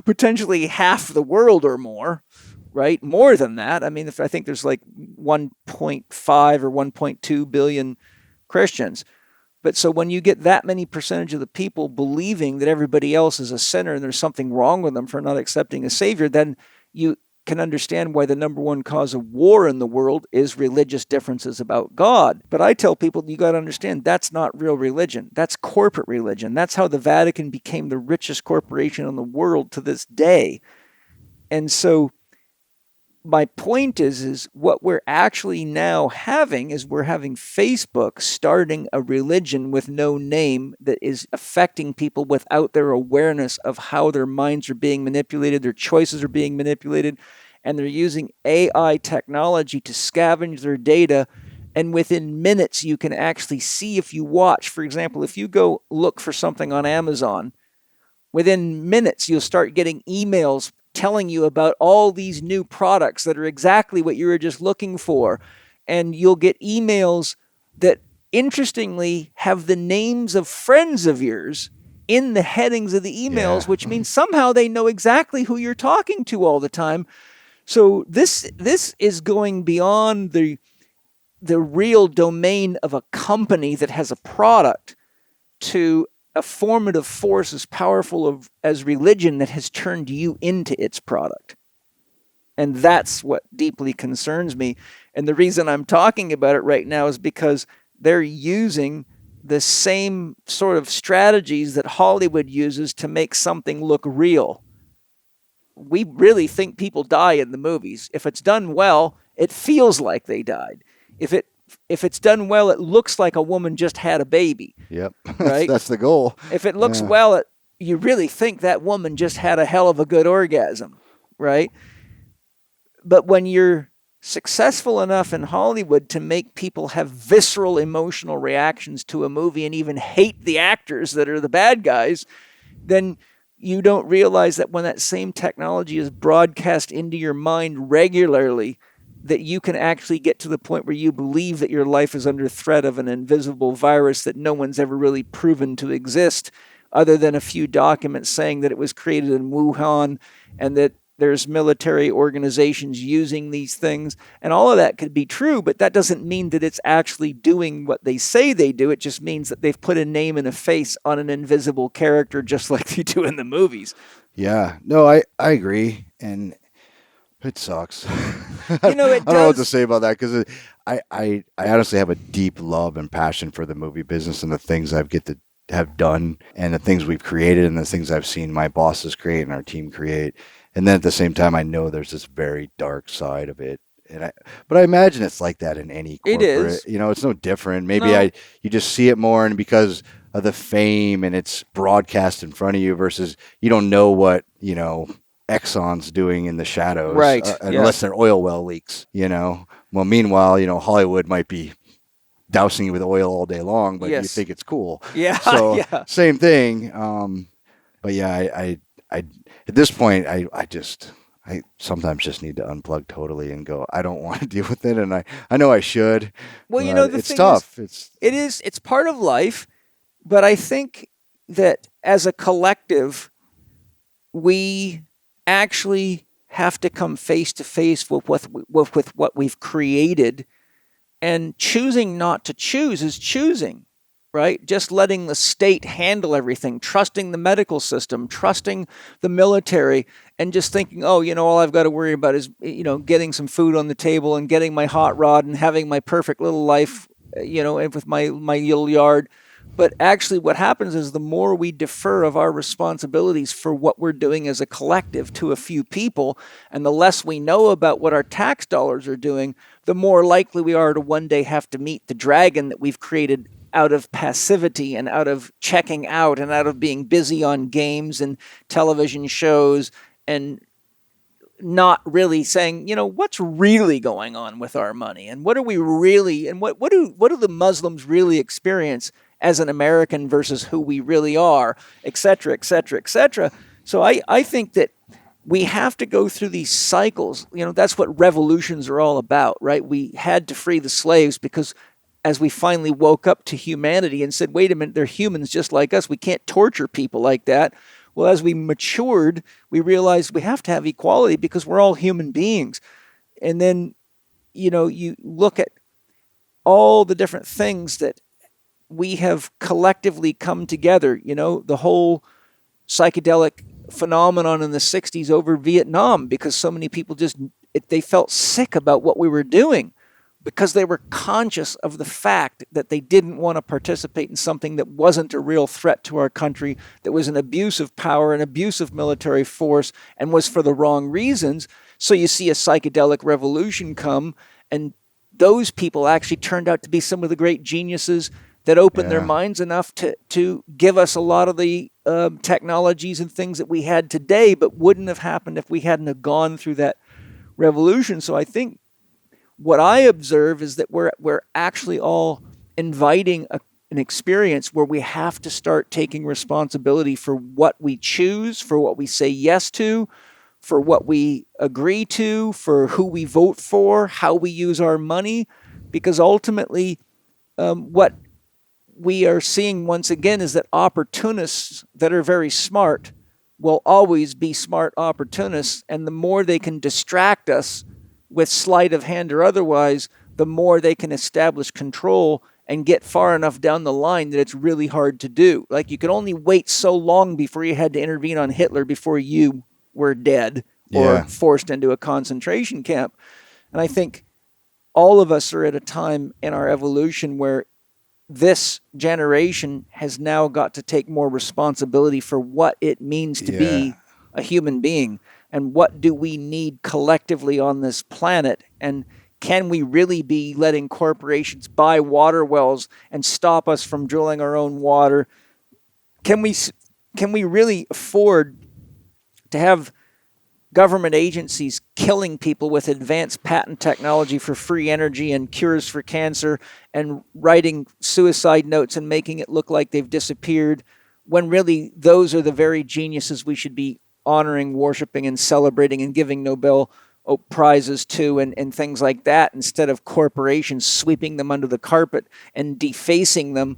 potentially half the world or more, right? More than that. I mean, I think there's like 1.5 or 1.2 billion Christians. But so when you get that many percentage of the people believing that everybody else is a sinner and there's something wrong with them for not accepting a savior, then you can understand why the number one cause of war in the world is religious differences about God. But I tell people, you got to understand, that's not real religion. That's corporate religion. That's how the Vatican became the richest corporation in the world to this day. And so my point is what we're actually now having is we're having Facebook starting a religion with no name that is affecting people without their awareness of how their minds are being manipulated, their choices are being manipulated, and they're using AI technology to scavenge their data. And within minutes, you can actually see if you watch. For example, if you go look for something on Amazon, within minutes, you'll start getting emails telling you about all these new products that are exactly what you were just looking for. And you'll get emails that, interestingly, have the names of friends of yours in the headings of the emails, which means somehow they know exactly who you're talking to all the time. So this is going beyond the real domain of a company that has a product to a formative force as powerful as religion that has turned you into its product. And that's what deeply concerns me. And the reason I'm talking about it right now is because they're using the same sort of strategies that Hollywood uses to make something look real. We really think people die in the movies. If it's done well, it feels like they died. If it's done well, it looks like a woman just had a baby. Yep. Right? That's the goal. If it looks well, you really think that woman just had a hell of a good orgasm, right? But when you're successful enough in Hollywood to make people have visceral emotional reactions to a movie and even hate the actors that are the bad guys, then you don't realize that when that same technology is broadcast into your mind regularly, that you can actually get to the point where you believe that your life is under threat of an invisible virus that no one's ever really proven to exist, other than a few documents saying that it was created in Wuhan and that there's military organizations using these things. And all of that could be true, but that doesn't mean that it's actually doing what they say they do. It just means that they've put a name and a face on an invisible character, just like they do in the movies. Yeah. No, I agree. And it sucks. You know, I don't know what to say about that, because I honestly have a deep love and passion for the movie business and the things I've get to have done and the things we've created and the things I've seen my bosses create and our team create. And then at the same time, I know there's this very dark side of it. But I imagine it's like that in any corporate. It is. You know, it's no different. Maybe you just see it more, and because of the fame and it's broadcast in front of you versus you don't know what, Exxon's doing in the shadows, right? Unless they're oil well leaks, Well, meanwhile, Hollywood might be dousing you with oil all day long, but you think it's cool. Yeah. So same thing. But yeah, I at this point, I sometimes just need to unplug totally and go, I don't want to deal with it, and I know I should. Well, it's tough. It's part of life, but I think that as a collective, we actually have to come face to face with what we've created, and choosing not to choose is choosing, right? Just letting the state handle everything, trusting the medical system, trusting the military, and just thinking, all I've got to worry about is, getting some food on the table and getting my hot rod and having my perfect little life, and with my little yard. But actually what happens is the more we defer of our responsibilities for what we're doing as a collective to a few people, and the less we know about what our tax dollars are doing, the more likely we are to one day have to meet the dragon that we've created out of passivity and out of checking out and out of being busy on games and television shows and not really saying, what's really going on with our money, and what are we really, and what do the Muslims really experience as an American versus who we really are, et cetera, et cetera, et cetera. So I think that we have to go through these cycles. That's what revolutions are all about, right? We had to free the slaves because as we finally woke up to humanity and said, wait a minute, they're humans just like us. We can't torture people like that. Well, as we matured, we realized we have to have equality because we're all human beings. And then, you look at all the different things that we have collectively come together, the whole psychedelic phenomenon in the 60s over Vietnam, because so many people they felt sick about what we were doing because they were conscious of the fact that they didn't want to participate in something that wasn't a real threat to our country, that was an abuse of power, an abuse of military force, and was for the wrong reasons. So you see a psychedelic revolution come, and those people actually turned out to be some of the great geniuses that opened their minds enough to give us a lot of the technologies and things that we had today, but wouldn't have happened if we hadn't have gone through that revolution. So I think what I observe is that we're actually all inviting an experience where we have to start taking responsibility for what we choose, for what we say yes to, for what we agree to, for who we vote for, how we use our money, because ultimately what we are seeing once again is that opportunists that are very smart will always be smart opportunists, and the more they can distract us with sleight of hand or otherwise, the more they can establish control and get far enough down the line that it's really hard to do. Like, you could only wait so long before you had to intervene on Hitler before you were dead or forced into a concentration camp. And I think all of us are at a time in our evolution where this generation has now got to take more responsibility for what it means to be a human being. And what do we need collectively on this planet? And can we really be letting corporations buy water wells and stop us from drilling our own water? Can we really afford to have government agencies killing people with advanced patent technology for free energy and cures for cancer and writing suicide notes and making it look like they've disappeared, when really those are the very geniuses we should be honoring, worshiping, and celebrating and giving Nobel prizes to and things like that, instead of corporations sweeping them under the carpet and defacing them.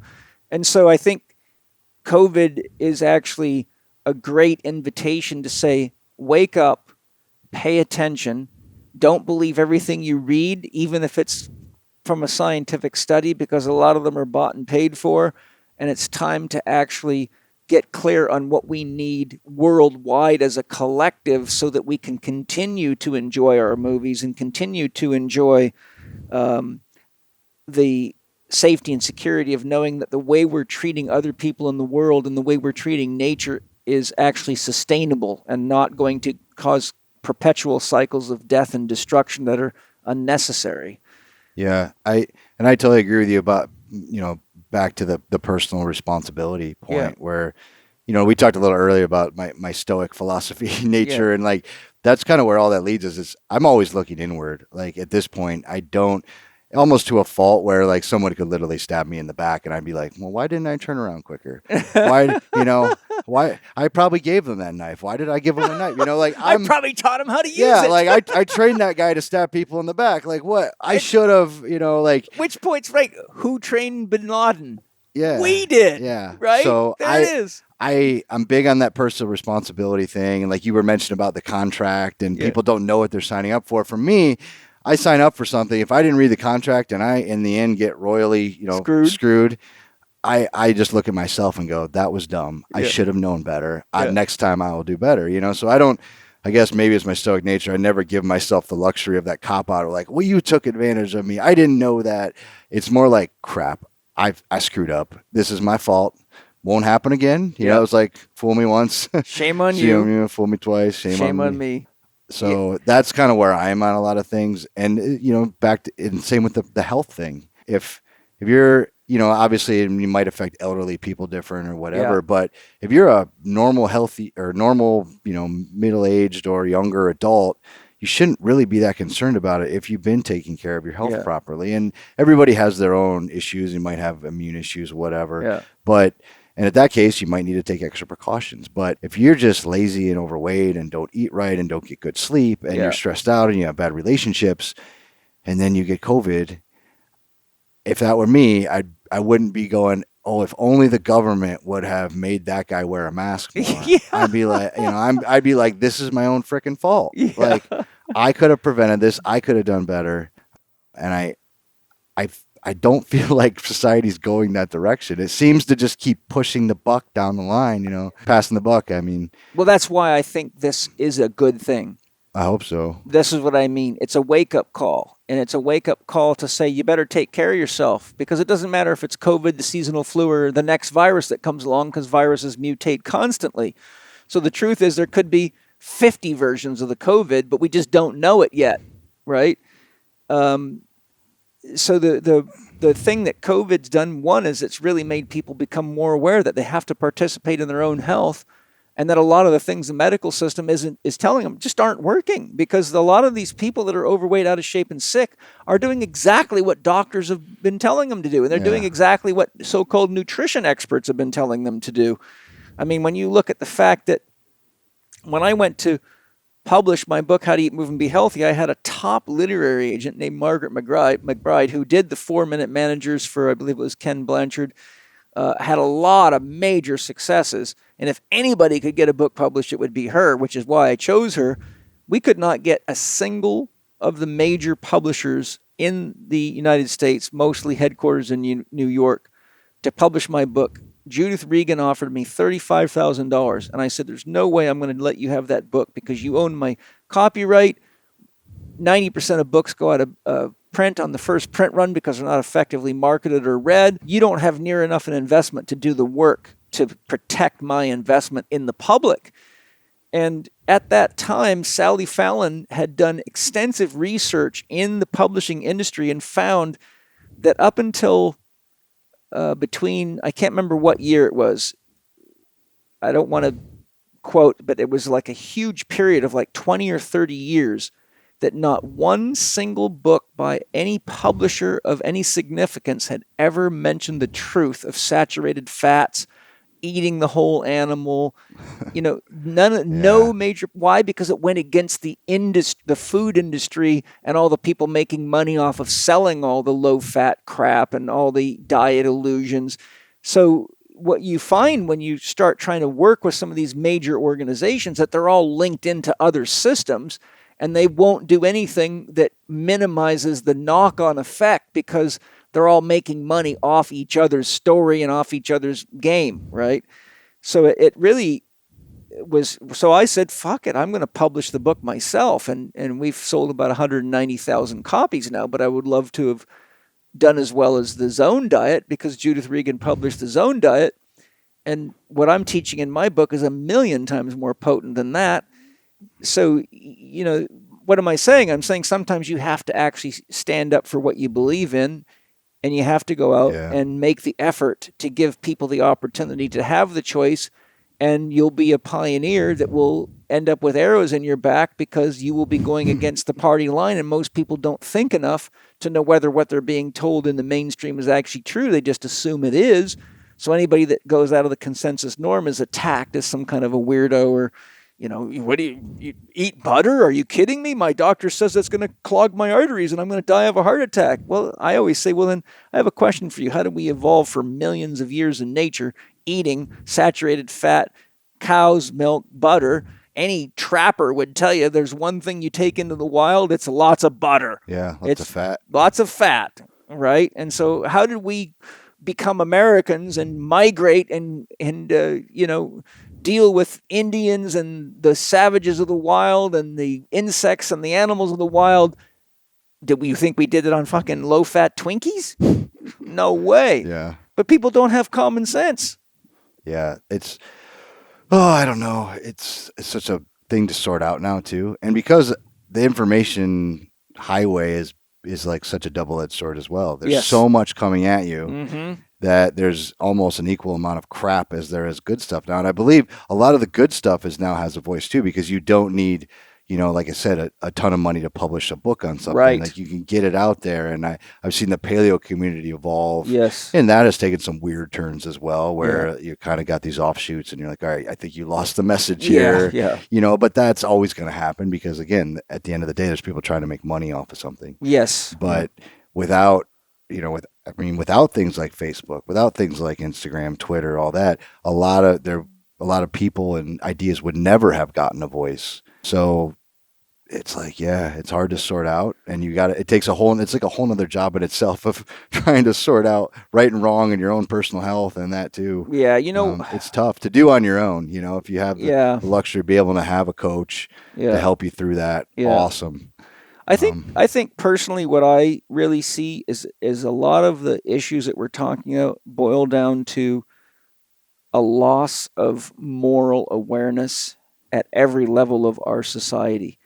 And so I think COVID is actually a great invitation to say, wake up, pay attention, don't believe everything you read, even if it's from a scientific study, because a lot of them are bought and paid for, and it's time to actually get clear on what we need worldwide as a collective so that we can continue to enjoy our movies and continue to enjoy the safety and security of knowing that the way we're treating other people in the world and the way we're treating nature is actually sustainable and not going to cause perpetual cycles of death and destruction that are unnecessary. Yeah, I totally agree with you about, back to the personal responsibility point where, we talked a little earlier about my stoic philosophy nature, and like that's kind of where all that leads us is I'm always looking inward. Like at this point, I don't, almost to a fault where like someone could literally stab me in the back and I'd be like, well, why didn't I turn around quicker? Why I probably gave them that knife. Why did I give them a knife? I probably taught him how to use it. Yeah, like I trained that guy to stab people in the back. Like what? I should have, Which point's right? Who trained Bin Laden? Yeah. We did. Yeah. Right? So there it is. I'm big on that personal responsibility thing. And like you were mentioning about the contract and people don't know what they're signing up for. For me, I sign up for something. If I didn't read the contract and I, in the end, get royally, screwed, I just look at myself and go, that was dumb. I should have known better. Next time I will do better, So I guess maybe it's my stoic nature. I never give myself the luxury of that cop out or like, well, you took advantage of me. I didn't know that. It's more like, crap, I screwed up. This is my fault. Won't happen again. It's like, fool me once. Shame on you. Fool me twice. Shame on me. So that's kind of where I am on a lot of things. And, back to, and same with the health thing. If you're obviously you might affect elderly people different or whatever, Yeah. but if you're a normal, healthy or normal, middle-aged or younger adult, you shouldn't really be that concerned about it if you've been taking care of your health Yeah. properly. And everybody has their own issues. You might have immune issues, whatever. Yeah. And at that case, you might need to take extra precautions. But if you're just lazy and overweight and don't eat right and don't get good sleep and Yeah. you're stressed out and you have bad relationships and then you get COVID, if that were me, I wouldn't be going, oh, if only the government would have made that guy wear a mask more. Yeah. I'd be like, I'd be like, this is my own freaking fault. Yeah. Like, I could have prevented this. I could have done better. And I don't feel like society's going that direction. It seems to just keep pushing the buck down the line, passing the buck. I mean, Well, that's why I think this is a good thing. I hope so. This is what I mean. It's a wake-up call. And it's a wake-up call to say you better take care of yourself, because it doesn't matter if it's COVID, the seasonal flu, or the next virus that comes along, because viruses mutate constantly. So the truth is there could be 50 versions of the COVID, but we just don't know it yet, right? So the thing that COVID's done, one, is it's really made people become more aware that they have to participate in their own health, and that a lot of the things the medical system is telling them just aren't working, because a lot of these people that are overweight, out of shape, and sick are doing exactly what doctors have been telling them to do, and they're doing exactly what so-called nutrition experts have been telling them to do. I mean, when you look at the fact that when I went to publish my book, How to Eat, Move, and Be Healthy, I had a top literary agent named Margaret McBride, who did the 4-Minute Managers for, I believe it was Ken Blanchard, had a lot of major successes. And if anybody could get a book published, it would be her, which is why I chose her. We could not get a single of the major publishers in the United States, mostly headquarters in New York, to publish my book. Judith Regan offered me $35,000. And I said, there's no way I'm going to let you have that book, because you own my copyright. 90% of books go out of print on the first print run because they're not effectively marketed or read. You don't have near enough an investment to do the work to protect my investment in the public. And at that time, Sally Fallon had done extensive research in the publishing industry and found that up until between, I can't remember what year it was, I don't want to quote, but it was like a huge period of like 20 or 30 years that not one single book by any publisher of any significance had ever mentioned the truth of saturated fats, eating the whole animal, no major. Why? Because it went against the food industry and all the people making money off of selling all the low-fat crap and all the diet illusions. So what you find when you start trying to work with some of these major organizations, that they're all linked into other systems, and they won't do anything that minimizes the knock-on effect, because they're all making money off each other's story and off each other's game, right? So it really was. So I said, fuck it, I'm going to publish the book myself. And we've sold about 190,000 copies now, but I would love to have done as well as the Zone Diet, because Judith Regan published the Zone Diet. And what I'm teaching in my book is 1,000,000 times more potent than that. So, what am I saying? I'm saying sometimes you have to actually stand up for what you believe in, and you have to go out and make the effort to give people the opportunity to have the choice, and you'll be a pioneer that will end up with arrows in your back, because you will be going against the party line, and most people don't think enough to know whether what they're being told in the mainstream is actually true. They just assume it is. So anybody that goes out of the consensus norm is attacked as some kind of a weirdo, or what do you eat butter? Are you kidding me? My doctor says that's going to clog my arteries and I'm going to die of a heart attack. Well, I always say, well, then I have a question for you. How did we evolve for millions of years in nature eating saturated fat, cow's milk, butter? Any trapper would tell you there's one thing you take into the wild, it's lots of butter. Yeah, lots of fat. Lots of fat, right? And so how did we become Americans and migrate and deal with Indians and the savages of the wild and the insects and the animals of the wild? Did you think we did it on fucking low-fat Twinkies? No way. Yeah. But people don't have common sense. Yeah, I don't know. It's such a thing to sort out now too. And because the information highway is is like such a double-edged sword as well. There's Yes. so much coming at you Mm-hmm. that there's almost an equal amount of crap as there is good stuff now. And I believe a lot of the good stuff now has a voice too, because you don't need, like I said, a ton of money to publish a book on something. Right. Like you can get it out there. And I've seen the paleo community evolve. Yes. And that has taken some weird turns as well, where you kind of got these offshoots and you're like, all right, I think you lost the message here. Yeah. But that's always going to happen because, again, at the end of the day, there's people trying to make money off of something. Yes. But without things like Facebook, without things like Instagram, Twitter, all that, a lot of people and ideas would never have gotten a voice. So it's like, it's hard to sort out, and it takes it's like a whole nother job in itself of trying to sort out right and wrong in your own personal health and that too. Yeah. It's tough to do on your own, if you have the luxury of being able to have a coach to help you through that. Yeah. Awesome. I think personally what I really see is a lot of the issues that we're talking about boil down to a loss of moral awareness at every level of our society.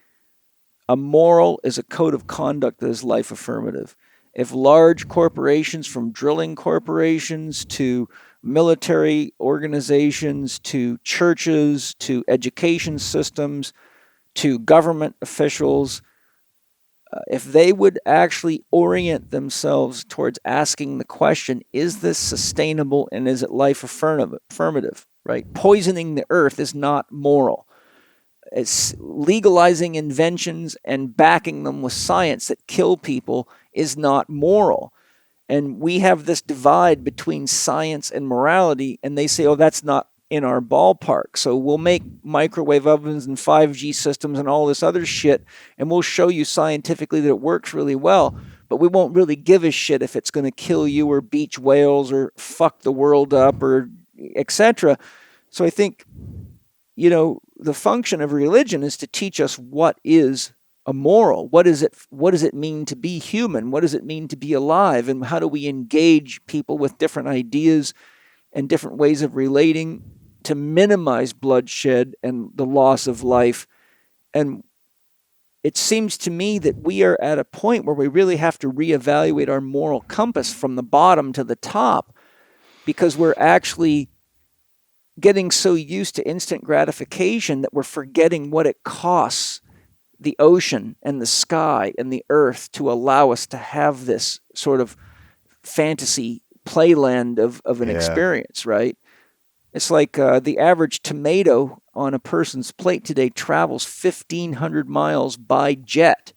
A moral is a code of conduct that is life affirmative. If large corporations, from drilling corporations to military organizations to churches to education systems to government officials, if they would actually orient themselves towards asking the question, is this sustainable and is it life affirmative, right? Poisoning the earth is not moral. It's legalizing inventions and backing them with science that kill people is not moral. And we have this divide between science and morality, and they say, oh, that's not in our ballpark. So we'll make microwave ovens and 5G systems and all this other shit, and we'll show you scientifically that it works really well, but we won't really give a shit if it's going to kill you or beach whales or fuck the world up or etc. So I think, the function of religion is to teach us what is a moral. What does it mean to be human? What does it mean to be alive? And how do we engage people with different ideas and different ways of relating to minimize bloodshed and the loss of life? And it seems to me that we are at a point where we really have to reevaluate our moral compass from the bottom to the top, because we're actually getting so used to instant gratification that we're forgetting what it costs the ocean and the sky and the earth to allow us to have this sort of fantasy playland of an experience, right? It's like the average tomato on a person's plate today travels 1,500 miles by jet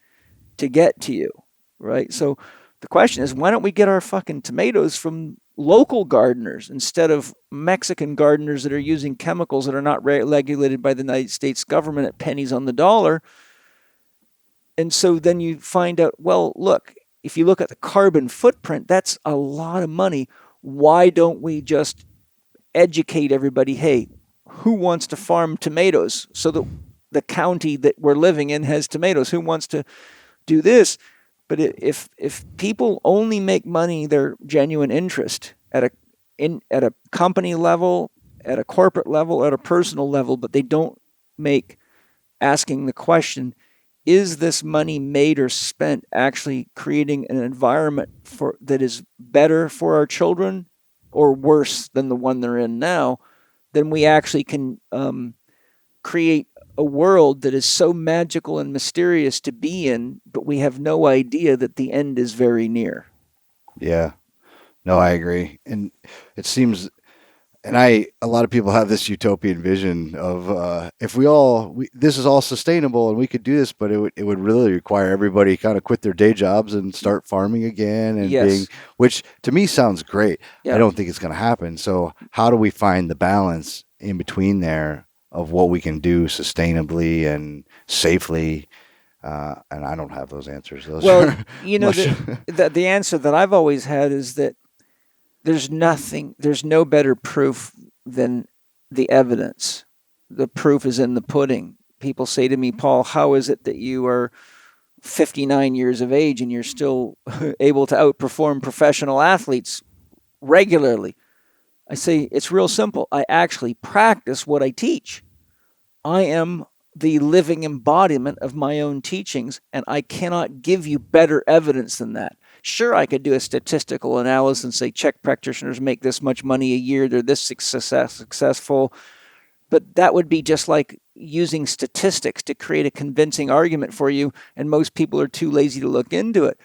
to get to you, right? So the question is, why don't we get our fucking tomatoes from local gardeners instead of Mexican gardeners that are using chemicals that are not regulated by the United States government at pennies on the dollar? And so then you find out, well, look, if you look at the carbon footprint, that's a lot of money. Why don't we just educate everybody, hey, who wants to farm tomatoes so that the county that we're living in has tomatoes? Who wants to do this? But if people only make money their genuine interest at a company level, at a corporate level, at a personal level, but they don't make asking the question, is this money made or spent actually creating an environment that is better for our children or worse than the one they're in now, then we actually can create a world that is so magical and mysterious to be in, but we have no idea that the end is very near. Yeah. No, I agree. And it seems, a lot of people have this utopian vision of if this is all sustainable and we could do this, but it would really require everybody kind of quit their day jobs and start farming again and which to me sounds great. Yeah. I don't think it's going to happen. So how do we find the balance in between there of what we can do sustainably and safely? And I don't have those answers. The answer that I've always had is that there's no better proof than the evidence. The proof is in the pudding. People say to me, Paul, how is it that you are 59 years of age and you're still able to outperform professional athletes regularly? I say, it's real simple. I actually practice what I teach. I am the living embodiment of my own teachings, and I cannot give you better evidence than that. Sure, I could do a statistical analysis and say Chek practitioners make this much money a year, they're this successful, but that would be just like using statistics to create a convincing argument for you, and most people are too lazy to look into it.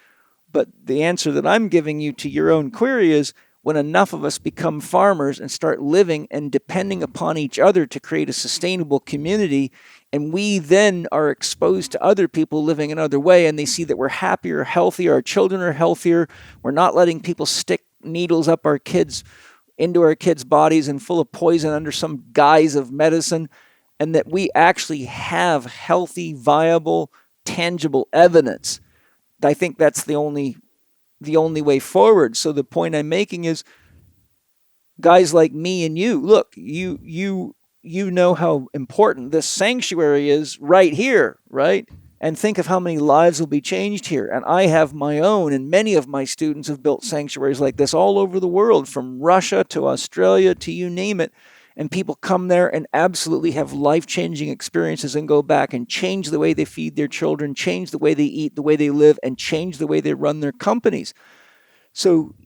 But the answer that I'm giving you to your own query is, when enough of us become farmers and start living and depending upon each other to create a sustainable community, and we then are exposed to other people living another way, and they see that we're happier, healthier, our children are healthier, we're not letting people stick needles up into our kids' bodies and full of poison under some guise of medicine, and that we actually have healthy, viable, tangible evidence. I think that's the only way forward. So the point I'm making is, guys like me and you, look, you know how important this sanctuary is right here, right? And think of how many lives will be changed here. And I have my own, and many of my students have built sanctuaries like this all over the world, from Russia to Australia to you name it. And people come there and absolutely have life-changing experiences and go back and change the way they feed their children, change the way they eat, the way they live, and change the way they run their companies. So,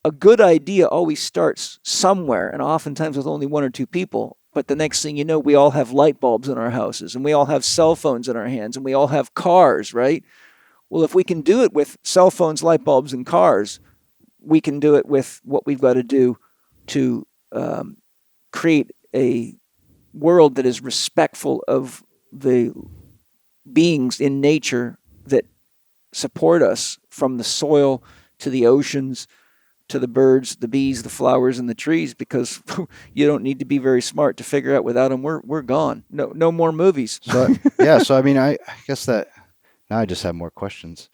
a good idea always starts somewhere, and oftentimes with only one or two people. But the next thing you know, we all have light bulbs in our houses, and we all have cell phones in our hands, and we all have cars, right? Well, if we can do it with cell phones, light bulbs, and cars, we can do it with what we've got to do to create a world that is respectful of the beings in nature that support us, from the soil to the oceans to the birds, the bees, the flowers, and the trees, because you don't need to be very smart to figure out without them we're gone. No more movies. So yeah, so I mean, I guess that now I just have more questions.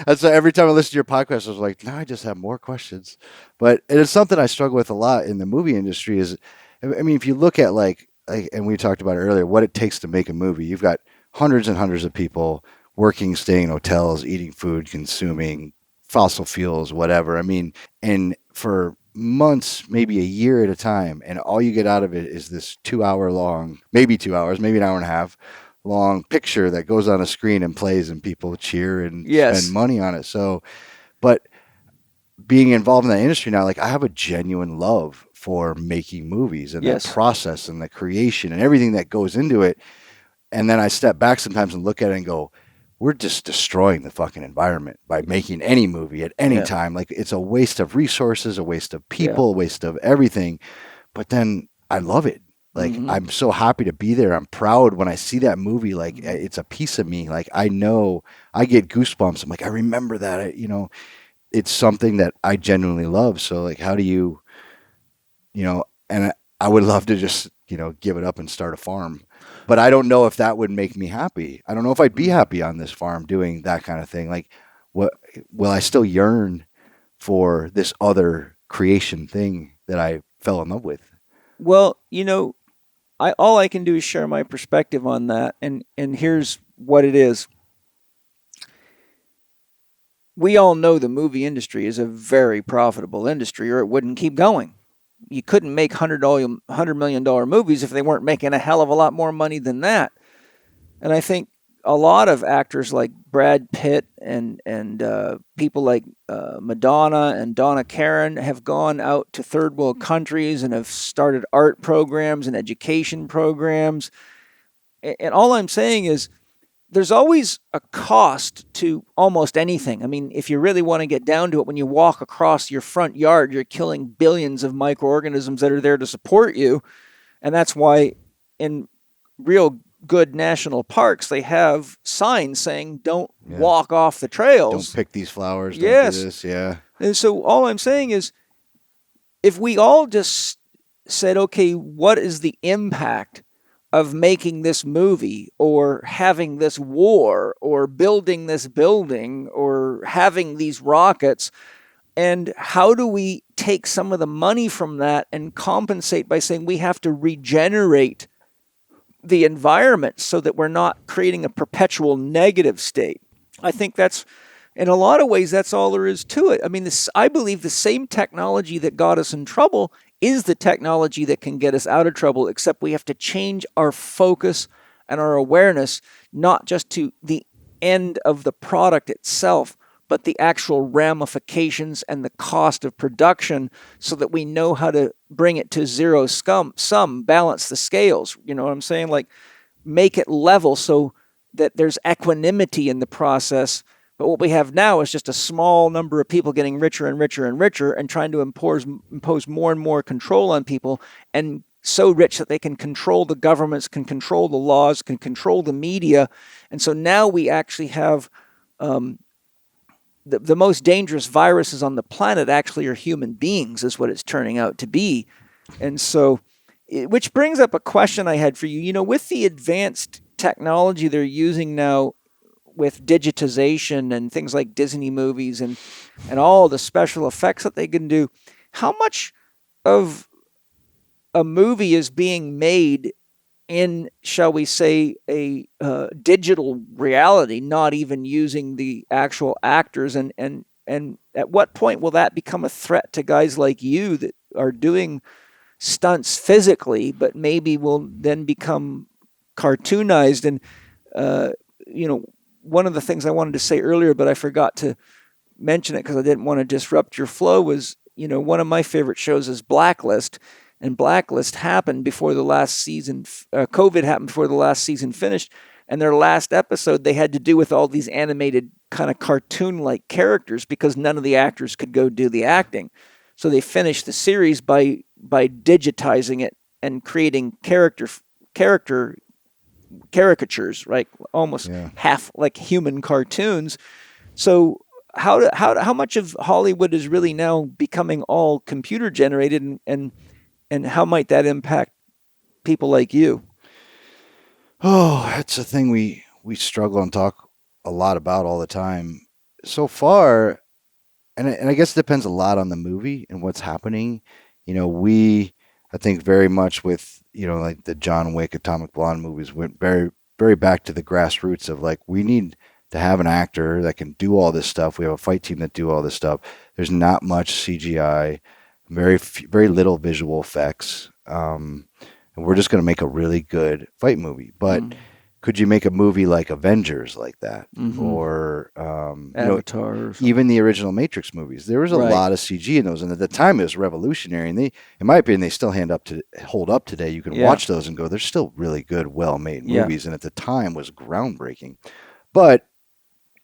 That's every time I listen to your podcast, I was like, now I just have more questions. But it is something I struggle with a lot in the movie industry. Is, I mean, if you look at like, and we talked about it earlier, what it takes to make a movie. You've got hundreds and hundreds of people working, staying in hotels, eating food, consuming fossil fuels, whatever. I mean, and for months, maybe a year at a time, and all you get out of it is this 2 hour long, maybe 2 hours, maybe an hour and a half long picture that goes on a screen and plays, and people cheer and spend money on it. So, but being involved in that industry now, like, I have a genuine love for making movies and that process and the creation and everything that goes into it. And then I step back sometimes and look at it and go, we're just destroying the fucking environment by making any movie at any time. Like, it's a waste of resources, a waste of people, a waste of everything. But then I love it. Like, I'm so happy to be there. I'm proud when I see that movie. Like, it's a piece of me. Like, I know, I get goosebumps. I'm like, I remember that. It's something that I genuinely love. So, like, how do you, and I would love to just, give it up and start a farm. But I don't know if that would make me happy. I don't know if I'd be happy on this farm doing that kind of thing. Like, what will I still yearn for this other creation thing that I fell in love with? Well, all I can do is share my perspective on that, and here's what it is. We all know the movie industry is a very profitable industry, or it wouldn't keep going. You couldn't make $100 million movies if they weren't making a hell of a lot more money than that. And I think a lot of actors like Brad Pitt and people like Madonna and Donna Karan have gone out to third world countries and have started art programs and education programs. And all I'm saying is, there's always a cost to almost anything. I mean, if you really want to get down to it, when you walk across your front yard, you're killing billions of microorganisms that are there to support you. And that's why in real good national parks, they have signs saying, don't walk off the trails. Don't pick these flowers. Don't do this. Yeah. And so all I'm saying is, if we all just said, okay, what is the impact of making this movie, or having this war, or building this building, or having these rockets, and how do we take some of the money from that and compensate by saying we have to regenerate the environment so that we're not creating a perpetual negative state? I think that's, in a lot of ways, that's all there is to it. I mean, I believe the same technology that got us in trouble is the technology that can get us out of trouble, except we have to change our focus and our awareness, not just to the end of the product itself, but the actual ramifications and the cost of production, so that we know how to bring it to zero sum, balance the scales. You know what I'm saying? Like, make it level so that there's equanimity in the process. But what we have now is just a small number of people getting richer and richer and richer, and trying to impose more and more control on people, and so rich that they can control the governments, can control the laws, can control the media. And so now we actually have the most dangerous viruses on the planet actually are human beings, is what it's turning out to be. And so, which brings up a question I had for you. You know, with the advanced technology they're using now with digitization and things like Disney movies and all the special effects that they can do, how much of a movie is being made in, shall we say, a digital reality, not even using the actual actors, and at what point will that become a threat to guys like you that are doing stunts physically, but maybe will then become cartoonized? And you know, one of the things I wanted to say earlier, but I forgot to mention it because I didn't want to disrupt your flow, was, you know, one of my favorite shows is Blacklist. And Blacklist happened before the last season, COVID happened before the last season finished. And their last episode, they had to do with all these animated kind of cartoon-like characters because none of the actors could go do the acting. So they finished the series by digitizing it and creating caricatures, right? Almost half like human cartoons. So how much of Hollywood is really now becoming all computer generated, and how might that impact people like you? Oh, that's a thing we struggle and talk a lot about all the time. So far, and I guess it depends a lot on the movie and what's happening. You know, I think very much with, you know, like the John Wick, Atomic Blonde movies went very, very back to the grassroots of like, we need to have an actor that can do all this stuff. We have a fight team that do all this stuff. There's not much CGI, very little visual effects. And we're just going to make a really good fight movie. But could you make a movie like Avengers like that? Or Avatar? Even the original Matrix movies. There was a lot of CG in those. And at the time, it was revolutionary. And they, in my opinion, they still hold up today. You can watch those and go, they're still really good, well-made movies. And at the time was groundbreaking. But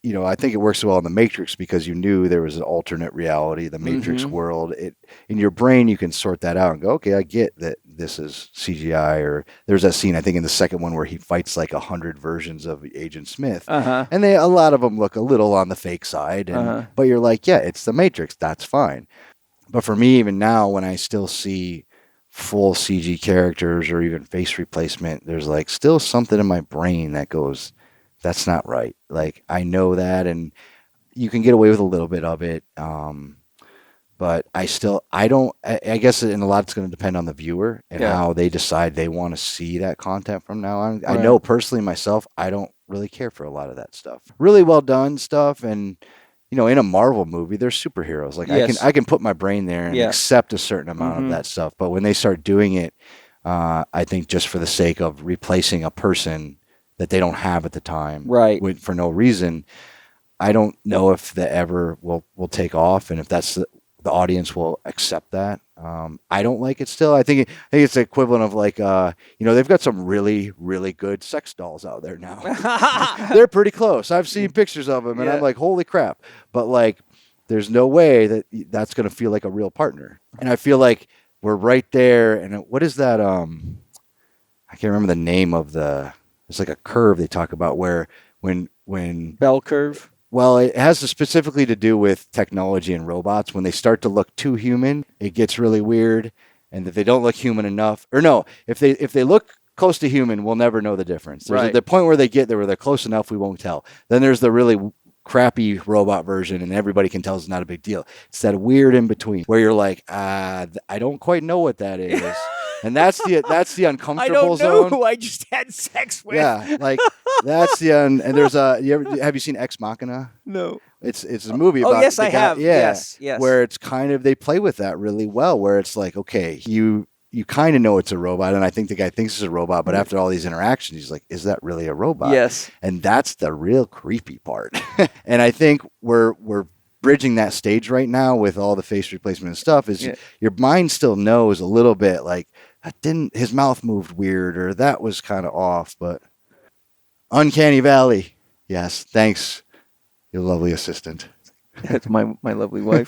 you know, I think it works well in the Matrix because you knew there was an alternate reality, the Matrix world. In your brain, you can sort that out and go, okay, I get that this is CGI. Or there's that scene, I think, in the second one where he fights like 100 versions of Agent Smith. And a lot of them look a little on the fake side. But you're like, yeah, it's the Matrix. That's fine. But for me, even now, when I still see full CG characters or even face replacement, there's like still something in my brain that goes, that's not right. Like, I know that, and you can get away with a little bit of it. But I guess in a lot it's going to depend on the viewer and how they decide they want to see that content from now on. I know personally myself, I don't really care for a lot of that stuff. Really well done stuff. And, you know, in a Marvel movie, there's superheroes. Like I can put my brain there and accept a certain amount of that stuff. But when they start doing it, I think just for the sake of replacing a person that they don't have at the time, for no reason, I don't know if that ever will take off, and if that's the audience will accept that. I don't like it still. I think it's the equivalent of like, you know, they've got some really, really good sex dolls out there now. They're pretty close. I've seen pictures of them, and I'm like, holy crap. But like, there's no way that's going to feel like a real partner. And I feel like we're right there. And what is that? I can't remember the name of it's like a curve they talk about where when bell curve. Well, it has specifically to do with technology and robots. When they start to look too human, it gets really weird. And if they don't look human enough, or no, if they look close to human, we'll never know the difference. There's the point where they get there, where they're close enough, we won't tell. Then there's the really crappy robot version, and everybody can tell it's not a big deal. It's that weird in between where you're like, I don't quite know what that is. And that's the I uncomfortable don't know zone. who I just had sex with. Yeah, like that's the and there's have you seen Ex Machina? No. It's a movie Oh, about yes, the I guy, have. yeah, Yes. where it's kind of they play with that really well, where it's like, okay, you kind of know it's a robot, and I think the guy thinks it's a robot, but after all these interactions, he's like, is that really a robot? Yes. And that's the real creepy part. And I think we're bridging that stage right now with all the face replacement and stuff. Is your mind still knows a little bit, like his mouth moved weird, or that was kind of off, but Uncanny Valley. Yes, thanks, your lovely assistant. That's my lovely wife.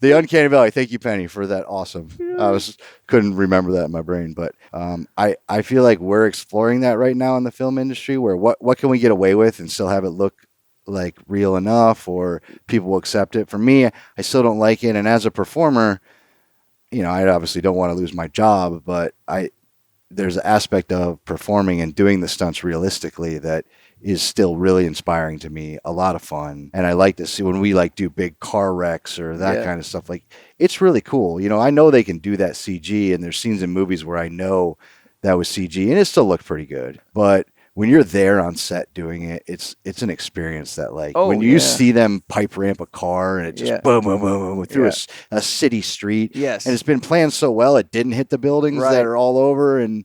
The Uncanny Valley. Thank you, Penny, for that. Awesome. I couldn't remember that in my brain, but I feel like we're exploring that right now in the film industry, where what can we get away with and still have it look like real enough, or people will accept it. For me, I still don't like it, and as a performer, I obviously don't want to lose my job, but there's an aspect of performing and doing the stunts realistically that is still really inspiring to me. A lot of fun. And I like to see when we do big car wrecks or that kind of stuff. Like, it's really cool. I know they can do that CG, and there's scenes in movies where I know that was CG and it still looked pretty good. But when you're there on set doing it, it's an experience that when you see them pipe ramp a car and it just boom, boom, boom, boom through a city street. Yes. And it's been planned so well, it didn't hit the buildings that are all over. And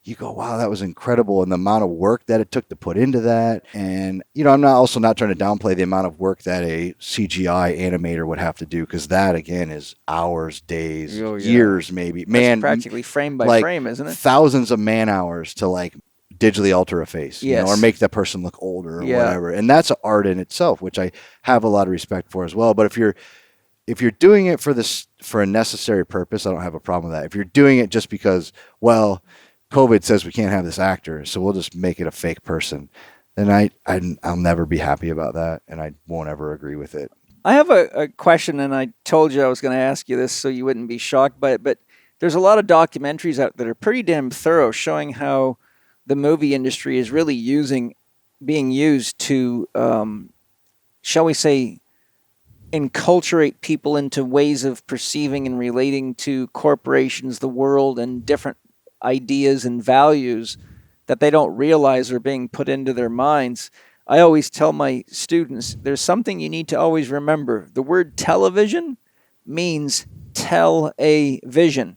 you go, wow, that was incredible. And the amount of work that it took to put into that. And, I'm also not trying to downplay the amount of work that a CGI animator would have to do. Cause that again is hours, days, years, maybe. That's practically frame by frame, isn't it? Thousands of man hours to digitally alter a face, or make that person look older or whatever. And that's an art in itself, which I have a lot of respect for as well. But if you're doing it for a necessary purpose, I don't have a problem with that. If you're doing it just because, COVID says we can't have this actor, so we'll just make it a fake person, then I'll never be happy about that, and I won't ever agree with it. I have a question, and I told you I was going to ask you this so you wouldn't be shocked by it, but there's a lot of documentaries out that are pretty damn thorough showing how the movie industry is really being used to, shall we say, enculturate people into ways of perceiving and relating to corporations, the world, and different ideas and values that they don't realize are being put into their minds. I always tell my students, there's something you need to always remember. The word television means tell a vision.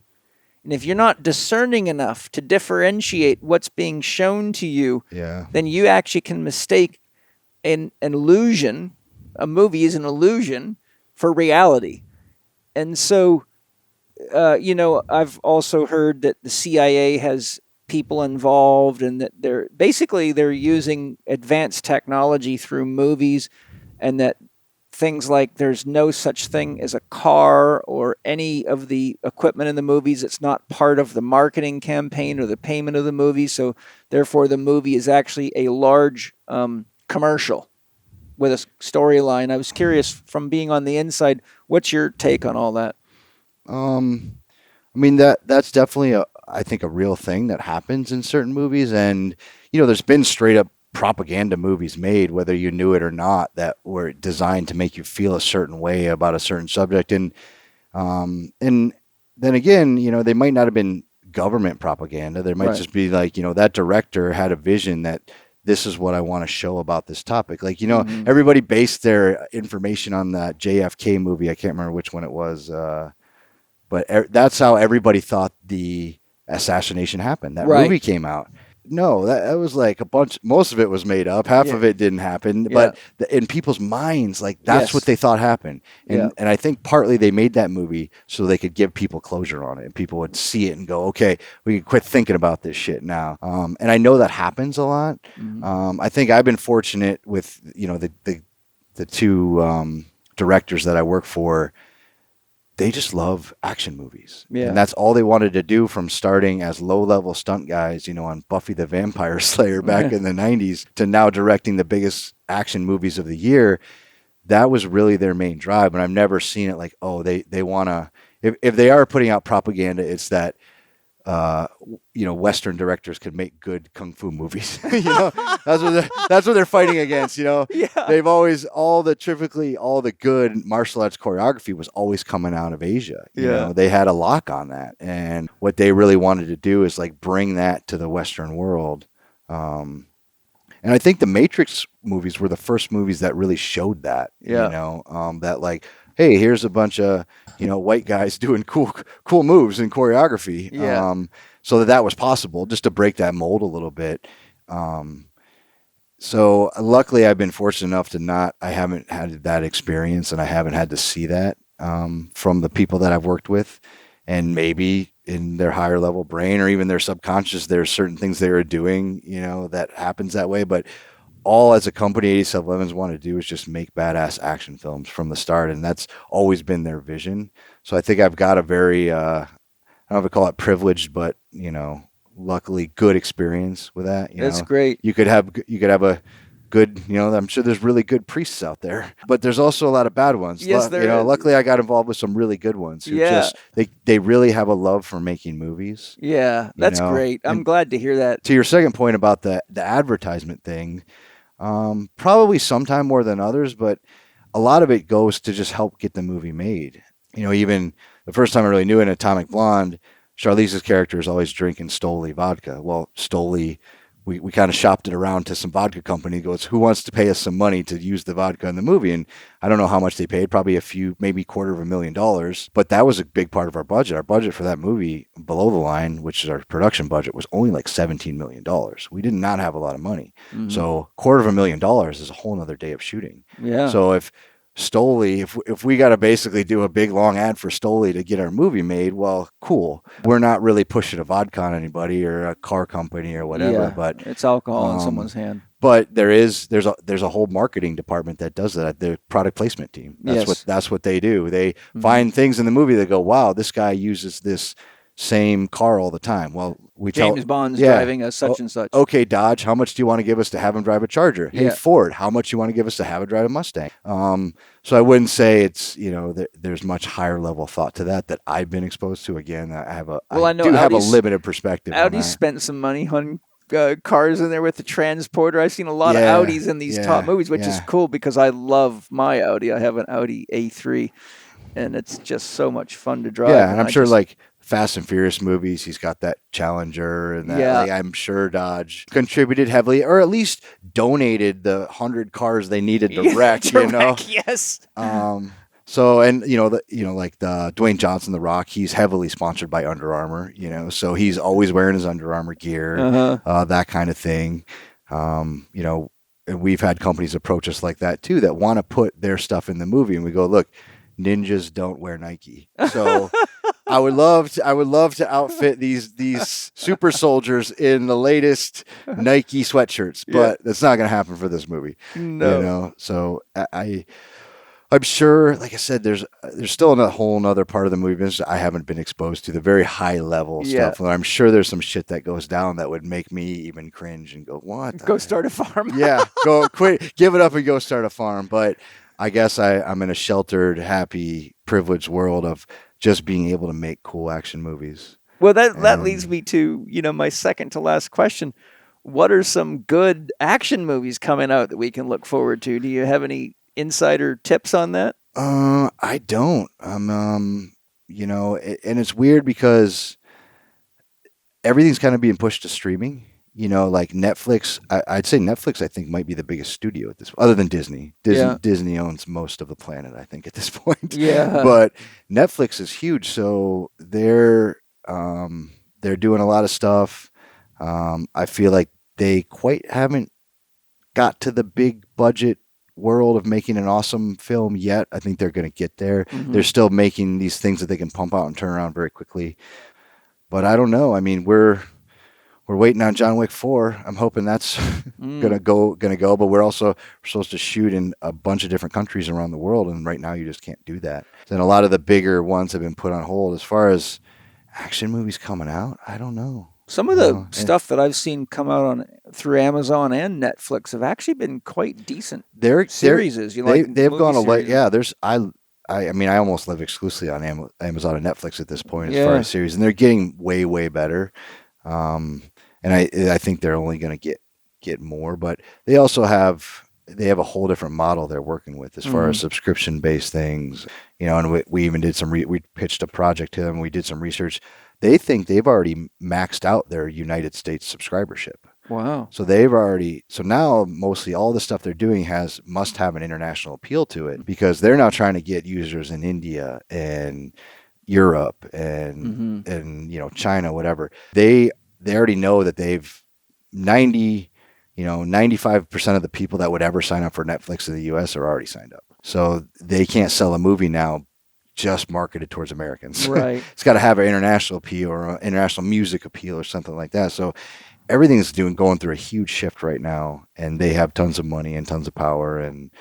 And if you're not discerning enough to differentiate what's being shown to you, then you actually can mistake an illusion. A movie is an illusion for reality. And so, I've also heard that the CIA has people involved, and that they're using advanced technology through movies, and that things like there's no such thing as a car or any of the equipment in the movies. It's not part of the marketing campaign or the payment of the movie. So therefore the movie is actually a large commercial with a storyline. I was curious, from being on the inside, what's your take on all that? That's definitely I think a real thing that happens in certain movies. And, there's been straight up propaganda movies made, whether you knew it or not, that were designed to make you feel a certain way about a certain subject. And then again, they might not have been government propaganda. There might just be that director had a vision that this is what I want to show about this topic. Everybody based their information on that JFK movie. I can't remember which one it was. But that's how everybody thought the assassination happened. That movie came out. No, that was most of it was made up. Half of it didn't happen. But in people's minds, that's what they thought happened. And I think partly they made that movie so they could give people closure on it. And people would see it and go, okay, we can quit thinking about this shit now. And I know that happens a lot. I think I've been fortunate with, the two directors that I work for. They just love action movies. And that's all they wanted to do, from starting as low-level stunt guys, on Buffy the Vampire Slayer back in the 90s to now directing the biggest action movies of the year. That was really their main drive. And I've never seen it they want to, if they are putting out propaganda, it's that Western directors could make good kung fu movies. That's what they're fighting against. Yeah. They've always all the good martial arts choreography was always coming out of Asia. They had a lock on that, and what they really wanted to do is like bring that to the Western world. And I think the Matrix movies were the first movies that really showed that. That like, hey, here's a bunch of white guys doing cool moves and choreography. Yeah. So that was possible, just to break that mold a little bit. So luckily, I've been fortunate enough I haven't had that experience, and I haven't had to see that from the people that I've worked with. And maybe in their higher level brain or even their subconscious, there's certain things they were doing, that happens that way. But all as a company, 8711s want to do is just make badass action films from the start. And that's always been their vision. So I think I've got a very, I don't know if I call it privileged, but, luckily good experience with that. That's great. You could have a good, I'm sure there's really good priests out there, but there's also a lot of bad ones. Yes, there is. Luckily I got involved with some really good ones who they really have a love for making movies. Yeah, that's great. I'm glad to hear that. To your second point about the advertisement thing, probably sometime more than others, but a lot of it goes to just help get the movie made. Even the first time I really knew in Atomic Blonde, Charlize's character is always drinking Stoli vodka. Well, Stoli, we kind of shopped it around to some vodka company. Goes, who wants to pay us some money to use the vodka in the movie? And I don't know how much they paid, probably a few, maybe $250,000. But that was a big part of our budget. Our budget for that movie, below the line, which is our production budget, was only like $17 million. We did not have a lot of money. Mm-hmm. So $250,000 is a whole nother day of shooting. Yeah. So if Stoli, if we got to basically do a big long ad for Stoli to get our movie made, well, cool. We're not really pushing a vodka on anybody or a car company or whatever, but it's alcohol in someone's hand. But there's a whole marketing department that does that. The product placement team. That's what they do. They find things in the movie that go, wow, this guy uses this same car all the time. Well, James Bond's driving a such and such. Okay, Dodge, how much do you want to give us to have him drive a Charger? Hey, Ford, how much do you want to give us to have him drive a Mustang? So I wouldn't say it's, there's much higher level thought to that I've been exposed to. Again, I do have a limited perspective. Audi spent some money on cars in there with the transporter. I've seen a lot of Audis in these top movies, which is cool because I love my Audi. I have an Audi A3, and it's just so much fun to drive. Yeah, and I'm sure like Fast and Furious movies, he's got that Challenger, and that I'm sure Dodge contributed heavily, or at least donated the 100 cars they needed to wreck. Yes. So, and like the Dwayne Johnson, The Rock, he's heavily sponsored by Under Armour. So he's always wearing his Under Armour gear, that kind of thing. And we've had companies approach us like that too, that want to put their stuff in the movie, and we go, look, ninjas don't wear Nike, so. I would love to outfit these super soldiers in the latest Nike sweatshirts, but that's not going to happen for this movie. No. So I'm sure, like I said, there's still a whole nother part of the movie business I haven't been exposed to, the very high level stuff. And I'm sure there's some shit that goes down that would make me even cringe and go, what? Go start a farm. Go quit, give it up and go start a farm. But I guess I'm in a sheltered, happy, privileged world of just being able to make cool action movies. Well, that leads me to, my second to last question. What are some good action movies coming out that we can look forward to? Do you have any insider tips on that? I don't. And it's weird because everything's kind of being pushed to streaming. Like Netflix, I'd say Netflix, I think, might be the biggest studio at this, other than Disney. Disney owns most of the planet, I think, at this point. Yeah. But Netflix is huge, so they're doing a lot of stuff. I feel like they quite haven't got to the big budget world of making an awesome film yet. I think they're going to get there. Mm-hmm. They're still making these things that they can pump out and turn around very quickly. But I don't know. I mean, we're waiting on John Wick 4. I'm hoping that's gonna go. But we're supposed to shoot in a bunch of different countries around the world, and right now you just can't do that. And a lot of the bigger ones have been put on hold. As far as action movies coming out, I don't know. Some of the stuff that I've seen come out through Amazon and Netflix have actually been quite decent. They're series. they've gone a lot. Yeah, I I mean, I almost live exclusively on Amazon and Netflix at this point as far Yeah. as series, and they're getting way, way better. And I think they're only going to get more, but they also have a whole different model they're working with as far as subscription based things, and we even did we pitched a project to them. We did some research. They think they've already maxed out their United States subscribership. Wow. So now mostly all the stuff they're doing must have an international appeal to it, because they're now trying to get users in India and Europe and China, whatever. They already know that they've 95% of the people that would ever sign up for Netflix in the US are already signed up. So they can't sell a movie now just marketed towards Americans. Right. It's got to have an international appeal or international music appeal or something like that. So everything's going through a huge shift right now, and they have tons of money and tons of power. And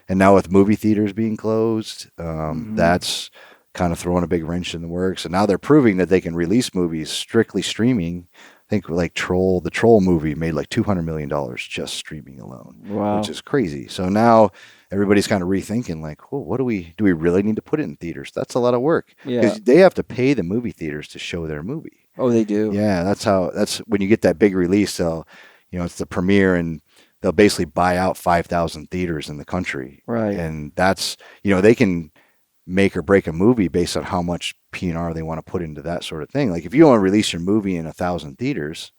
now with movie theaters being closed, that's kind of throwing a big wrench in the works. And now they're proving that they can release movies strictly streaming. I think like the Troll movie made like $200 million just streaming alone, Wow. which is crazy. So now everybody's kind of rethinking, like, well, do we really need to put it in theaters? That's a lot of work. Yeah. Because they have to pay the movie theaters to show their movie. Oh, they do. Yeah, that's when you get that big release, it's the premiere, and they'll basically buy out 5,000 theaters in the country. Right. And that's, they can make or break a movie based on how much P&R they want to put into that sort of thing. Like if you want to release your movie in 1,000 theaters,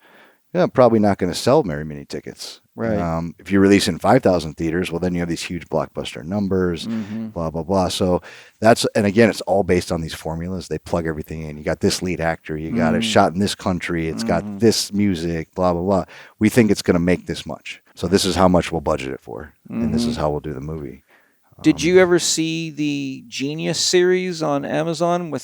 you're probably not going to sell very many tickets. Right. If you release in 5,000 theaters, well, then you have these huge blockbuster numbers, blah, blah, blah. So and again, it's all based on these formulas. They plug everything in. You got this lead actor, you got it shot in this country, it's got this music, blah, blah, blah. We think it's going to make this much. So this is how much we'll budget it for. And this is how we'll do the movie. Did you ever see the Genius series on Amazon?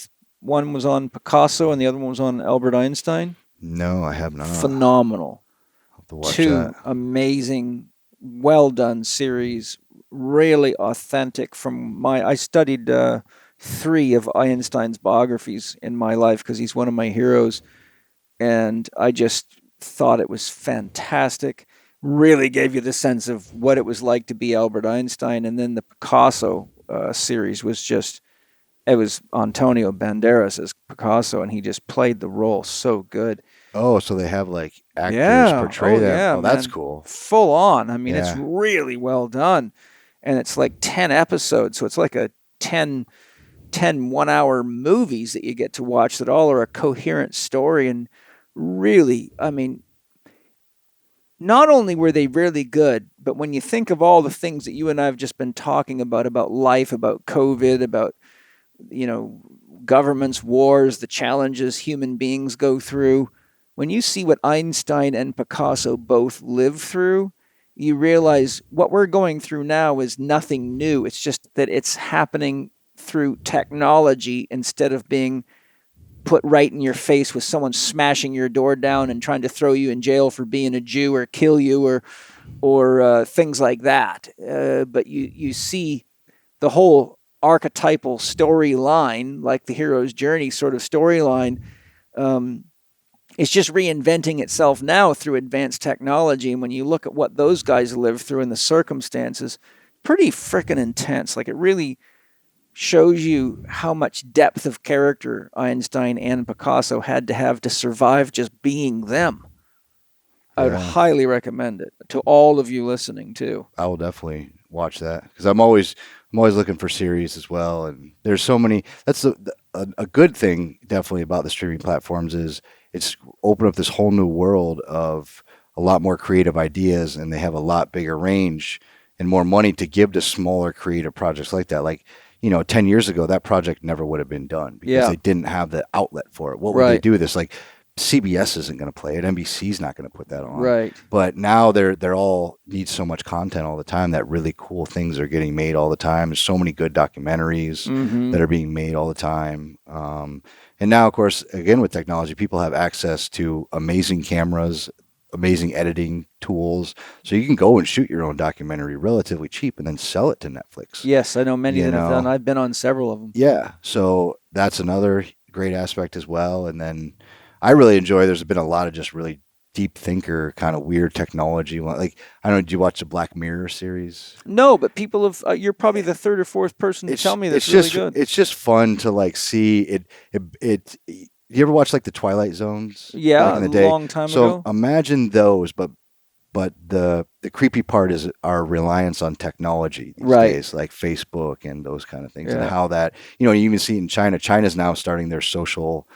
One was on Picasso and the other one was on Albert Einstein? No, I have not. Phenomenal. I'll have to watch Two that. amazing, well done series, really authentic. I studied 3 of Einstein's biographies in my life because he's one of my heroes, and I just thought it was fantastic. Really gave you the sense of what it was like to be Albert Einstein. And then the Picasso series was it was Antonio Banderas as Picasso, and he just played the role so good. Oh, so they have like actors portray that. Yeah, oh, that's man. cool. Full on. I mean, Yeah. it's really well done. And it's like 10 episodes. So it's like a 10 1-hour movies that you get to watch that all are a coherent story. And really, I mean, not only were they really good, but when you think of all the things that you and I have just been talking about life, about COVID, about, governments, wars, the challenges human beings go through, when you see what Einstein and Picasso both lived through, you realize what we're going through now is nothing new. It's just that it's happening through technology instead of being put right in your face with someone smashing your door down and trying to throw you in jail for being a Jew or kill you or things like that. But you see the whole archetypal storyline, like the hero's journey sort of storyline, it's just reinventing itself now through advanced technology. And when you look at what those guys lived through and the circumstances, pretty freaking intense. Like it really shows you how much depth of character Einstein and Picasso had to have to survive just being them. I would highly recommend it to all of you listening too. I will definitely watch that because I'm always looking for series as well. And there's so many. That's a good thing definitely about the streaming platforms is it's opened up this whole new world of a lot more creative ideas, and they have a lot bigger range and more money to give to smaller creative projects like that. Like, 10 years ago, that project never would have been done because they didn't have the outlet for it. What would they do with this? Like, CBS isn't going to play it. NBC's not going to put that on. Right. But now they're all need so much content all the time that really cool things are getting made all the time. There's so many good documentaries that are being made all the time. And now, of course, again, with technology, people have access to amazing cameras, amazing editing tools. So you can go and shoot your own documentary relatively cheap and then sell it to Netflix. Yes, I know many that have done. I've been on several of them. Yeah. So that's another great aspect as well. And then I really enjoy, there's been a lot of just really deep thinker, kind of weird technology. Like, I don't know, did you watch the Black Mirror series? No, but people have. You're probably the third or fourth person to tell me that's really good. It's just fun to like see it. You ever watch like the Twilight Zones? Yeah, back in the day? a long time So ago. imagine those, but the creepy part is our reliance on technology these Right. days, like Facebook and those kind of things, Yeah. and how that, you even see in China. China's now starting their social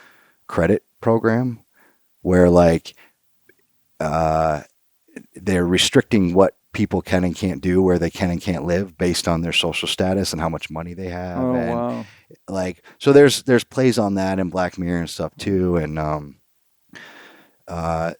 credit program, where like they're restricting what people can and can't do, where they can and can't live based on their social status and how much money they have. Oh And wow. like, so there's plays on that in Black Mirror and stuff too. And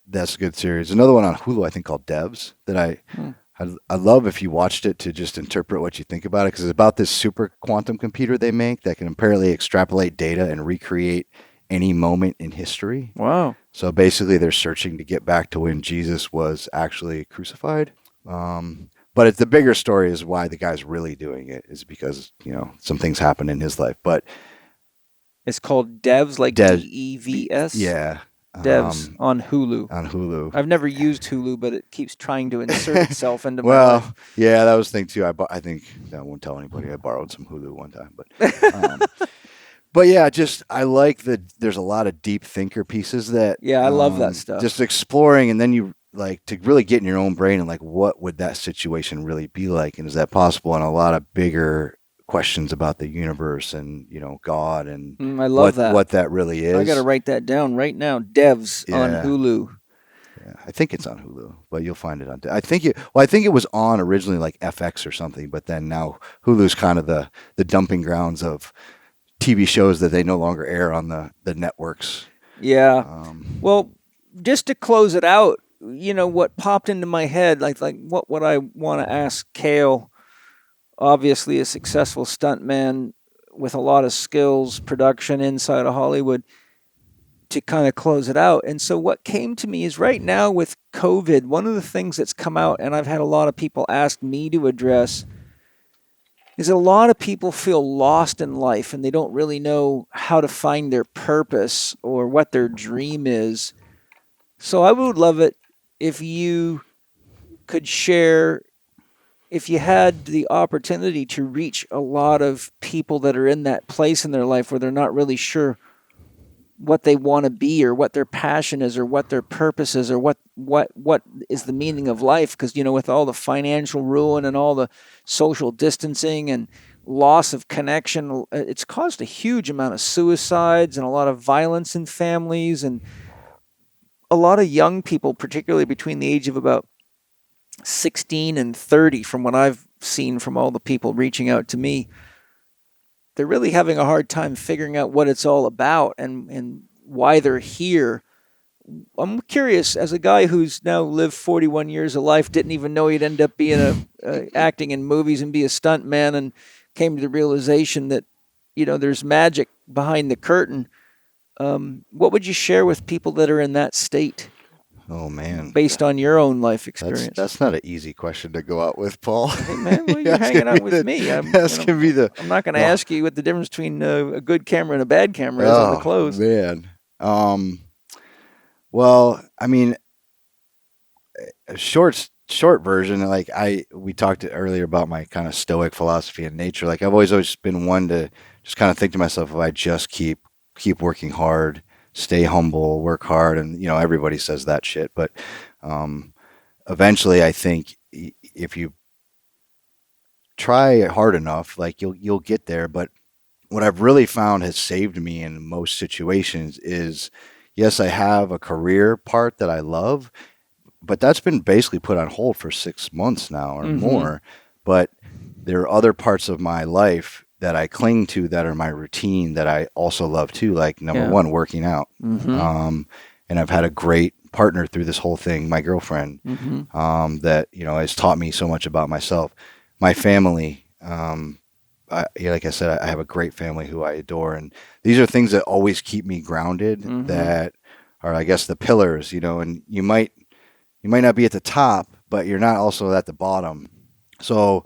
that's a good series. Another one on Hulu, I think, called Devs, that I love if you watched it to just interpret what you think about it, because it's about this super quantum computer they make that can apparently extrapolate data and recreate any moment in history. Wow. So basically, they're searching to get back to when Jesus was actually crucified. But the bigger story is why the guy's really doing it is because, some things happen in his life. But It's called Devs, like DEVS. yeah, Devs on Hulu. on Hulu. I've never used Hulu, but it keeps trying to insert itself into my Well, life. yeah, that was the thing too. I think I won't tell anybody. I borrowed some Hulu one time, but yeah, I like there's a lot of deep thinker pieces that. Yeah, I love that stuff. Just exploring, and then you like to really get in your own brain and like, what would that situation really be like, and is that possible? And a lot of bigger questions about the universe and God and I love that. what that really is. I got to write that down right now. Devs on Yeah. Hulu. Yeah, I think it's on Hulu, but you'll find it on. I think it was on originally like FX or something, but then now Hulu's kind of the dumping grounds of TV shows that they no longer air on the networks. Yeah. Well, just to close it out, what popped into my head, like what would I want to ask Kale? Obviously, a successful stuntman with a lot of skills, production inside of Hollywood, to kind of close it out. And so what came to me is right now with COVID, one of the things that's come out, and I've had a lot of people ask me to address, is a lot of people feel lost in life and they don't really know how to find their purpose or what their dream is. So I would love it if you could share, if you had the opportunity to reach a lot of people that are in that place in their life where they're not really sure what they want to be or what their passion is or what their purpose is or what is the meaning of life. Because, with all the financial ruin and all the social distancing and loss of connection, it's caused a huge amount of suicides and a lot of violence in families, and a lot of young people, particularly between the age of about 16 and 30, from what I've seen from all the people reaching out to me, they're really having a hard time figuring out what it's all about and why they're here. I'm curious, as a guy who's now lived 41 years of life, didn't even know he'd end up being acting in movies and be a stunt man, and came to the realization that, there's magic behind the curtain. What would you share with people that are in that state? Oh man, based on your own life experience. That's not an easy question to go out with, Paul. Hey man, well, you're hanging out with me. I'm not going to ask you what the difference between a good camera and a bad camera is on the clothes. Man, well, I mean, short version. Like we talked earlier about my kind of stoic philosophy in nature. Like I've always been one to just kind of think to myself, if I just keep working hard, stay humble, work hard, and everybody says that shit, but eventually I think if you try hard enough, like you'll get there. But what I've really found has saved me in most situations is, yes, I have a career part that I love, but that's been basically put on hold for 6 months now or more. But there are other parts of my life that I cling to that are my routine that I also love too, like number one, working out. And I've had a great partner through this whole thing, my girlfriend, that, has taught me so much about myself. My family, like I said, I have a great family who I adore. And these are things that always keep me grounded, that are, I guess, the pillars, and you might not be at the top, but you're not also at the bottom. So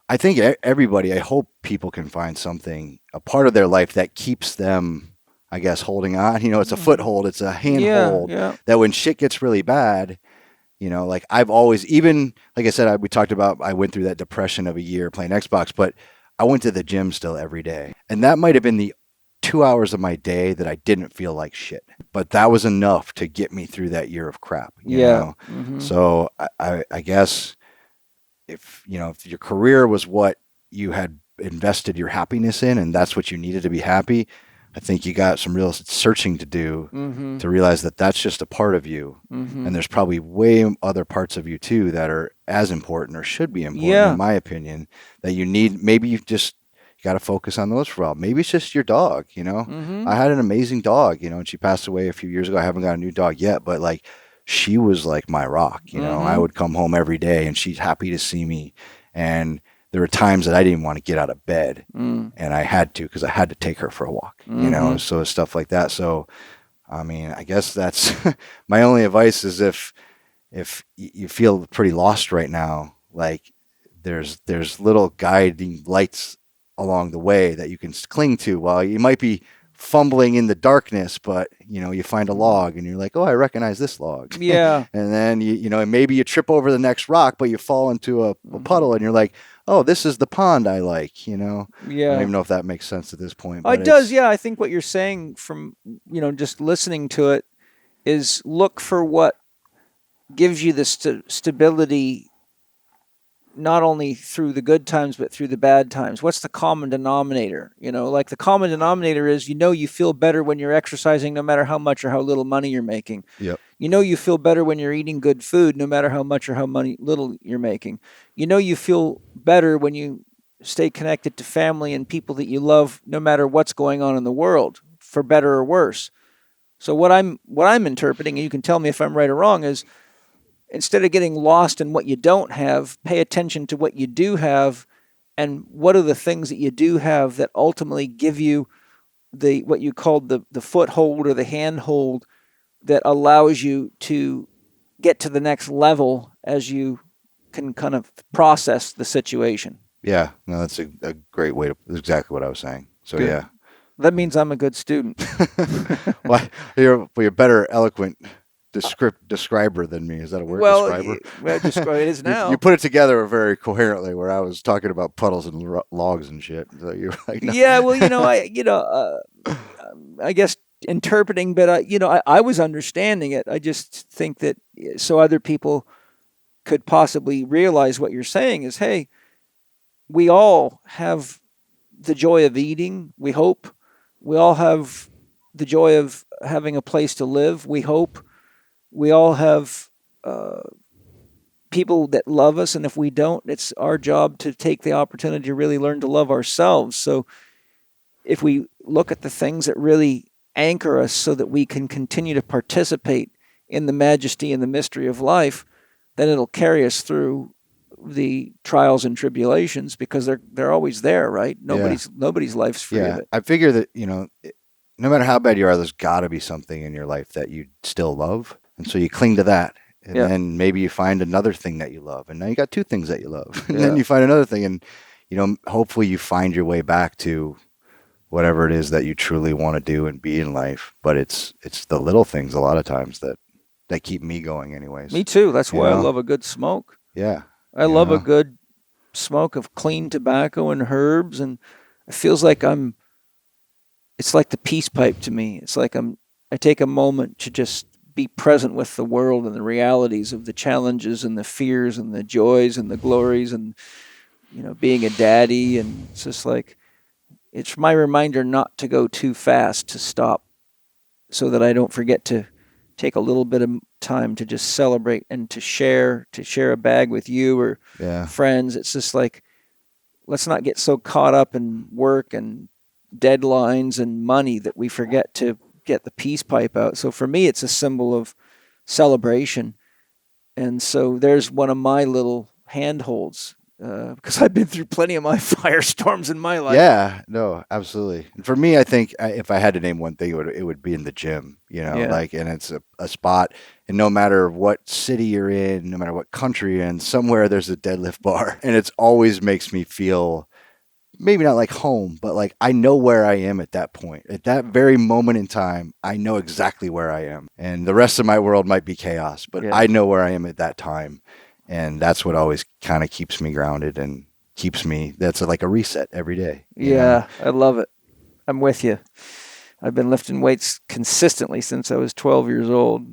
I think everybody, I hope people can find something, a part of their life that keeps them, I guess, holding on. It's a foothold, it's a handhold Yeah. that when shit gets really bad, like I've always, even like I said, we talked about, I went through that depression of a year playing Xbox, but I went to the gym still every day. And that might have been the 2 hours of my day that I didn't feel like shit, but that was enough to get me through that year of crap. You know? So I guess if your career was what you had invested your happiness in, and that's what you needed to be happy, I think you got some real searching to do to realize that that's just a part of you. And there's probably way other parts of you too that are as important or should be important, in my opinion, that you need. Maybe you got to focus on those for a while. Maybe it's just your dog, I had an amazing dog, and she passed away a few years ago. I haven't got a new dog yet, but like, she was like my rock, I would come home every day and she's happy to see me. And there were times that I didn't want to get out of bed, and I had to, because I had to take her for a walk, so stuff like that. So, I mean, I guess that's my only advice is if you feel pretty lost right now, like there's little guiding lights along the way that you can cling to while you might be fumbling in the darkness, but you find a log and you're like, oh, I recognize this log. Yeah. And then and maybe you trip over the next rock, but you fall into a puddle and you're like, oh, this is the pond I like, Yeah. I don't even know if that makes sense at this point. But it does. Yeah. I think what you're saying from, just listening to it is look for what gives you the stability, not only through the good times, but through the bad times. What's the common denominator? Like the common denominator is, you feel better when you're exercising, no matter how much or how little money you're making. Yep. You feel better when you're eating good food, no matter how much or how little you're making. You feel better when you stay connected to family and people that you love, no matter what's going on in the world, for better or worse. So what I'm interpreting, and you can tell me if I'm right or wrong, is instead of getting lost in what you don't have, pay attention to what you do have, and what are the things that you do have that ultimately give you what you called the foothold or the handhold that allows you to get to the next level as you can kind of process the situation. Yeah, no, that's a great way that's exactly what I was saying. So Good. Yeah. That means I'm a good student. Well, you're a better eloquent describer than me. Is that a word? Well, Describer? it is now. You put it together very coherently, where I was talking about puddles and logs and shit. So you're like, no. Yeah, well, I guess interpreting, but I was understanding it. I just think that so other people could possibly realize what you're saying is, hey, we all have the joy of eating, we hope. We all have the joy of having a place to live, we hope. We all have people that love us, and if we don't, it's our job to take the opportunity to really learn to love ourselves. So if we look at the things that really anchor us so that we can continue to participate in the majesty and the mystery of life, then it'll carry us through the trials and tribulations, because they're always there, right? Nobody's life's free of it. I figure that, no matter how bad you are, there's got to be something in your life that you still love. And so you cling to that. And then maybe you find another thing that you love. And now you got two things that you love. And then you find another thing. And, hopefully you find your way back to whatever it is that you truly want to do and be in life. But it's the little things a lot of times that keep me going anyways. Me too. That's why I love a good smoke. Yeah. I love a good smoke of clean tobacco and herbs. And it feels like it's like the peace pipe to me. It's like I take a moment to just be present with the world and the realities of the challenges and the fears and the joys and the glories and, being a daddy. And it's just like, it's my reminder not to go too fast, to stop, so that I don't forget to take a little bit of time to just celebrate and to share a bag with you or friends. It's just like, let's not get so caught up in work and deadlines and money that we forget to get the peace pipe out. So for me, it's a symbol of celebration. And so there's one of my little handholds, because I've been through plenty of my firestorms in my life. Yeah, no, absolutely. And for me, I think if I had to name one thing, it would be in the gym, and it's a spot, and no matter what city you're in, no matter what country you're in, somewhere there's a deadlift bar, and it always makes me feel maybe not like home, but like I know where I am at that point. At that very moment in time, I know exactly where I am. And the rest of my world might be chaos, but Yeah. I know where I am at that time. And that's what always kind of keeps me grounded and keeps me, that's like a reset every day. you know? Yeah, I love it. I'm with you. I've been lifting weights consistently since I was 12 years old,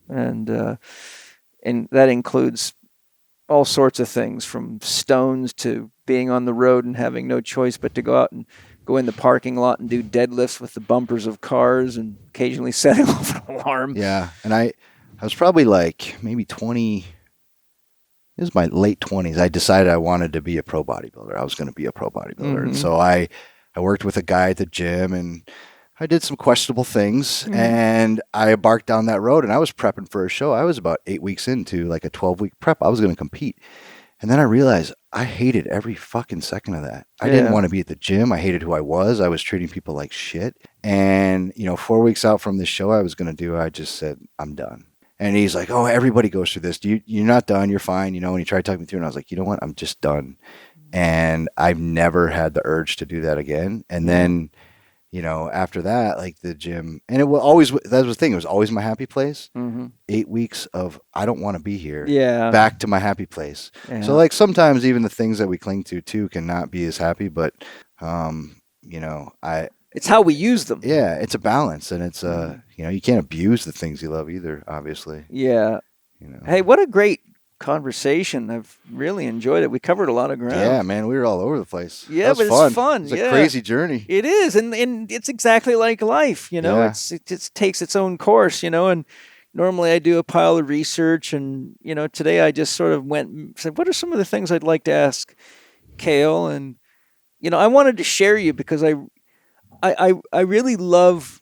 and that includes all sorts of things, from stones to being on the road and having no choice but to go out and go in the parking lot and do deadlifts with the bumpers of cars and occasionally setting off an alarm. Yeah. And I was probably like maybe 20, it was my late 20s. I decided I wanted to be a pro bodybuilder. I was going to be a pro bodybuilder. And so I worked with a guy at the gym and I did some questionable things and I embarked down that road and I was prepping for a show. I was about 8 weeks into like a 12-week prep. I was going to compete. And then I realized I hated every fucking second of that. I didn't want to be at the gym. I hated who I was. I was treating people like shit. And, 4 weeks out from this show I was going to do, I just said, I'm done. And he's like, oh, everybody goes through this. You're not done. You're fine. And he tried talking me through and I was like, you know what? I'm just done. And I've never had the urge to do that again. And then, after that, like the gym, and it will always, that was the thing. It was always my happy place. 8 weeks of, I don't want to be here. Yeah. Back to my happy place. Yeah. So like sometimes even the things that we cling to too cannot be as happy, but, It's how we use them. yeah, it's a balance and it's, you can't abuse the things you love either, obviously. Yeah. Hey, what a great conversation. I've really enjoyed it. We covered a lot of ground. Yeah, man, we were all over the place. Yeah, That was but it's fun. It's a crazy journey. It is, and it's exactly like life, Yeah. It just takes its own course, and normally I do a pile of research, and today I just sort of went and said, what are some of the things I'd like to ask Cale? And I wanted to share you because I really love,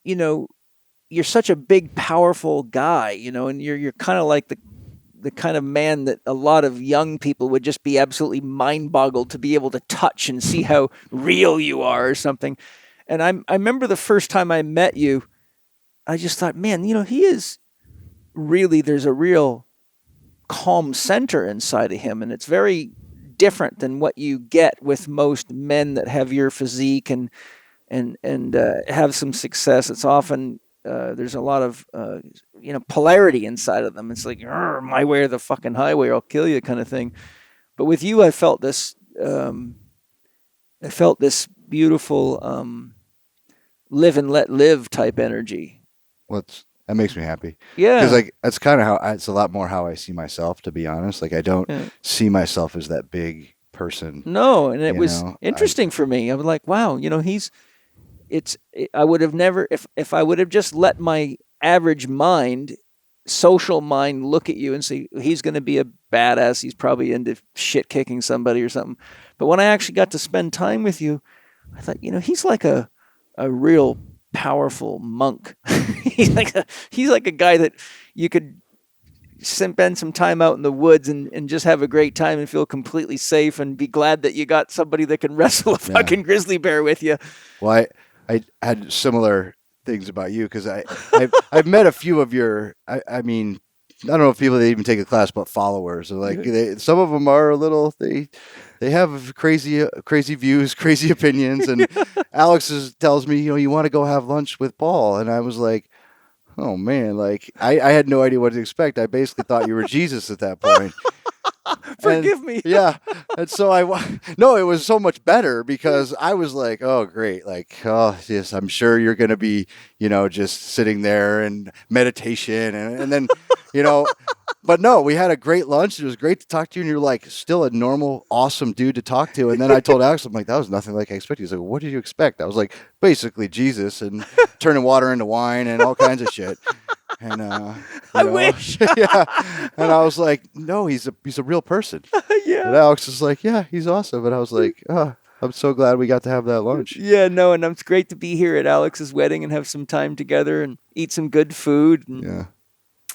you're such a big, powerful guy, and you're kind of like the kind of man that a lot of young people would just be absolutely mind-boggled to be able to touch and see how real you are or something. And I remember the first time I met you, I just thought, man, he is really, there's a real calm center inside of him. And it's very different than what you get with most men that have your physique and have some success. It's often there's a lot of polarity inside of them. It's like my way or the fucking highway, or I'll kill you, kind of thing. But with you, I felt this beautiful live and let live type energy. Well, that makes me happy. Yeah, because like that's kind of it's a lot more how I see myself, to be honest. Like I don't see myself as that big person. No, and it was interesting for me. I was like, wow, I would have never, if I would have just let my average mind, social mind, look at you and say, he's going to be a badass, he's probably into shit kicking somebody or something. But when I actually got to spend time with you, I thought, he's like a real powerful monk. he's like a guy that you could spend some time out in the woods and just have a great time and feel completely safe and be glad that you got somebody that can wrestle a fucking grizzly bear with you. Well, I had similar things about you because I've met a few of your, I mean, I don't know if people that even take a class, but followers are like, some of them are a little, they have crazy views, crazy opinions. And Alex tells me, you want to go have lunch with Paul. And I was like, oh man, like I had no idea what to expect. I basically thought you were Jesus at that point. Forgive me. Yeah. And so it was so much better because I was like, oh, great. Like, oh, yes, I'm sure you're going to be, just sitting there and meditation. And then, but no, we had a great lunch. It was great to talk to you. And you're like still a normal, awesome dude to talk to. And then I told Alex, I'm like, that was nothing like I expected. He's like, what did you expect? I was like, basically Jesus and turning water into wine and all kinds of shit. And I wish. Yeah. And I was like, no, he's a real person. Yeah. And Alex was like, yeah, he's awesome. And I was like, oh, I'm so glad we got to have that lunch. Yeah, no, and it's great to be here at Alex's wedding and have some time together and eat some good food. Yeah.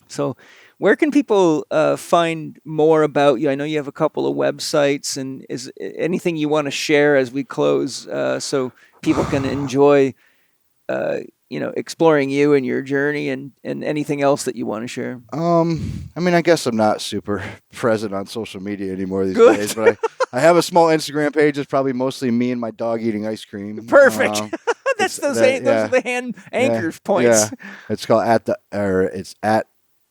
So where can people find more about you? I know you have a couple of websites, and is anything you want to share as we close so people can enjoy exploring you and your journey and anything else that you want to share. I mean, I guess I'm not super present on social media anymore these Good. days, but I have a small Instagram page. It's probably mostly me and my dog eating ice cream. Perfect. Those are the hand anchors points. Yeah. It's called it's at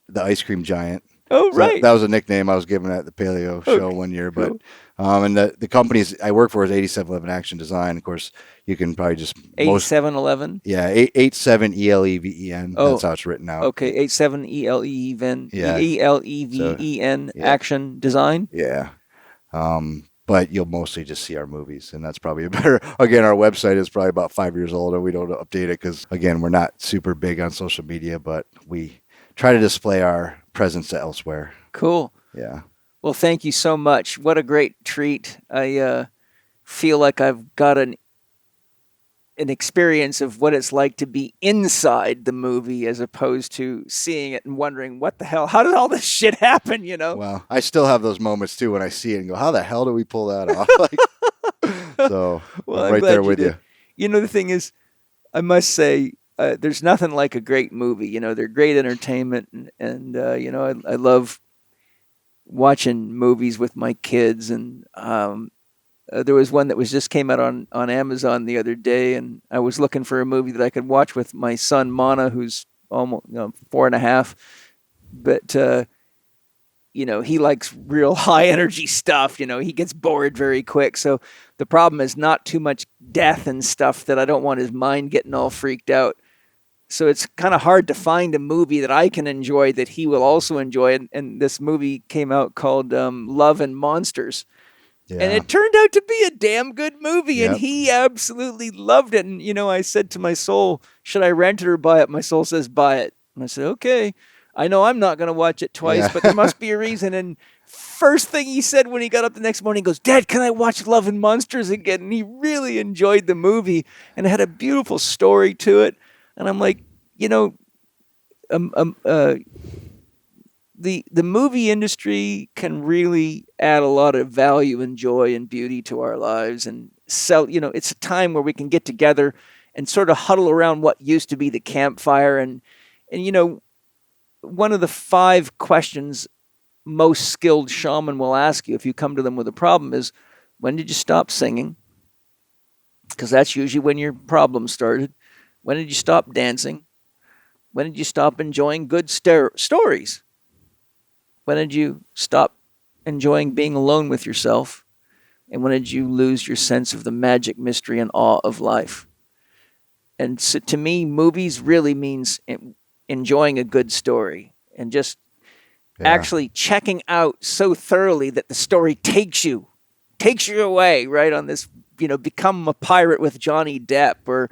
the Ice Cream Giant. Oh, So right. that was a nickname I was given at the Paleo show one year. But and the companies I work for is 8711 Action Design. Of course, you can probably just 8711. Yeah, 87 ELEVEN. Oh, that's how it's written out. Okay, 87 ELEVEN. Yeah. ELEVEN Action Design. Yeah. But you'll mostly just see our movies, and that's probably a better. Again, our website is probably about 5 years old, and we don't update it because, again, we're not super big on social media, but we try to display our presence elsewhere. Cool. Yeah. Well, thank you so much. What a great treat. I feel like I've got an experience of what it's like to be inside the movie as opposed to seeing it and wondering, what the hell, how did all this shit happen, Well, I still have those moments too when I see it and go, how the hell do we pull that off? So well, I'm right there with you. The thing is, I must say, there's nothing like a great movie. They're great entertainment, and I love watching movies with my kids, and there was one that just came out on Amazon the other day, and I was looking for a movie that I could watch with my son Mana, who's almost 4.5, but he likes real high energy stuff. He gets bored very quick. So the problem is not too much death and stuff that I don't want his mind getting all freaked out. So it's kind of hard to find a movie that I can enjoy that he will also enjoy. And this movie came out called Love and Monsters. Yeah. And it turned out to be a damn good movie, and he absolutely loved it. And, I said to my soul, should I rent it or buy it? My soul says, buy it. And I said, okay. I know I'm not going to watch it twice, but there must be a reason. And first thing he said when he got up the next morning, he goes, Dad, can I watch Love and Monsters again? And he really enjoyed the movie, and it had a beautiful story to it. And I'm like, the movie industry can really add a lot of value and joy and beauty to our lives, and it's a time where we can get together and sort of huddle around what used to be the campfire. And one of the 5 questions most skilled shaman will ask you if you come to them with a problem is, when did you stop singing? Because that's usually when your problem started. When did you stop dancing? When did you stop enjoying good stories? When did you stop enjoying being alone with yourself? And when did you lose your sense of the magic, mystery, and awe of life? And so to me, movies really means enjoying a good story and just actually checking out so thoroughly that the story takes you away, right, on this, become a pirate with Johnny Depp, or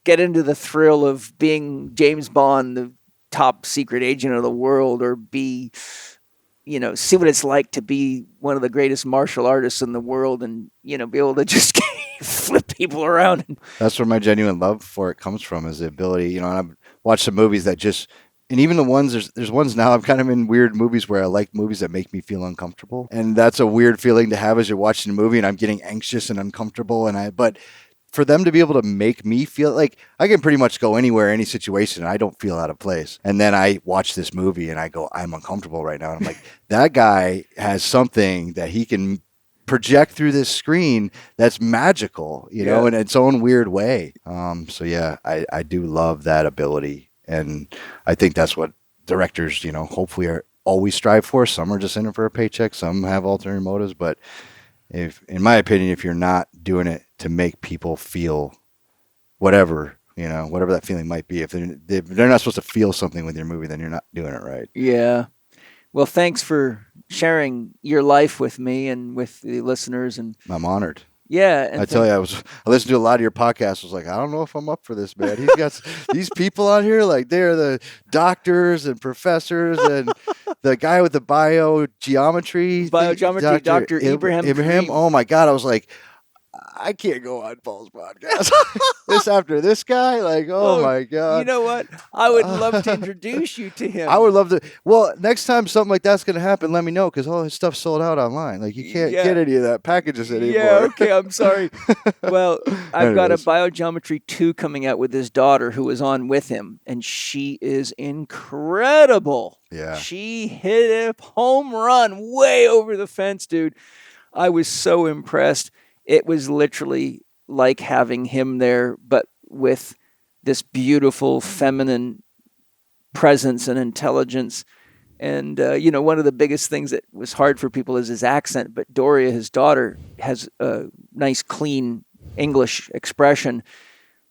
get into the thrill of being James Bond, the top secret agent of the world, or be, see what it's like to be one of the greatest martial artists in the world, and, be able to just flip people around. That's where my genuine love for it comes from, is the ability, and I've watched some movies that just, and even the ones, there's ones now, I'm kind of in weird movies where I like movies that make me feel uncomfortable. And that's a weird feeling to have as you're watching a movie and I'm getting anxious and uncomfortable. But for them to be able to make me feel like I can pretty much go anywhere, any situation, and I don't feel out of place. And then I watch this movie and I go, I'm uncomfortable right now. And I'm like, that guy has something that he can project through this screen that's magical, in its own weird way. So yeah, I do love that ability. And I think that's what directors, hopefully are always strive for. Some are just in it for a paycheck. Some have ulterior motives. But in my opinion, if you're not doing it to make people feel whatever that feeling might be, if they're not supposed to feel something with your movie, then you're not doing it right. Yeah. Well, thanks for sharing your life with me and with the listeners. And I'm honored. Yeah. I tell you, I listened to a lot of your podcasts. I was like, I don't know if I'm up for this, man. He's got these people on here, like they're the doctors and professors, and the guy with the biogeometry, Dr. Ibrahim. Oh my God. I was like, I can't go on Paul's podcast. This after this guy, like, oh my God. You know what? I would love to introduce you to him. I would love to. Well, next time something like that's going to happen, let me know, because all his stuff's sold out online. Like, you can't get any of that packages anymore. Yeah, okay, I'm sorry. Well, I've got a Anyways. Biogeometry 2 coming out with his daughter who was on with him, and she is incredible. Yeah. She hit a home run way over the fence, dude. I was so impressed. It was literally like having him there, but with this beautiful feminine presence and intelligence. And, one of the biggest things that was hard for people is his accent. But Doria, his daughter, has a nice, clean English expression.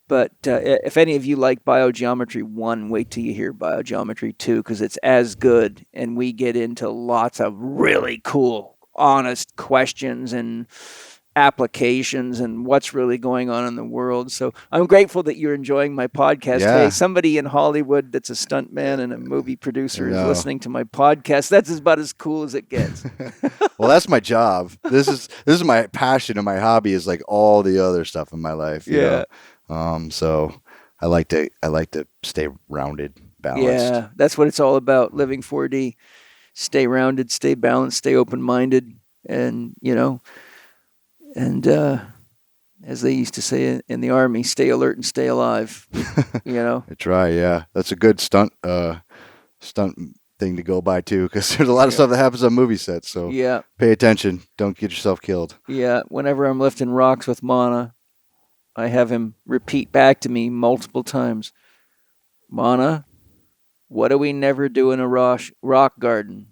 But if any of you like Biogeometry 1, wait till you hear Biogeometry 2, because it's as good. And we get into lots of really cool, honest questions and applications and what's really going on in the world. So I'm grateful that you're enjoying my podcast. Yeah. Hey, somebody in Hollywood that's a stuntman and a movie producer is No. listening to my podcast. That's about as cool as it gets. Well, that's my job. This is my passion and my hobby is like all the other stuff in my life. you Yeah. know? So I like to stay rounded, balanced. Yeah, that's what it's all about. Living 4D. Stay rounded, stay balanced, stay open-minded, and as they used to say in the Army, stay alert and stay alive. I try. Yeah, that's a good stunt thing to go by too, because there's a lot of stuff that happens on movie sets. So Yeah, pay attention. Don't get yourself killed. yeah. Whenever I'm lifting rocks with Mana, I have him repeat back to me multiple times. Mana, what do we never do in a rock garden?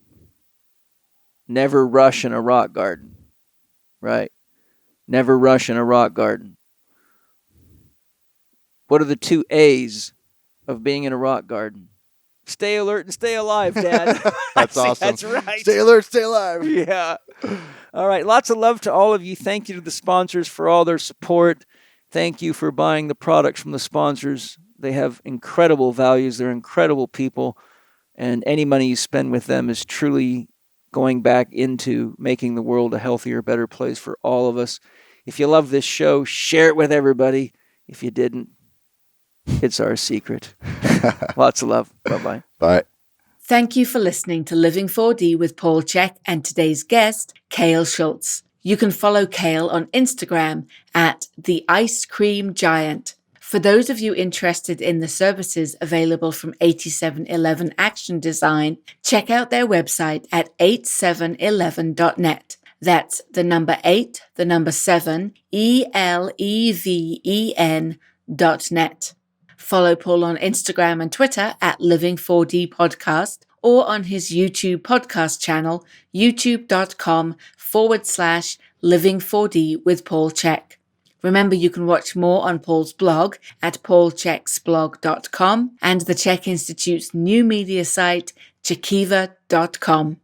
Never rush in a rock garden. Right. Never rush in a rock garden. What are the 2 A's of being in a rock garden? Stay alert and stay alive, Dad. That's awesome. That's right. Stay alert, stay alive. Yeah. All right. Lots of love to all of you. Thank you to the sponsors for all their support. Thank you for buying the products from the sponsors. They have incredible values. They're incredible people. And any money you spend with them is truly going back into making the world a healthier, better place for all of us. If you love this show, share it with everybody. If you didn't, it's our secret. Lots of love. Bye-bye. Bye. Thank you for listening to Living 4D with Paul Chek and today's guest, Cale Schultz. You can follow Cale on Instagram at The Ice Cream Giant. For those of you interested in the services available from 8711 Action Design, check out their website at 8711.net. That's the number 8, the number 7, ELEVEN.net. Follow Paul on Instagram and Twitter at Living4D Podcast or on his YouTube podcast channel, youtube.com/Living4D with Paul Chek. Remember, you can watch more on Paul's blog at paulcheksblog.com and the Chek Institute's new media site, chekiva.com.